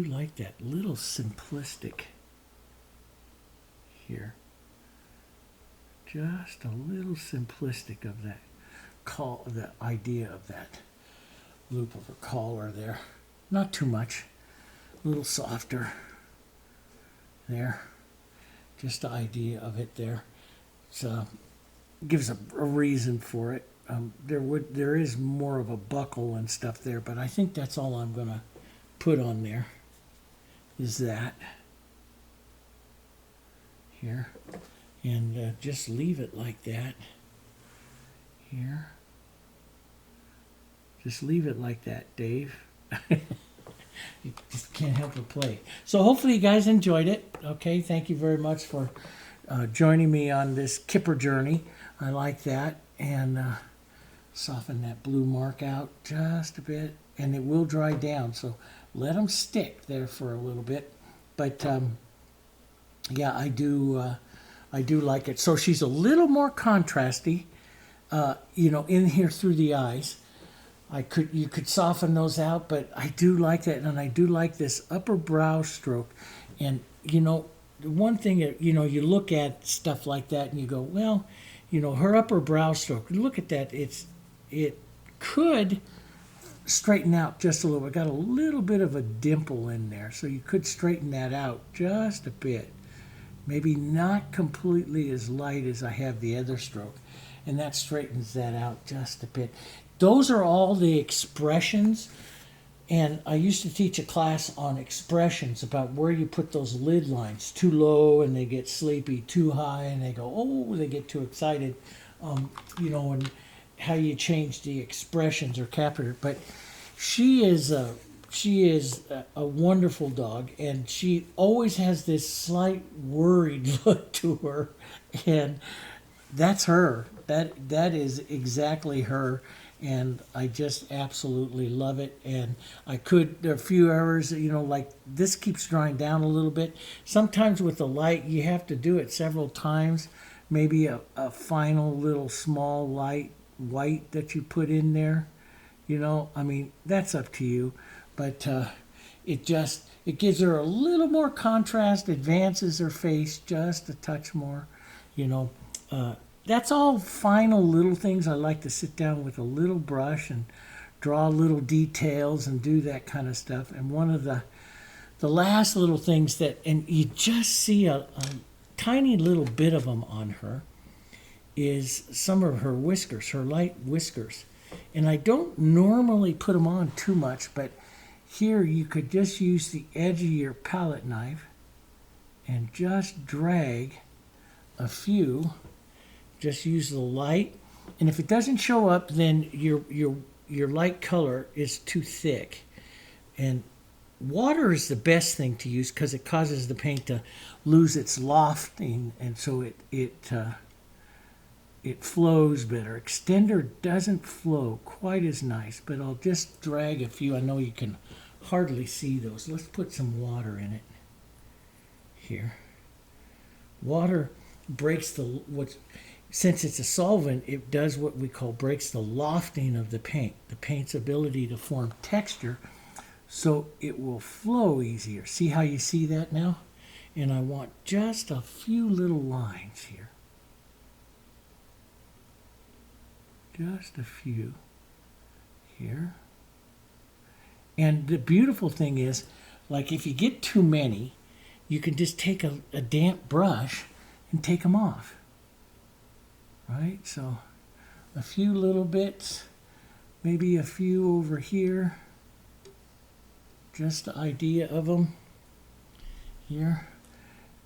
like that little simplistic here. Just a little simplistic of that the idea of that loop of a collar there. Not too much. A little softer there. Just the idea of it there. So gives a reason for it. There is more of a buckle and stuff there, but I think that's all I'm gonna put on there is that here, and just leave it like that here. Just leave it like that, Dave. You just can't help but play. So hopefully you guys enjoyed it. Okay, thank you very much for joining me on this Kipper journey. I like that. And soften that blue mark out just a bit, and it will dry down, so let them stick there for a little bit. But yeah, I do like it. So she's a little more contrasty, in here through the eyes. You could soften those out, but I do like that, and I do like this upper brow stroke. And the one thing that you look at stuff like that and you go, well, her upper brow stroke, look at that, it could straighten out just a little bit. Got a little bit of a dimple in there, so you could straighten that out just a bit. maybe not completely as light as I have the other stroke. And that straightens that out just a bit. Those are all the expressions. And I used to teach a class on expressions about where you put those lid lines. Too low and they get sleepy, too high and they go, oh, they get too excited. You know, and how you change the expressions or capture. But she is a wonderful dog, and she always has this slight worried look to her, and that's her. That is exactly her. And I just absolutely love it. And there are a few hours, you know, like this keeps drying down a little bit. Sometimes with the light, you have to do it several times. Maybe a final little small light white that you put in there. You know, I mean, that's up to you. But it gives her a little more contrast, advances her face just a touch more, you know. That's all final little things. I like to sit down with a little brush and draw little details and do that kind of stuff. And one of the last little things and you just see a tiny little bit of them on her, is some of her whiskers, her light whiskers. And I don't normally put them on too much, but here you could just use the edge of your palette knife and just drag a few. Just use the light, and if it doesn't show up, then your light color is too thick. And water is the best thing to use because it causes the paint to lose its lofting, and so it flows better. Extender doesn't flow quite as nice, but I'll just drag a few. I know you can hardly see those. Let's put some water in it here. Water breaks since it's a solvent, it does what we call breaks the lofting of the paint, the paint's ability to form texture, so it will flow easier. See how you see that now? And I want just a few little lines here. Just a few here. And the beautiful thing is, like if you get too many, you can just take a damp brush and take them off. Right, so a few little bits, maybe a few over here, just the idea of them here.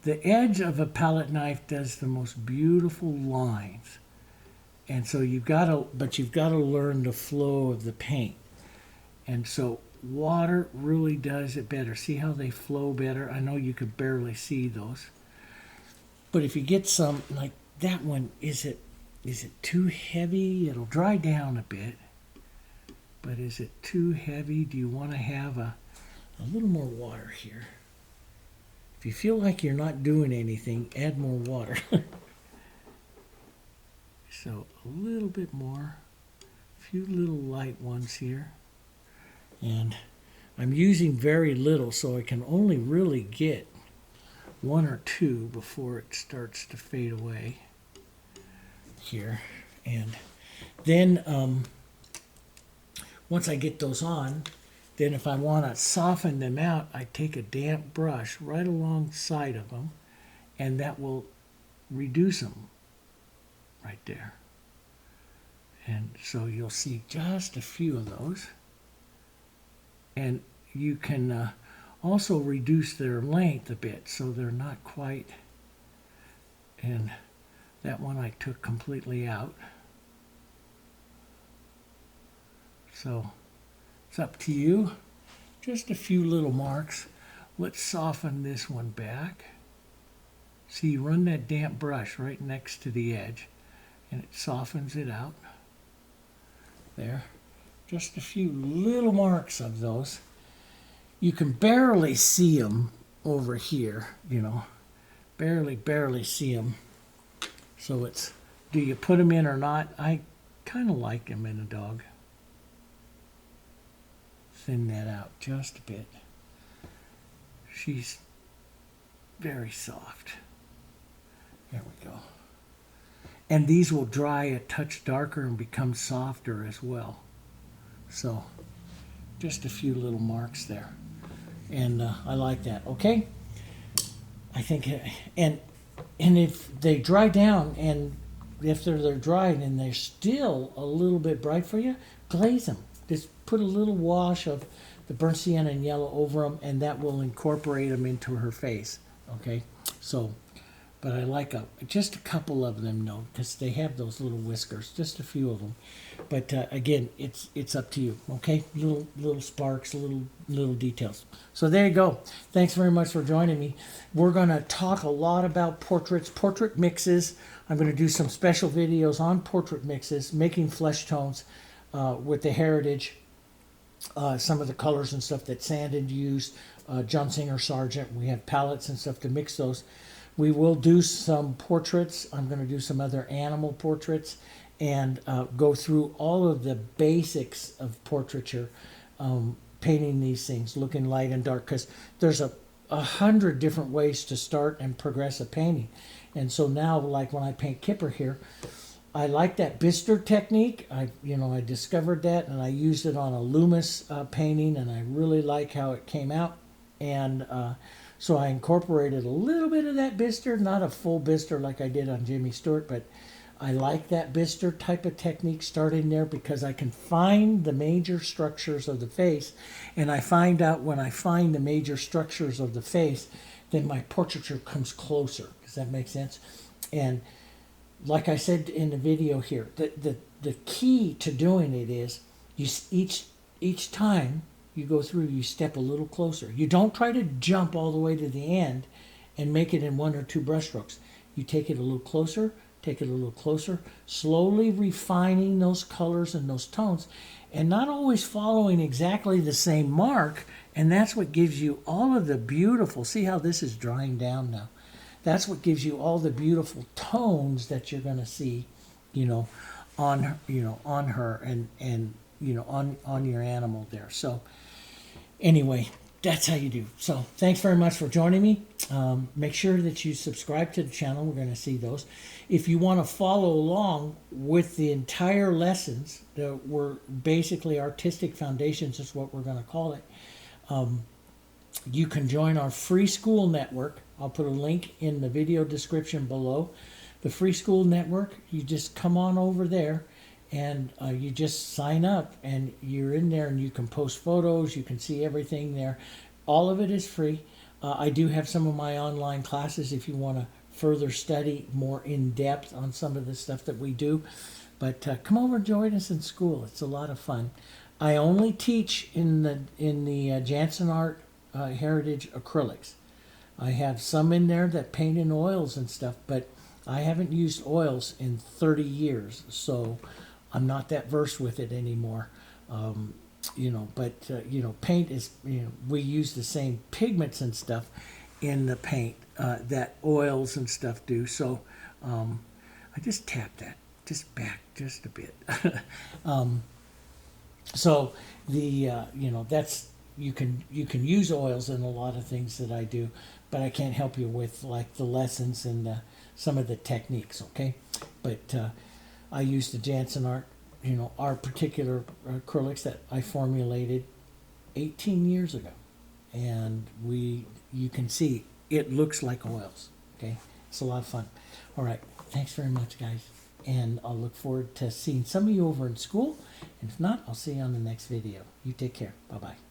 The edge of a palette knife does the most beautiful lines, and so you've got to learn the flow of the paint, and so water really does it better. See how they flow better? I know you could barely see those, but if you get some like that one, is it too heavy? It'll dry down a bit, but is it too heavy? Do you want to have a little more water here? If you feel like you're not doing anything, add more water. So a little bit more, a few little light ones here. And I'm using very little, so I can only really get one or two before it starts to fade away here. And then once I get those on, then if I want to soften them out, I take a damp brush right alongside of them, and that will reduce them right there. And so you'll see just a few of those. And you can also reduce their length a bit so they're not quite, and that one I took completely out. So it's up to you. Just a few little marks. Let's soften this one back. See, run that damp brush right next to the edge and it softens it out. There. Just a few little marks of those. You can barely see them over here, you know. Barely see them. So it's, do you put them in or not? I kind of like them in a dog. Thin that out just a bit. She's very soft. There we go. And these will dry a touch darker and become softer as well. So just a few little marks there. And I like that. Okay? I think, and And if they dry down, and after they're dried and they're still a little bit bright for you, glaze them. Just put a little wash of the burnt sienna and yellow over them, and that will incorporate them into her face. Okay, so, but I like just a couple of them, though, because they have those little whiskers, just a few of them. But again, it's up to you. Okay, little sparks, little details. So there you go. Thanks very much for joining me. We're gonna talk a lot about portraits, portrait mixes. I'm gonna do some special videos on portrait mixes, making flesh tones with the Heritage. Some of the colors and stuff that Sandin used, Jansen or Sargent. We have palettes and stuff to mix those. We will do some portraits. I'm going to do some other animal portraits and go through all of the basics of portraiture, painting these things, looking light and dark, because there's 100 different ways to start and progress a painting. And so now, like when I paint Kipper here, I like that Bister technique. I discovered that, and I used it on a Loomis painting, and I really like how it came out. And so I incorporated a little bit of that Bister, not a full Bister like I did on Jimmy Stewart, but I like that Bister type of technique starting there because I can find the major structures of the face, and I find out when I find the major structures of the face, then my portraiture comes closer. Does that make sense? And like I said in the video here, the key to doing it is you each time you go through, you step a little closer. You don't try to jump all the way to the end and make it in 1 or 2 brush strokes. You take it a little closer, take it a little closer, slowly refining those colors and those tones, and not always following exactly the same mark. And that's what gives you all of the beautiful, see how this is drying down now. That's what gives you all the beautiful tones that you're going to see, on her and on your animal there. So anyway, that's how you do. So thanks very much for joining me. Make sure that you subscribe to the channel. We're going to see those. If you want to follow along with the entire lessons that were basically artistic foundations, is what we're going to call it. You can join our free school network. I'll put a link in the video description below. The free school network, you just come on over there and you just sign up, and you're in there, and you can post photos. You can see everything there. All of it is free. I do have some of my online classes if you want to further study more in depth on some of the stuff that we do. But come over and join us in school. It's a lot of fun. I only teach in the Jansen Art Heritage acrylics. I have some in there that paint in oils and stuff, but I haven't used oils in 30 years, so I'm not that versed with it anymore. Paint is, we use the same pigments and stuff in the paint that oils and stuff do. So I just tap that just back just a bit. So that's, you can use oils in a lot of things that I do, but I can't help you with like the lessons and some of the techniques. Okay, but I use the Jansen Art, our particular acrylics that I formulated 18 years ago, and you can see it looks like oils. Okay, it's a lot of fun. All right, thanks very much, guys, and I'll look forward to seeing some of you over in school, and if not, I'll see you on the next video. You take care. Bye bye.